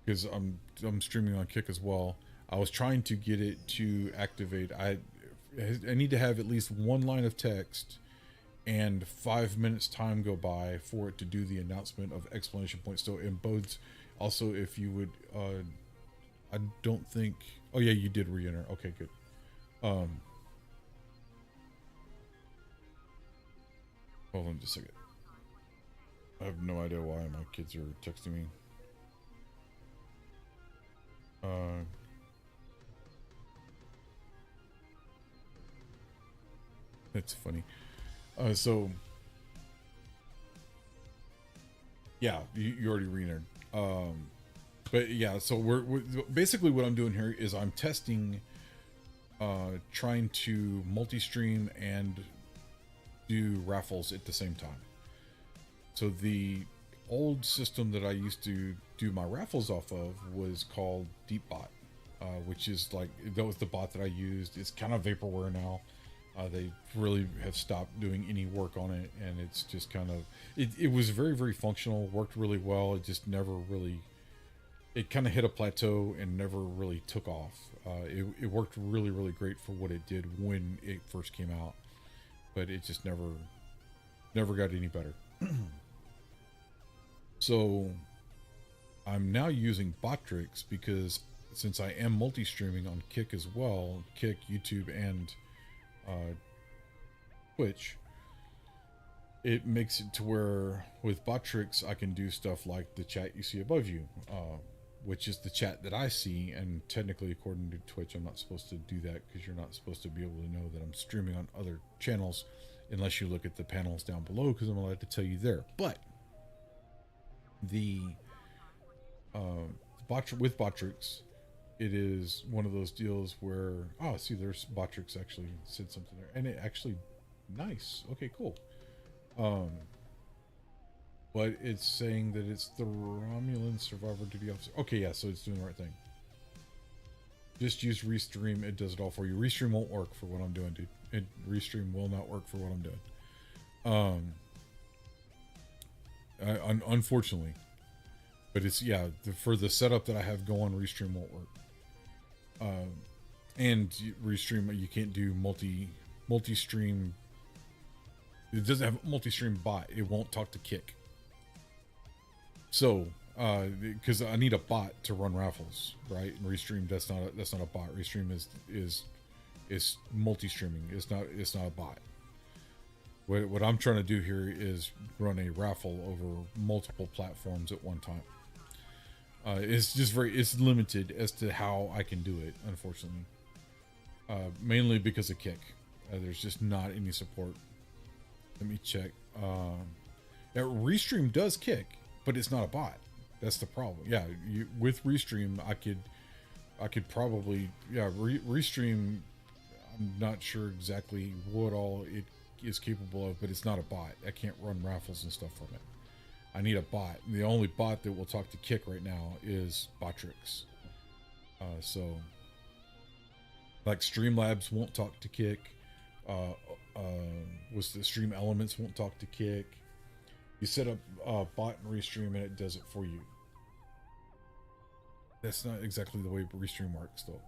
because I'm streaming on Kick as well. I was trying to get it to activate. I need to have at least one line of text and 5 minutes time go by for it to do the announcement of explanation point. So it bodes also if you would. I don't think. Oh yeah, you did re-enter. Okay, good. Hold on just a second. I have no idea why my kids are texting me. That's funny. So yeah, you already re-entered. But yeah, so we're basically what I'm doing here is I'm testing, trying to multi-stream and do raffles at the same time. So the old system that I used to do my raffles off of was called DeepBot, which is like, that was the bot that I used. It's kind of vaporware now. They really have stopped doing any work on it, and it's just kind of, it was very, very functional, worked really well. It just never really, it kind of hit a plateau and never really took off. It worked really, really great for what it did when it first came out, but it just never got any better. So I'm now using Botrix because since I am multi-streaming on Kick as well, Kick, YouTube, and Twitch, it makes it to where with Botrix I can do stuff like the chat you see above you, which is the chat that I see, and technically according to Twitch I'm not supposed to do that because you're not supposed to be able to know that I'm streaming on other channels unless you look at the panels down below, because I'm allowed to tell you there. But the with Botrix, it is one of those deals where, oh, see, there's Botrix actually said something there, and it actually, nice, okay, cool. But it's saying that it's the Romulan survivor duty officer. Okay, yeah, so it's doing the right thing. Just use Restream, it does it all for you. Restream won't work for what I'm doing, dude. Restream will not work for what I'm doing. Unfortunately. But it's, yeah, for the setup that I have going, Restream won't work. And Restream, you can't do multi-stream. It doesn't have a multi-stream bot. It won't talk to Kick. So, because I need a bot to run raffles, right? And Restream, that's not a bot. Restream is multi-streaming. It's not a bot. What I'm trying to do here is run a raffle over multiple platforms at one time. It's just it's limited as to how I can do it, unfortunately. Mainly because of Kick. There's just not any support. Let me check. Restream does Kick, but it's not a bot. That's the problem. Yeah, with Restream, I could probably, yeah, Restream. I'm not sure exactly what all it is capable of, but it's not a bot. I can't run raffles and stuff from it. I need a bot. The only bot that will talk to Kick right now is Botrix. So, like Streamlabs won't talk to Kick. Was the Stream Elements won't talk to Kick. You set up bot and Restream and it does it for you. That's not exactly the way Restream works, though.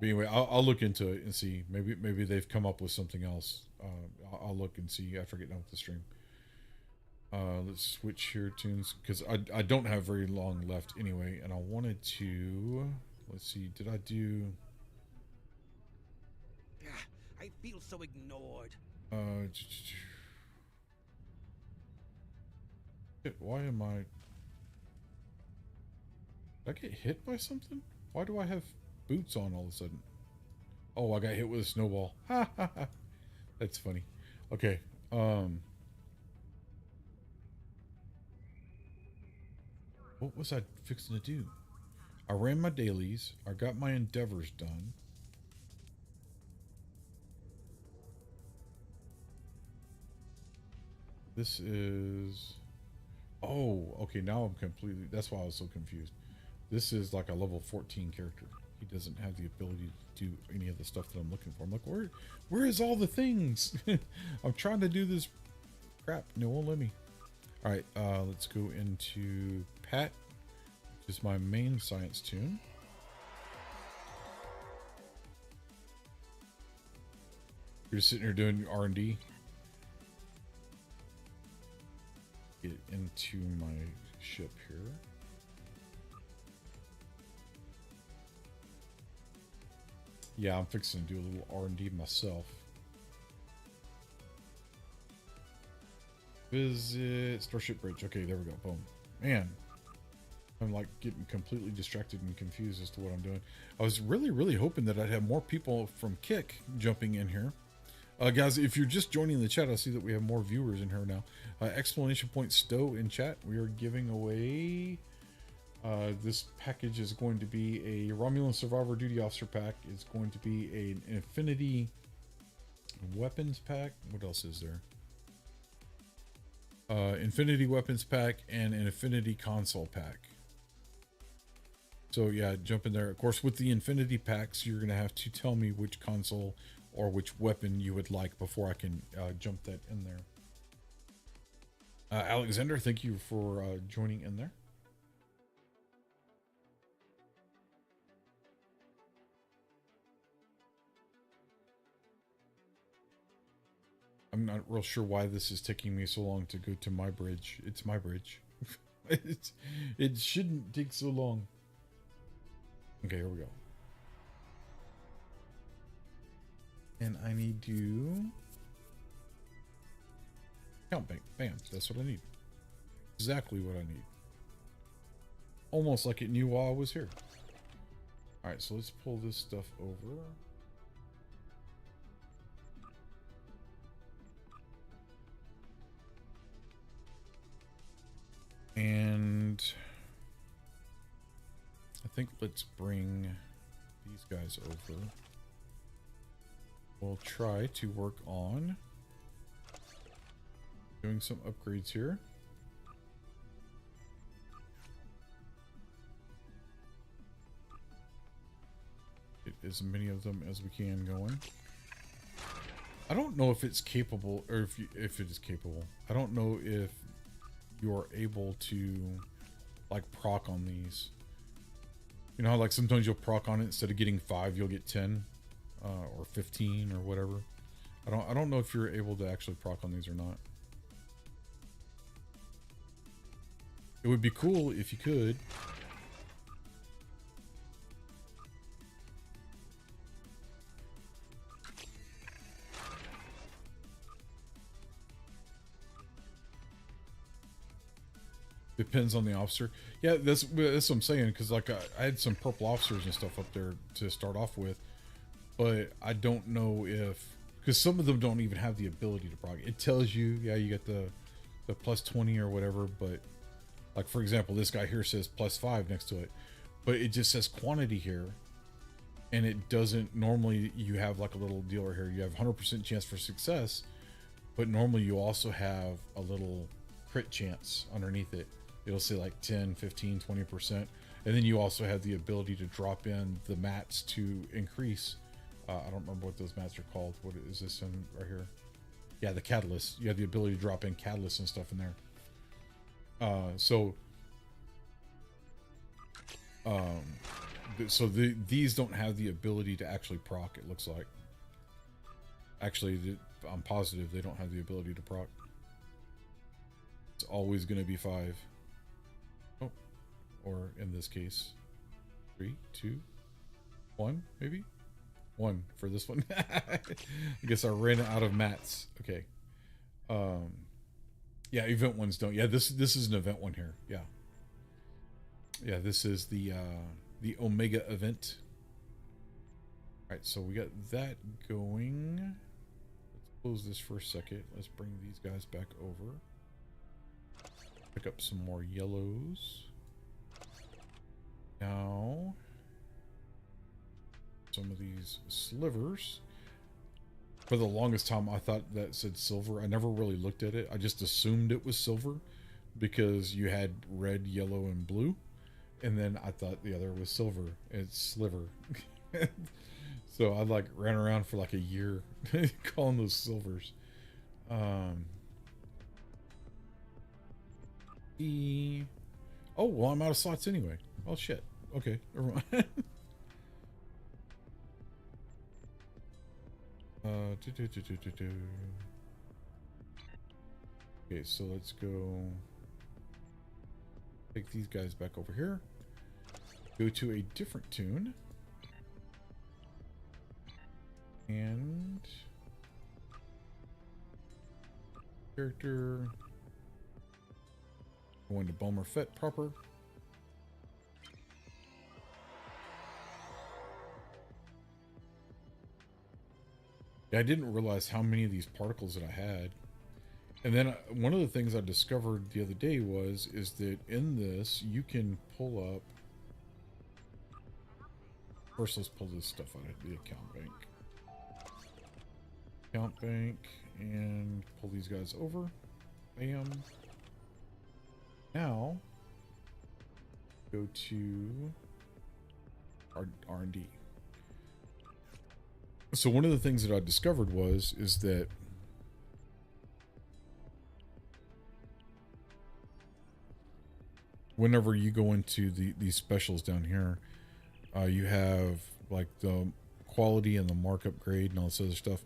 But anyway, I'll look into it and see. Maybe they've come up with something else. I'll look and see after I get done with the stream. Let's switch here tunes because I don't have very long left anyway, and I wanted to. Let's see. Did I do? I feel so ignored. Why am I? Did I get hit by something? Why do I have boots on all of a sudden? Oh, I got hit with a snowball. Ha ha ha. That's funny. Okay. What was I fixing to do? I ran my dailies. I got my endeavors done. This is... Oh, okay, now I'm completely... That's why I was so confused. This is like a level 14 character. He doesn't have the ability to do any of the stuff that I'm looking for. I'm like, where is all the things? I'm trying to do this crap. No, it won't let me. All right, let's go into Pat, which is my main science tune. You're just sitting here doing R&D. Get into my ship here. Yeah, I'm fixing to do a little R&D myself. Visit Starship Bridge. Okay, there we go. Boom. Man, I'm like getting completely distracted and confused as to what I'm doing. I was really hoping that I'd have more people from Kick jumping in here. Guys, if you're just joining the chat, I see that we have more viewers in here now. Explanation point Stowe in chat. We are giving away... this package is going to be a Romulan Survivor Duty Officer pack. It's going to be an Infinity Weapons pack. What else is there? Infinity Weapons pack and an Infinity Console pack. So yeah, jump in there. Of course, with the Infinity packs, you're going to have to tell me which console or which weapon you would like before I can jump that in there. Alexander, thank you for joining in there. I'm not real sure why this is taking me so long to go to my bridge. It's my bridge. It shouldn't take so long. Okay, here we go. And I need to count bank. Bam, that's what I need. Exactly what I need. Almost like it knew while I was here. Alright, so let's pull this stuff over. And I think let's bring these guys over. We'll try to work on doing some upgrades here. Get as many of them as we can going. I don't know if it's capable, or if it is capable. I don't know if you're able to like proc on these. You know how like sometimes you'll proc on it, instead of getting 5 you'll get 10 or 15 or whatever. I don't know if you're able to actually proc on these or not. It would be cool if you could. Depends on the officer. Yeah, that's what I'm saying, because like I had some purple officers and stuff up there to start off with, but I don't know if, because some of them don't even have the ability to proc. It tells you, yeah, you get the plus 20 or whatever, but like for example, this guy here says plus 5 next to it, but it just says quantity here, and it doesn't. Normally you have like a little dealer here. You have 100% chance for success, but normally you also have a little crit chance underneath it. It'll say like 10, 15, 20%. And then you also have the ability to drop in the mats to increase. I don't remember what those mats are called. What is this in right here? Yeah, the catalyst. You have the ability to drop in catalysts and stuff in there. These don't have the ability to actually proc, it looks like. Actually, I'm positive they don't have the ability to proc. It's always going to be 5. Oh, or in this case, 3, 2, 1, maybe 1 for this one. I guess I ran out of mats. Okay. Yeah, event ones don't. Yeah, this is an event one here. Yeah. Yeah, this is the Omega event. All right, so we got that going. Let's close this for a second. Let's bring these guys back over. Pick up some more yellows. Now, some of these slivers. For the longest time, I thought that said silver. I never really looked at it. I just assumed it was silver because you had red, yellow, and blue. And then I thought the other was silver. It's sliver. So I like ran around for like a year calling those silvers. Oh, well, I'm out of slots anyway. Oh, shit. Okay, never mind. Okay, so let's go take these guys back over here. Go to a different tune. And character going to Bomber Fett proper. Yeah, I didn't realize how many of these particles that I had. And then one of the things I discovered the other day is that in this you can pull up. First, let's pull this stuff out of the account bank. Account bank, and pull these guys over. Bam. Now go to our R&D. So one of the things that I discovered is that whenever you go into these specials down here, you have like the quality and the markup grade and all this other stuff.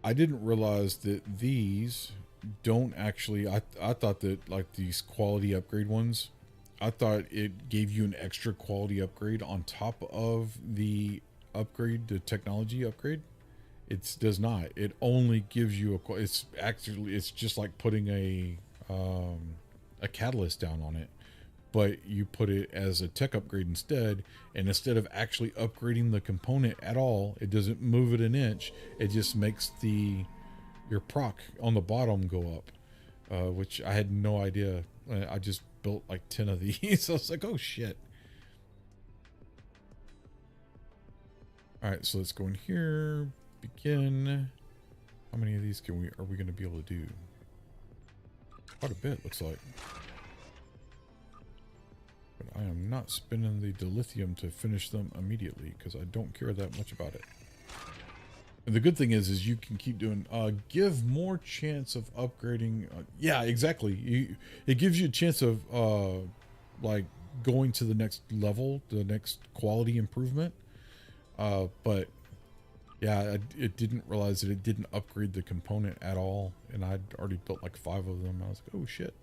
I didn't realize that these don't actually, I thought that like these quality upgrade ones, I thought it gave you an extra quality upgrade on top of the upgrade, the technology upgrade. It does not. It only gives you it's just like putting a catalyst down on it, but you put it as a tech upgrade instead, and instead of actually upgrading the component at all, it doesn't move it an inch. It just makes your proc on the bottom go up, which I had no idea. I just built like 10 of these. So I was like, oh shit. All right, so let's go in here, begin. How many of these are we going to be able to do? Quite a bit, looks like. But I am not spending the dilithium to finish them immediately because I don't care that much about it. And the good thing is you can keep doing, give more chance of upgrading. Yeah, exactly. It gives you a chance of, like going to the next level, the next quality improvement. But yeah, it didn't realize that it didn't upgrade the component at all. And I'd already built like 5 of them. I was like, oh shit.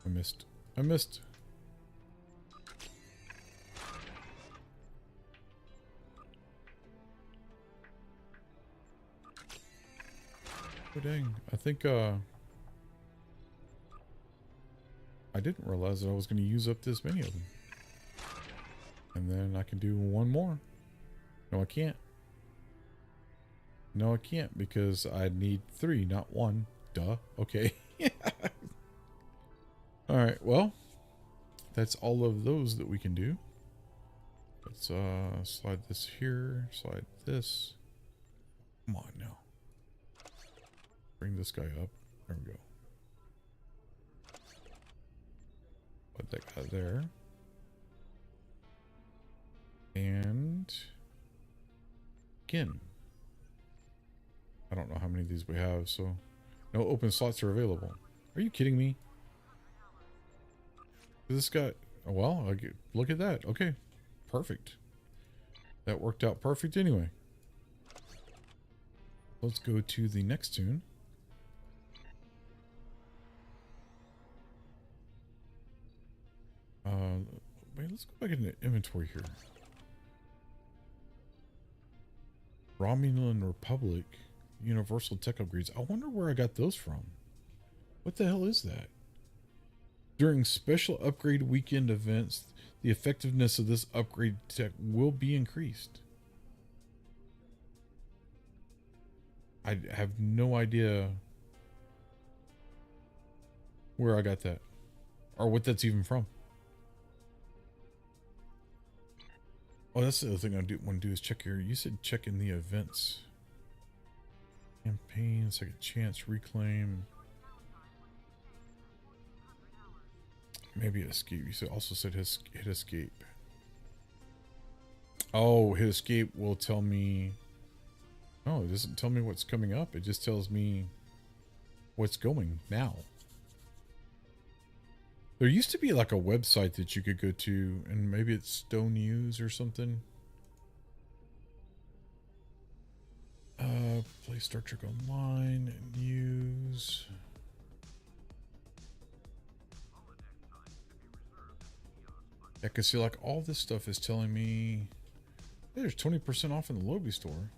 I missed. Oh dang, I think I didn't realize that I was going to use up this many of them. And then I can do one more. No, I can't. No, I can't because I need 3, not 1. Duh. Okay. Alright, well, that's all of those that we can do. Let's slide this here, slide this. Come on now. Bring this guy up. There we go. Put that guy there. And again, I don't know how many of these we have, so no open slots are available. Are you kidding me? This guy, well, look at that. Okay, perfect. That worked out perfect anyway. Let's go to the next tune. Wait, let's go back into inventory here. Romulan Republic Universal Tech Upgrades. I wonder where I got those from. What the hell is that? During special upgrade weekend events, the effectiveness of this upgrade tech will be increased. I have no idea where I got that. or what that's even from. Oh, that's the other thing I do want to do is check here. You said check in the events. Campaign, second chance, reclaim. Maybe escape. You also said hit escape. Oh, hit escape will tell me. No, it doesn't tell me what's coming up. It just tells me what's going now. There used to be like a website that you could go to, and maybe it's Stone News or something. Play Star Trek Online, news. Yeah, cause see, like all this stuff is telling me hey, there's 20% off in the Lobby store.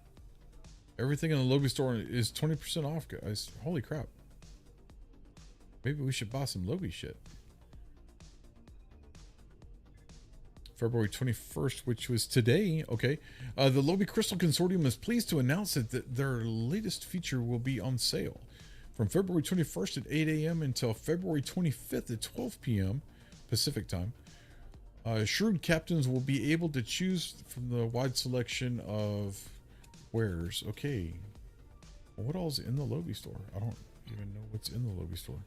Everything in the Lobby store is 20% off, guys. Holy crap. Maybe we should buy some Lobby shit. February 21st, which was today. Okay. The Lobby Crystal Consortium is pleased to announce that their latest feature will be on sale from February 21st at 8 a.m. until February 25th at 12 p.m. Pacific time. Shrewd captains will be able to choose from the wide selection of wares. Okay. Well, what all is in the Lobby store? I don't even know what's in the Lobby store.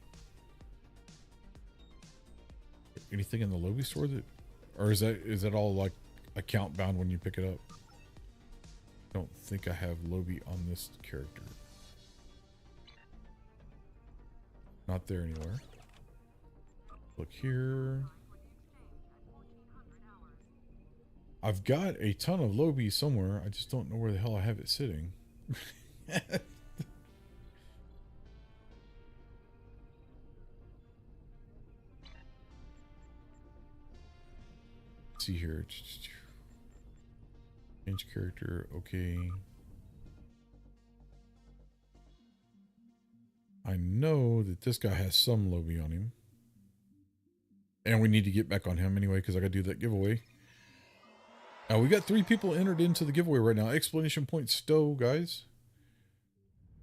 Anything in the Lobby store that... Or is that all like account bound when you pick it up? I don't think I have Lobby on this character. Not there anywhere. Look here. I've got a ton of Lobby somewhere. I just don't know where the hell I have it sitting. See here. Change character. Okay. I know that this guy has some Lobby on him. And we need to get back on him anyway because I got to do that giveaway. We got 3 people entered into the giveaway right now. Explanation point Stowe, guys.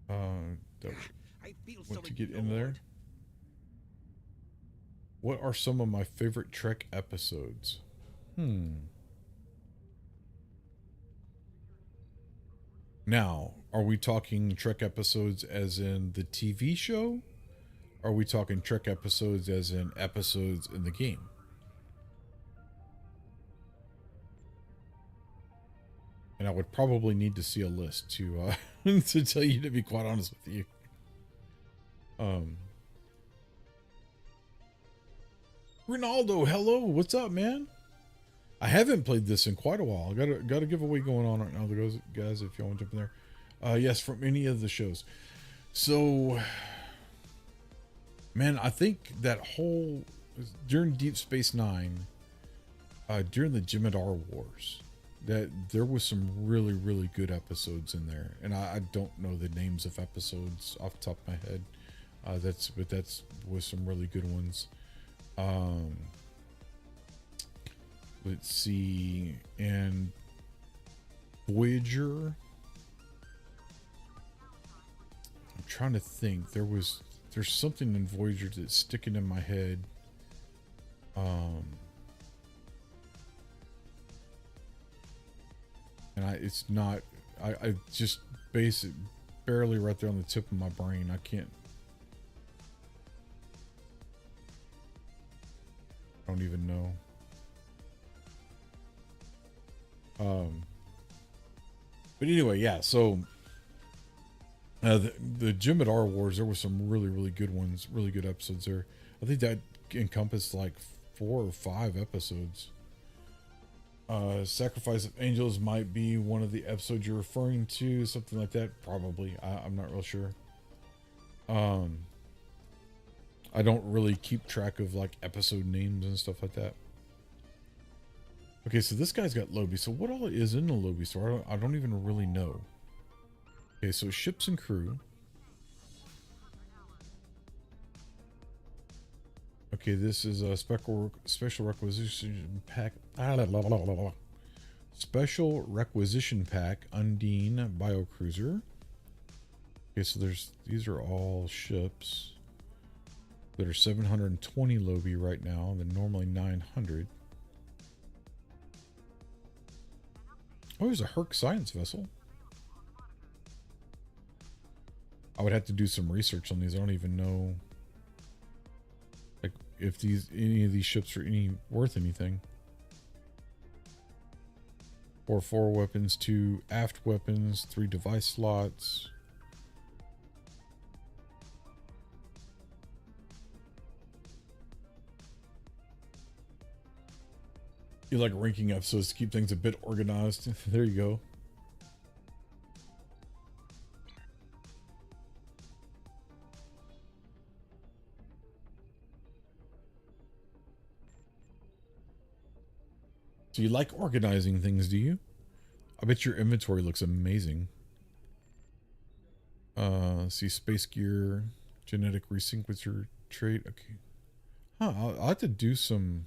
I feel so to get in there. What are some of my favorite Trek episodes? Now, are we talking Trek episodes as in the TV show? Or are we talking Trek episodes as in episodes in the game? And I would probably need to see a list to to tell you, to be quite honest with you. Ronaldo, hello, what's up, man? I haven't played this in quite a while. Got a giveaway going on right now, guys. If y'all want to jump in there, yes, from any of the shows. So, man, I think that whole during Deep Space Nine, during the Jem'Hadar Wars, that there was some really, really good episodes in there, and I don't know the names of episodes off the top of my head. That's was some really good ones. Let's see, and Voyager. I'm trying to think. There's something in Voyager that's sticking in my head. And it's not. I just barely right there on the tip of my brain. I can't. I don't even know. But anyway, yeah, so the Jem'Hadar Wars, there were some really, really good ones, really good episodes there. I think that encompassed like 4 or 5 episodes. Sacrifice of Angels might be one of the episodes you're referring to, something like that, probably. I'm not real sure. I don't really keep track of like episode names and stuff like that. Okay, so this guy's got Lobby. So what all is in the Lobby store? I don't even really know. Okay, so ships and crew. Okay, this is a special requisition pack. Special requisition pack, Undine Biocruiser. Okay, so these are all ships. that are 720 Lobi right now. They're normally 900. Oh, there's a Herc science vessel. I would have to do some research on these. I don't even know, like, if any of these ships are worth anything. 4 forward weapons, 2 aft weapons, 3 device slots. You like ranking episodes to keep things a bit organized. There you go. So you like organizing things, do you? I bet your inventory looks amazing. See, space gear, genetic resequencer trait. Okay. Huh, I'll have to do some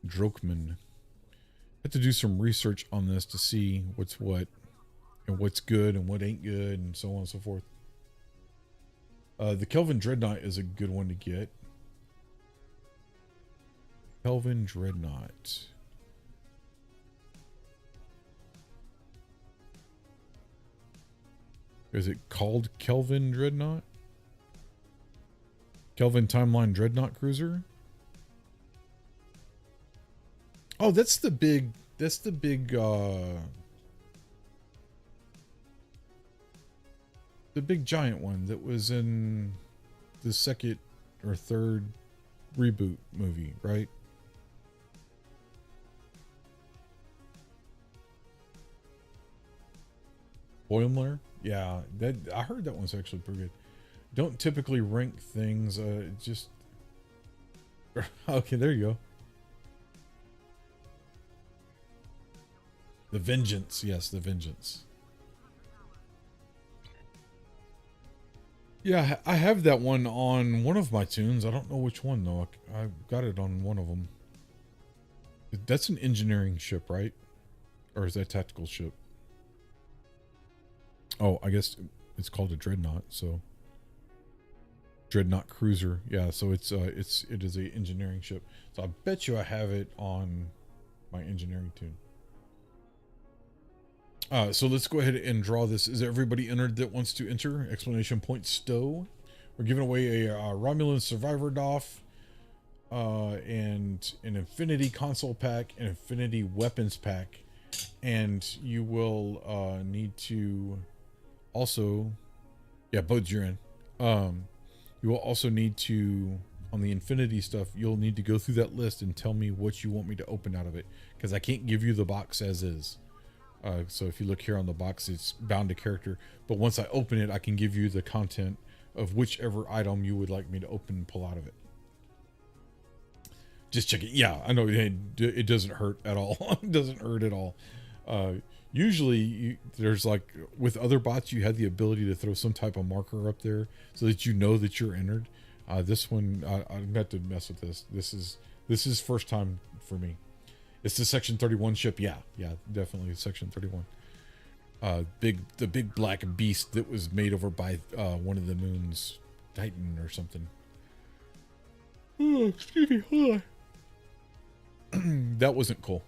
Drokman. I have to do some research on this to see what's what and what's good and what ain't good and so on and so forth. The Kelvin Dreadnought is a good one to get. Kelvin Dreadnought. Is it called Kelvin Dreadnought? Kelvin Timeline Dreadnought Cruiser? Oh, that's the big the big giant one that was in the second or third reboot movie, right? Boimler? Yeah, that I heard that one's actually pretty good. Don't typically rank things, just okay, there you go. The Vengeance, yes, the Vengeance. Yeah, I have that one on one of my tunes. I don't know which one though. I got it on one of them. That's an engineering ship, right? Or is that a tactical ship? Oh, I guess it's called a dreadnought. So dreadnought cruiser. Yeah, so it is a engineering ship. So I bet you I have it on my engineering tune. So let's go ahead and draw this. Is everybody entered that wants to enter? Explanation point stow. We're giving away a Romulan Survivor DOF, and an Infinity console pack, an Infinity weapons pack, and you will need to also, yeah, both you're in. You will also need to, on the Infinity stuff, you'll need to go through that list and tell me what you want me to open out of it, because I can't give you the box as is. So if you look here on the box, it's bound to character. But once I open it, I can give you the content of whichever item you would like me to open and pull out of it. Just check it. Yeah, I know it doesn't hurt at all. It doesn't hurt at all. Usually, there's like, with other bots, you have the ability to throw some type of marker up there so that you know that you're entered. This one, I meant to mess with this. This is first time for me. It's the Section 31 ship. Yeah, definitely Section 31. The big black beast that was made over by one of the moons, Titan or something. Oh, excuse me. Hold on. That wasn't cool.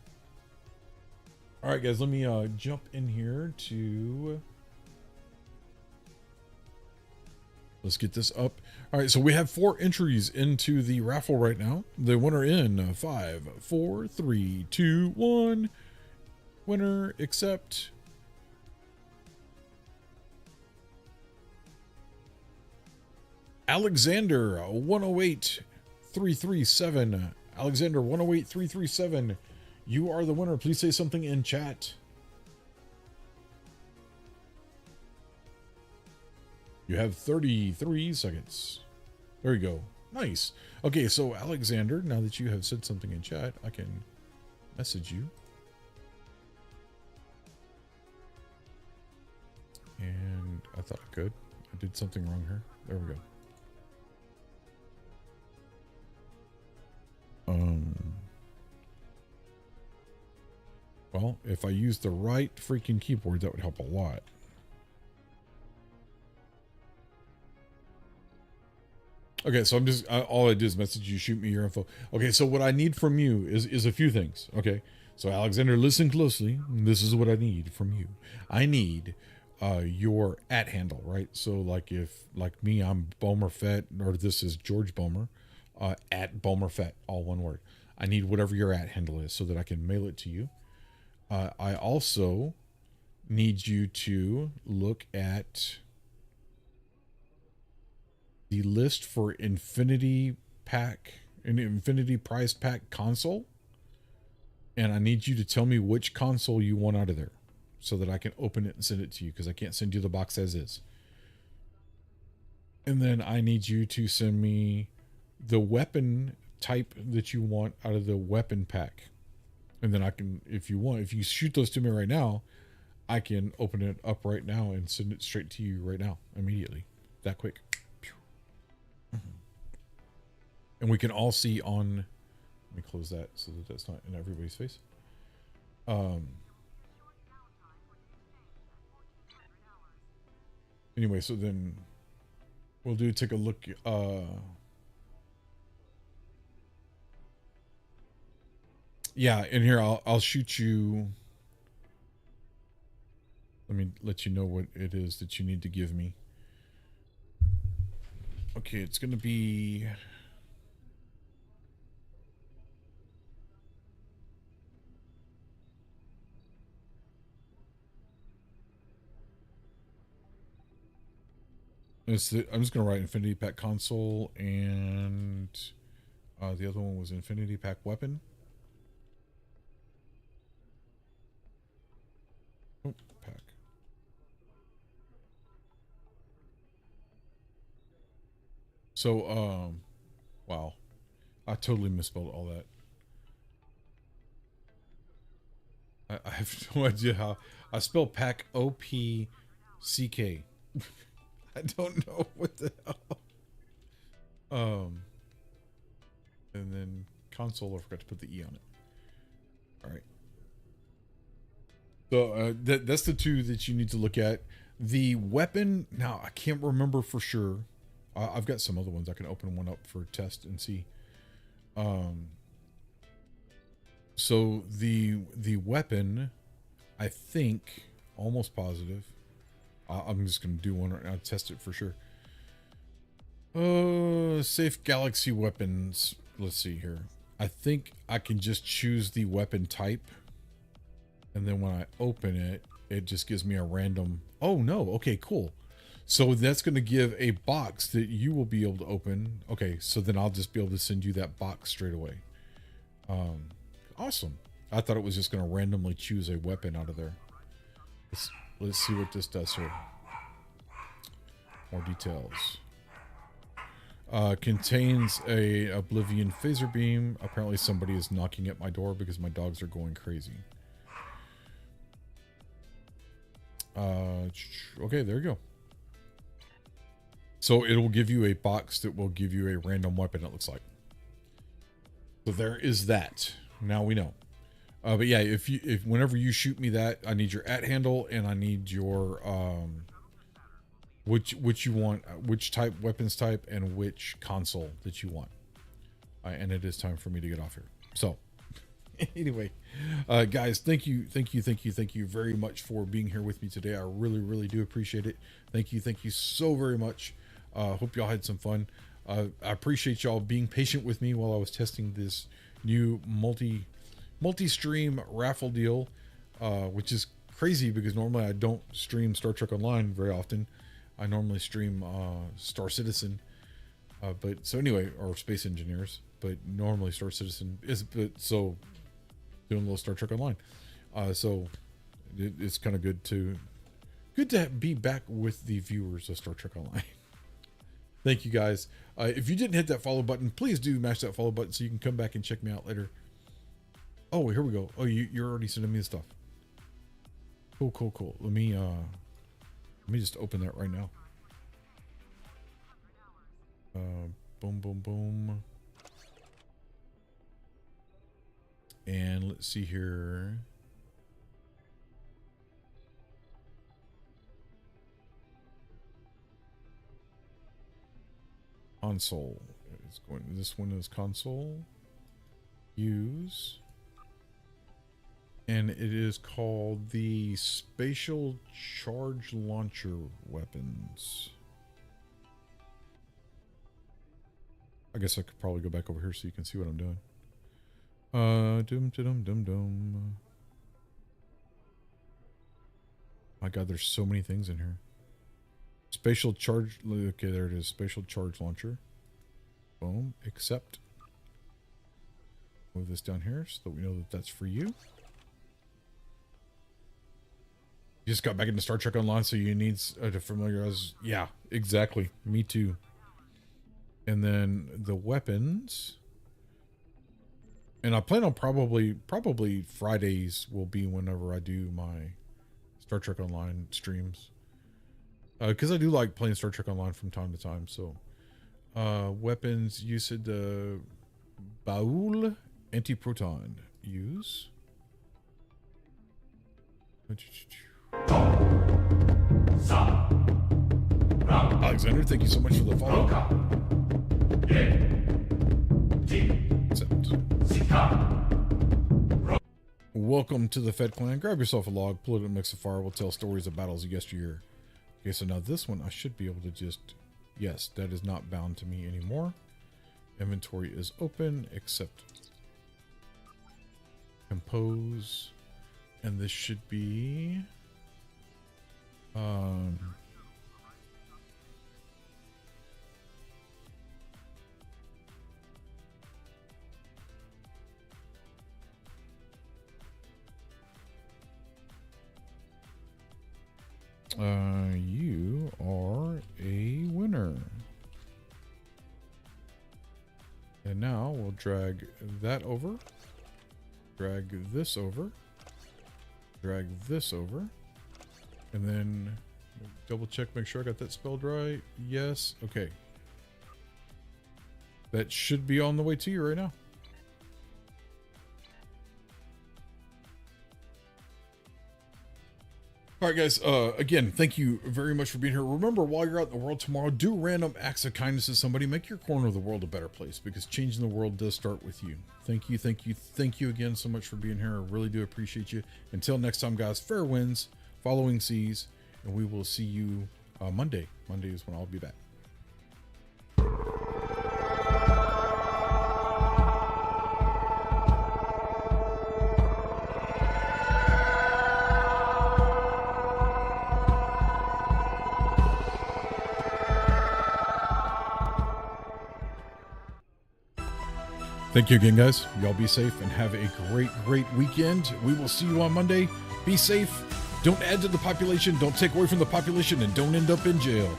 All right, guys, let me jump in here to. Let's get this up. All right, so we have 4 entries into the raffle right now. The winner in 5, 4, 3, 2, 1. Winner, accept. Alexander 108337. Alexander 108337. You are the winner. Please say something in chat. You have 33 seconds. There you go. Nice. Okay, so Alexander, now that you have said something in chat, I can message you. And I thought I could. I did something wrong here. There we go. Well, if I use the right freaking keyboard, that would help a lot. Okay, so I'm just all I did is message you, shoot me your info. Okay, so what I need from you is a few things. Okay, so Alexander, listen closely. This is what I need from you. I need your @ handle, right? So like if like me, I'm Bomer Fett, or this is George Bomer, @ Bomer Fett, all one word. I need whatever your @ handle is so that I can mail it to you. I also need you to look at the list for Infinity Pack, an Infinity Prize Pack console, and I need you to tell me which console you want out of there so that I can open it and send it to you, because I can't send you the box as is. And then I need you to send me the weapon type that you want out of the weapon pack. And then I can, if you shoot those to me right now, I can open it up right now and send it straight to you right now, immediately. That quick. And we can all see on, let me close that so that that's not in everybody's face. Anyway, so then we'll take a look. Yeah, in here I'll shoot you. Let me let you know what it is that you need to give me. Okay, it's gonna be. I'm just gonna write Infinity Pack console, and the other one was Infinity Pack weapon. Oh, pack. So wow, I totally misspelled all that. I have no idea how I spell pack OPCK. I don't know what the hell. And then console, I forgot to put the E on it. All right. So that's the two that you need to look at. The weapon, now I can't remember for sure. I've got some other ones. I can open one up for test and see. So the weapon, I think, almost positive. I'm just gonna do one right now, test it for sure. Safe Galaxy weapons. Let's see here. I think I can just choose the weapon type, and then when I open it, it just gives me a random. Oh no. Okay, cool. So that's going to give a box that you will be able to open. Okay, so then I'll just be able to send you that box straight away. Awesome. I thought it was just going to randomly choose a weapon out of there. Let's see what this does here. More details. Contains a Oblivion phaser beam. Apparently somebody is knocking at my door because my dogs are going crazy. Okay, there you go. So it'll give you a box that will give you a random weapon, it looks like. So there is that. Now we know. But yeah, if whenever you shoot me that, I need your @ handle, and I need your which you want, which type, weapons type, and which console that you want. And it is time for me to get off here. So anyway, guys, thank you very much for being here with me today. I really do appreciate it. Thank you so very much. Hope y'all had some fun. I appreciate y'all being patient with me while I was testing this new multi-stream raffle deal, which is crazy because normally I don't stream Star Trek Online very often. I normally stream Star Citizen, but so anyway, or Space Engineers, but normally Star Citizen is, but so doing a little Star Trek Online. So it's kind of good to be back with the viewers of Star Trek Online. Thank you guys. If you didn't hit that follow button, please do mash that follow button so you can come back and check me out later. Oh, here we go. Oh, you're already sending me the stuff. Cool. Let me just open that right now. Boom. And let's see here. console. It's going. This one is console. Use. And it is called the Spatial Charge Launcher Weapons. I guess I could probably go back over here so you can see what I'm doing. Dum. My God, there's so many things in here. Spatial charge. Okay, there it is. Spatial charge launcher. Boom. Accept. Move this down here so that we know that that's for you. You just got back into Star Trek Online, so you need to familiarize. Yeah, exactly. Me too. And then the weapons. And I plan on probably Fridays will be whenever I do my Star Trek Online streams. Because I do like playing Star Trek Online from time to time. So, weapons, you said the Baul Anti-Proton. Use. Alexander, thank you so much for the follow. Welcome to the Fed Clan. Grab yourself a log, pull it in a mix of fire. We'll tell stories of battles of yesteryear. Okay, so now this one I should be able to just... Yes, that is not bound to me anymore. Inventory is open, except... Compose. And this should be... you are a winner. And now we'll drag that over. Drag this over. Drag this over. And then double check, make sure I got that spelled right. Yes. Okay. That should be on the way to you right now. All right, guys. Again, thank you very much for being here. Remember, while you're out in the world tomorrow, do random acts of kindness to somebody. Make your corner of the world a better place, because changing the world does start with you. Thank you, thank you, thank you again so much for being here. I really do appreciate you. Until next time, guys, fair winds, following seas, and we will see you Monday. Monday is when I'll be back. Thank you again, guys. Y'all be safe and have a great weekend. We will see you on Monday. Be safe. Don't add to the population. Don't take away from the population, and don't end up in jail.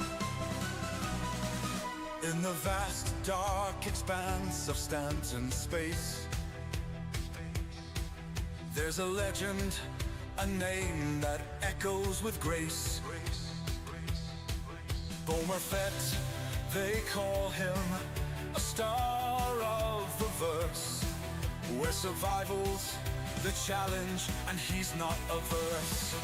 In the vast, dark expanse of Stanton space, there's a legend, a name that echoes with grace. Bomer Fett, they call him a star of the verse, where survival's the challenge and he's not averse.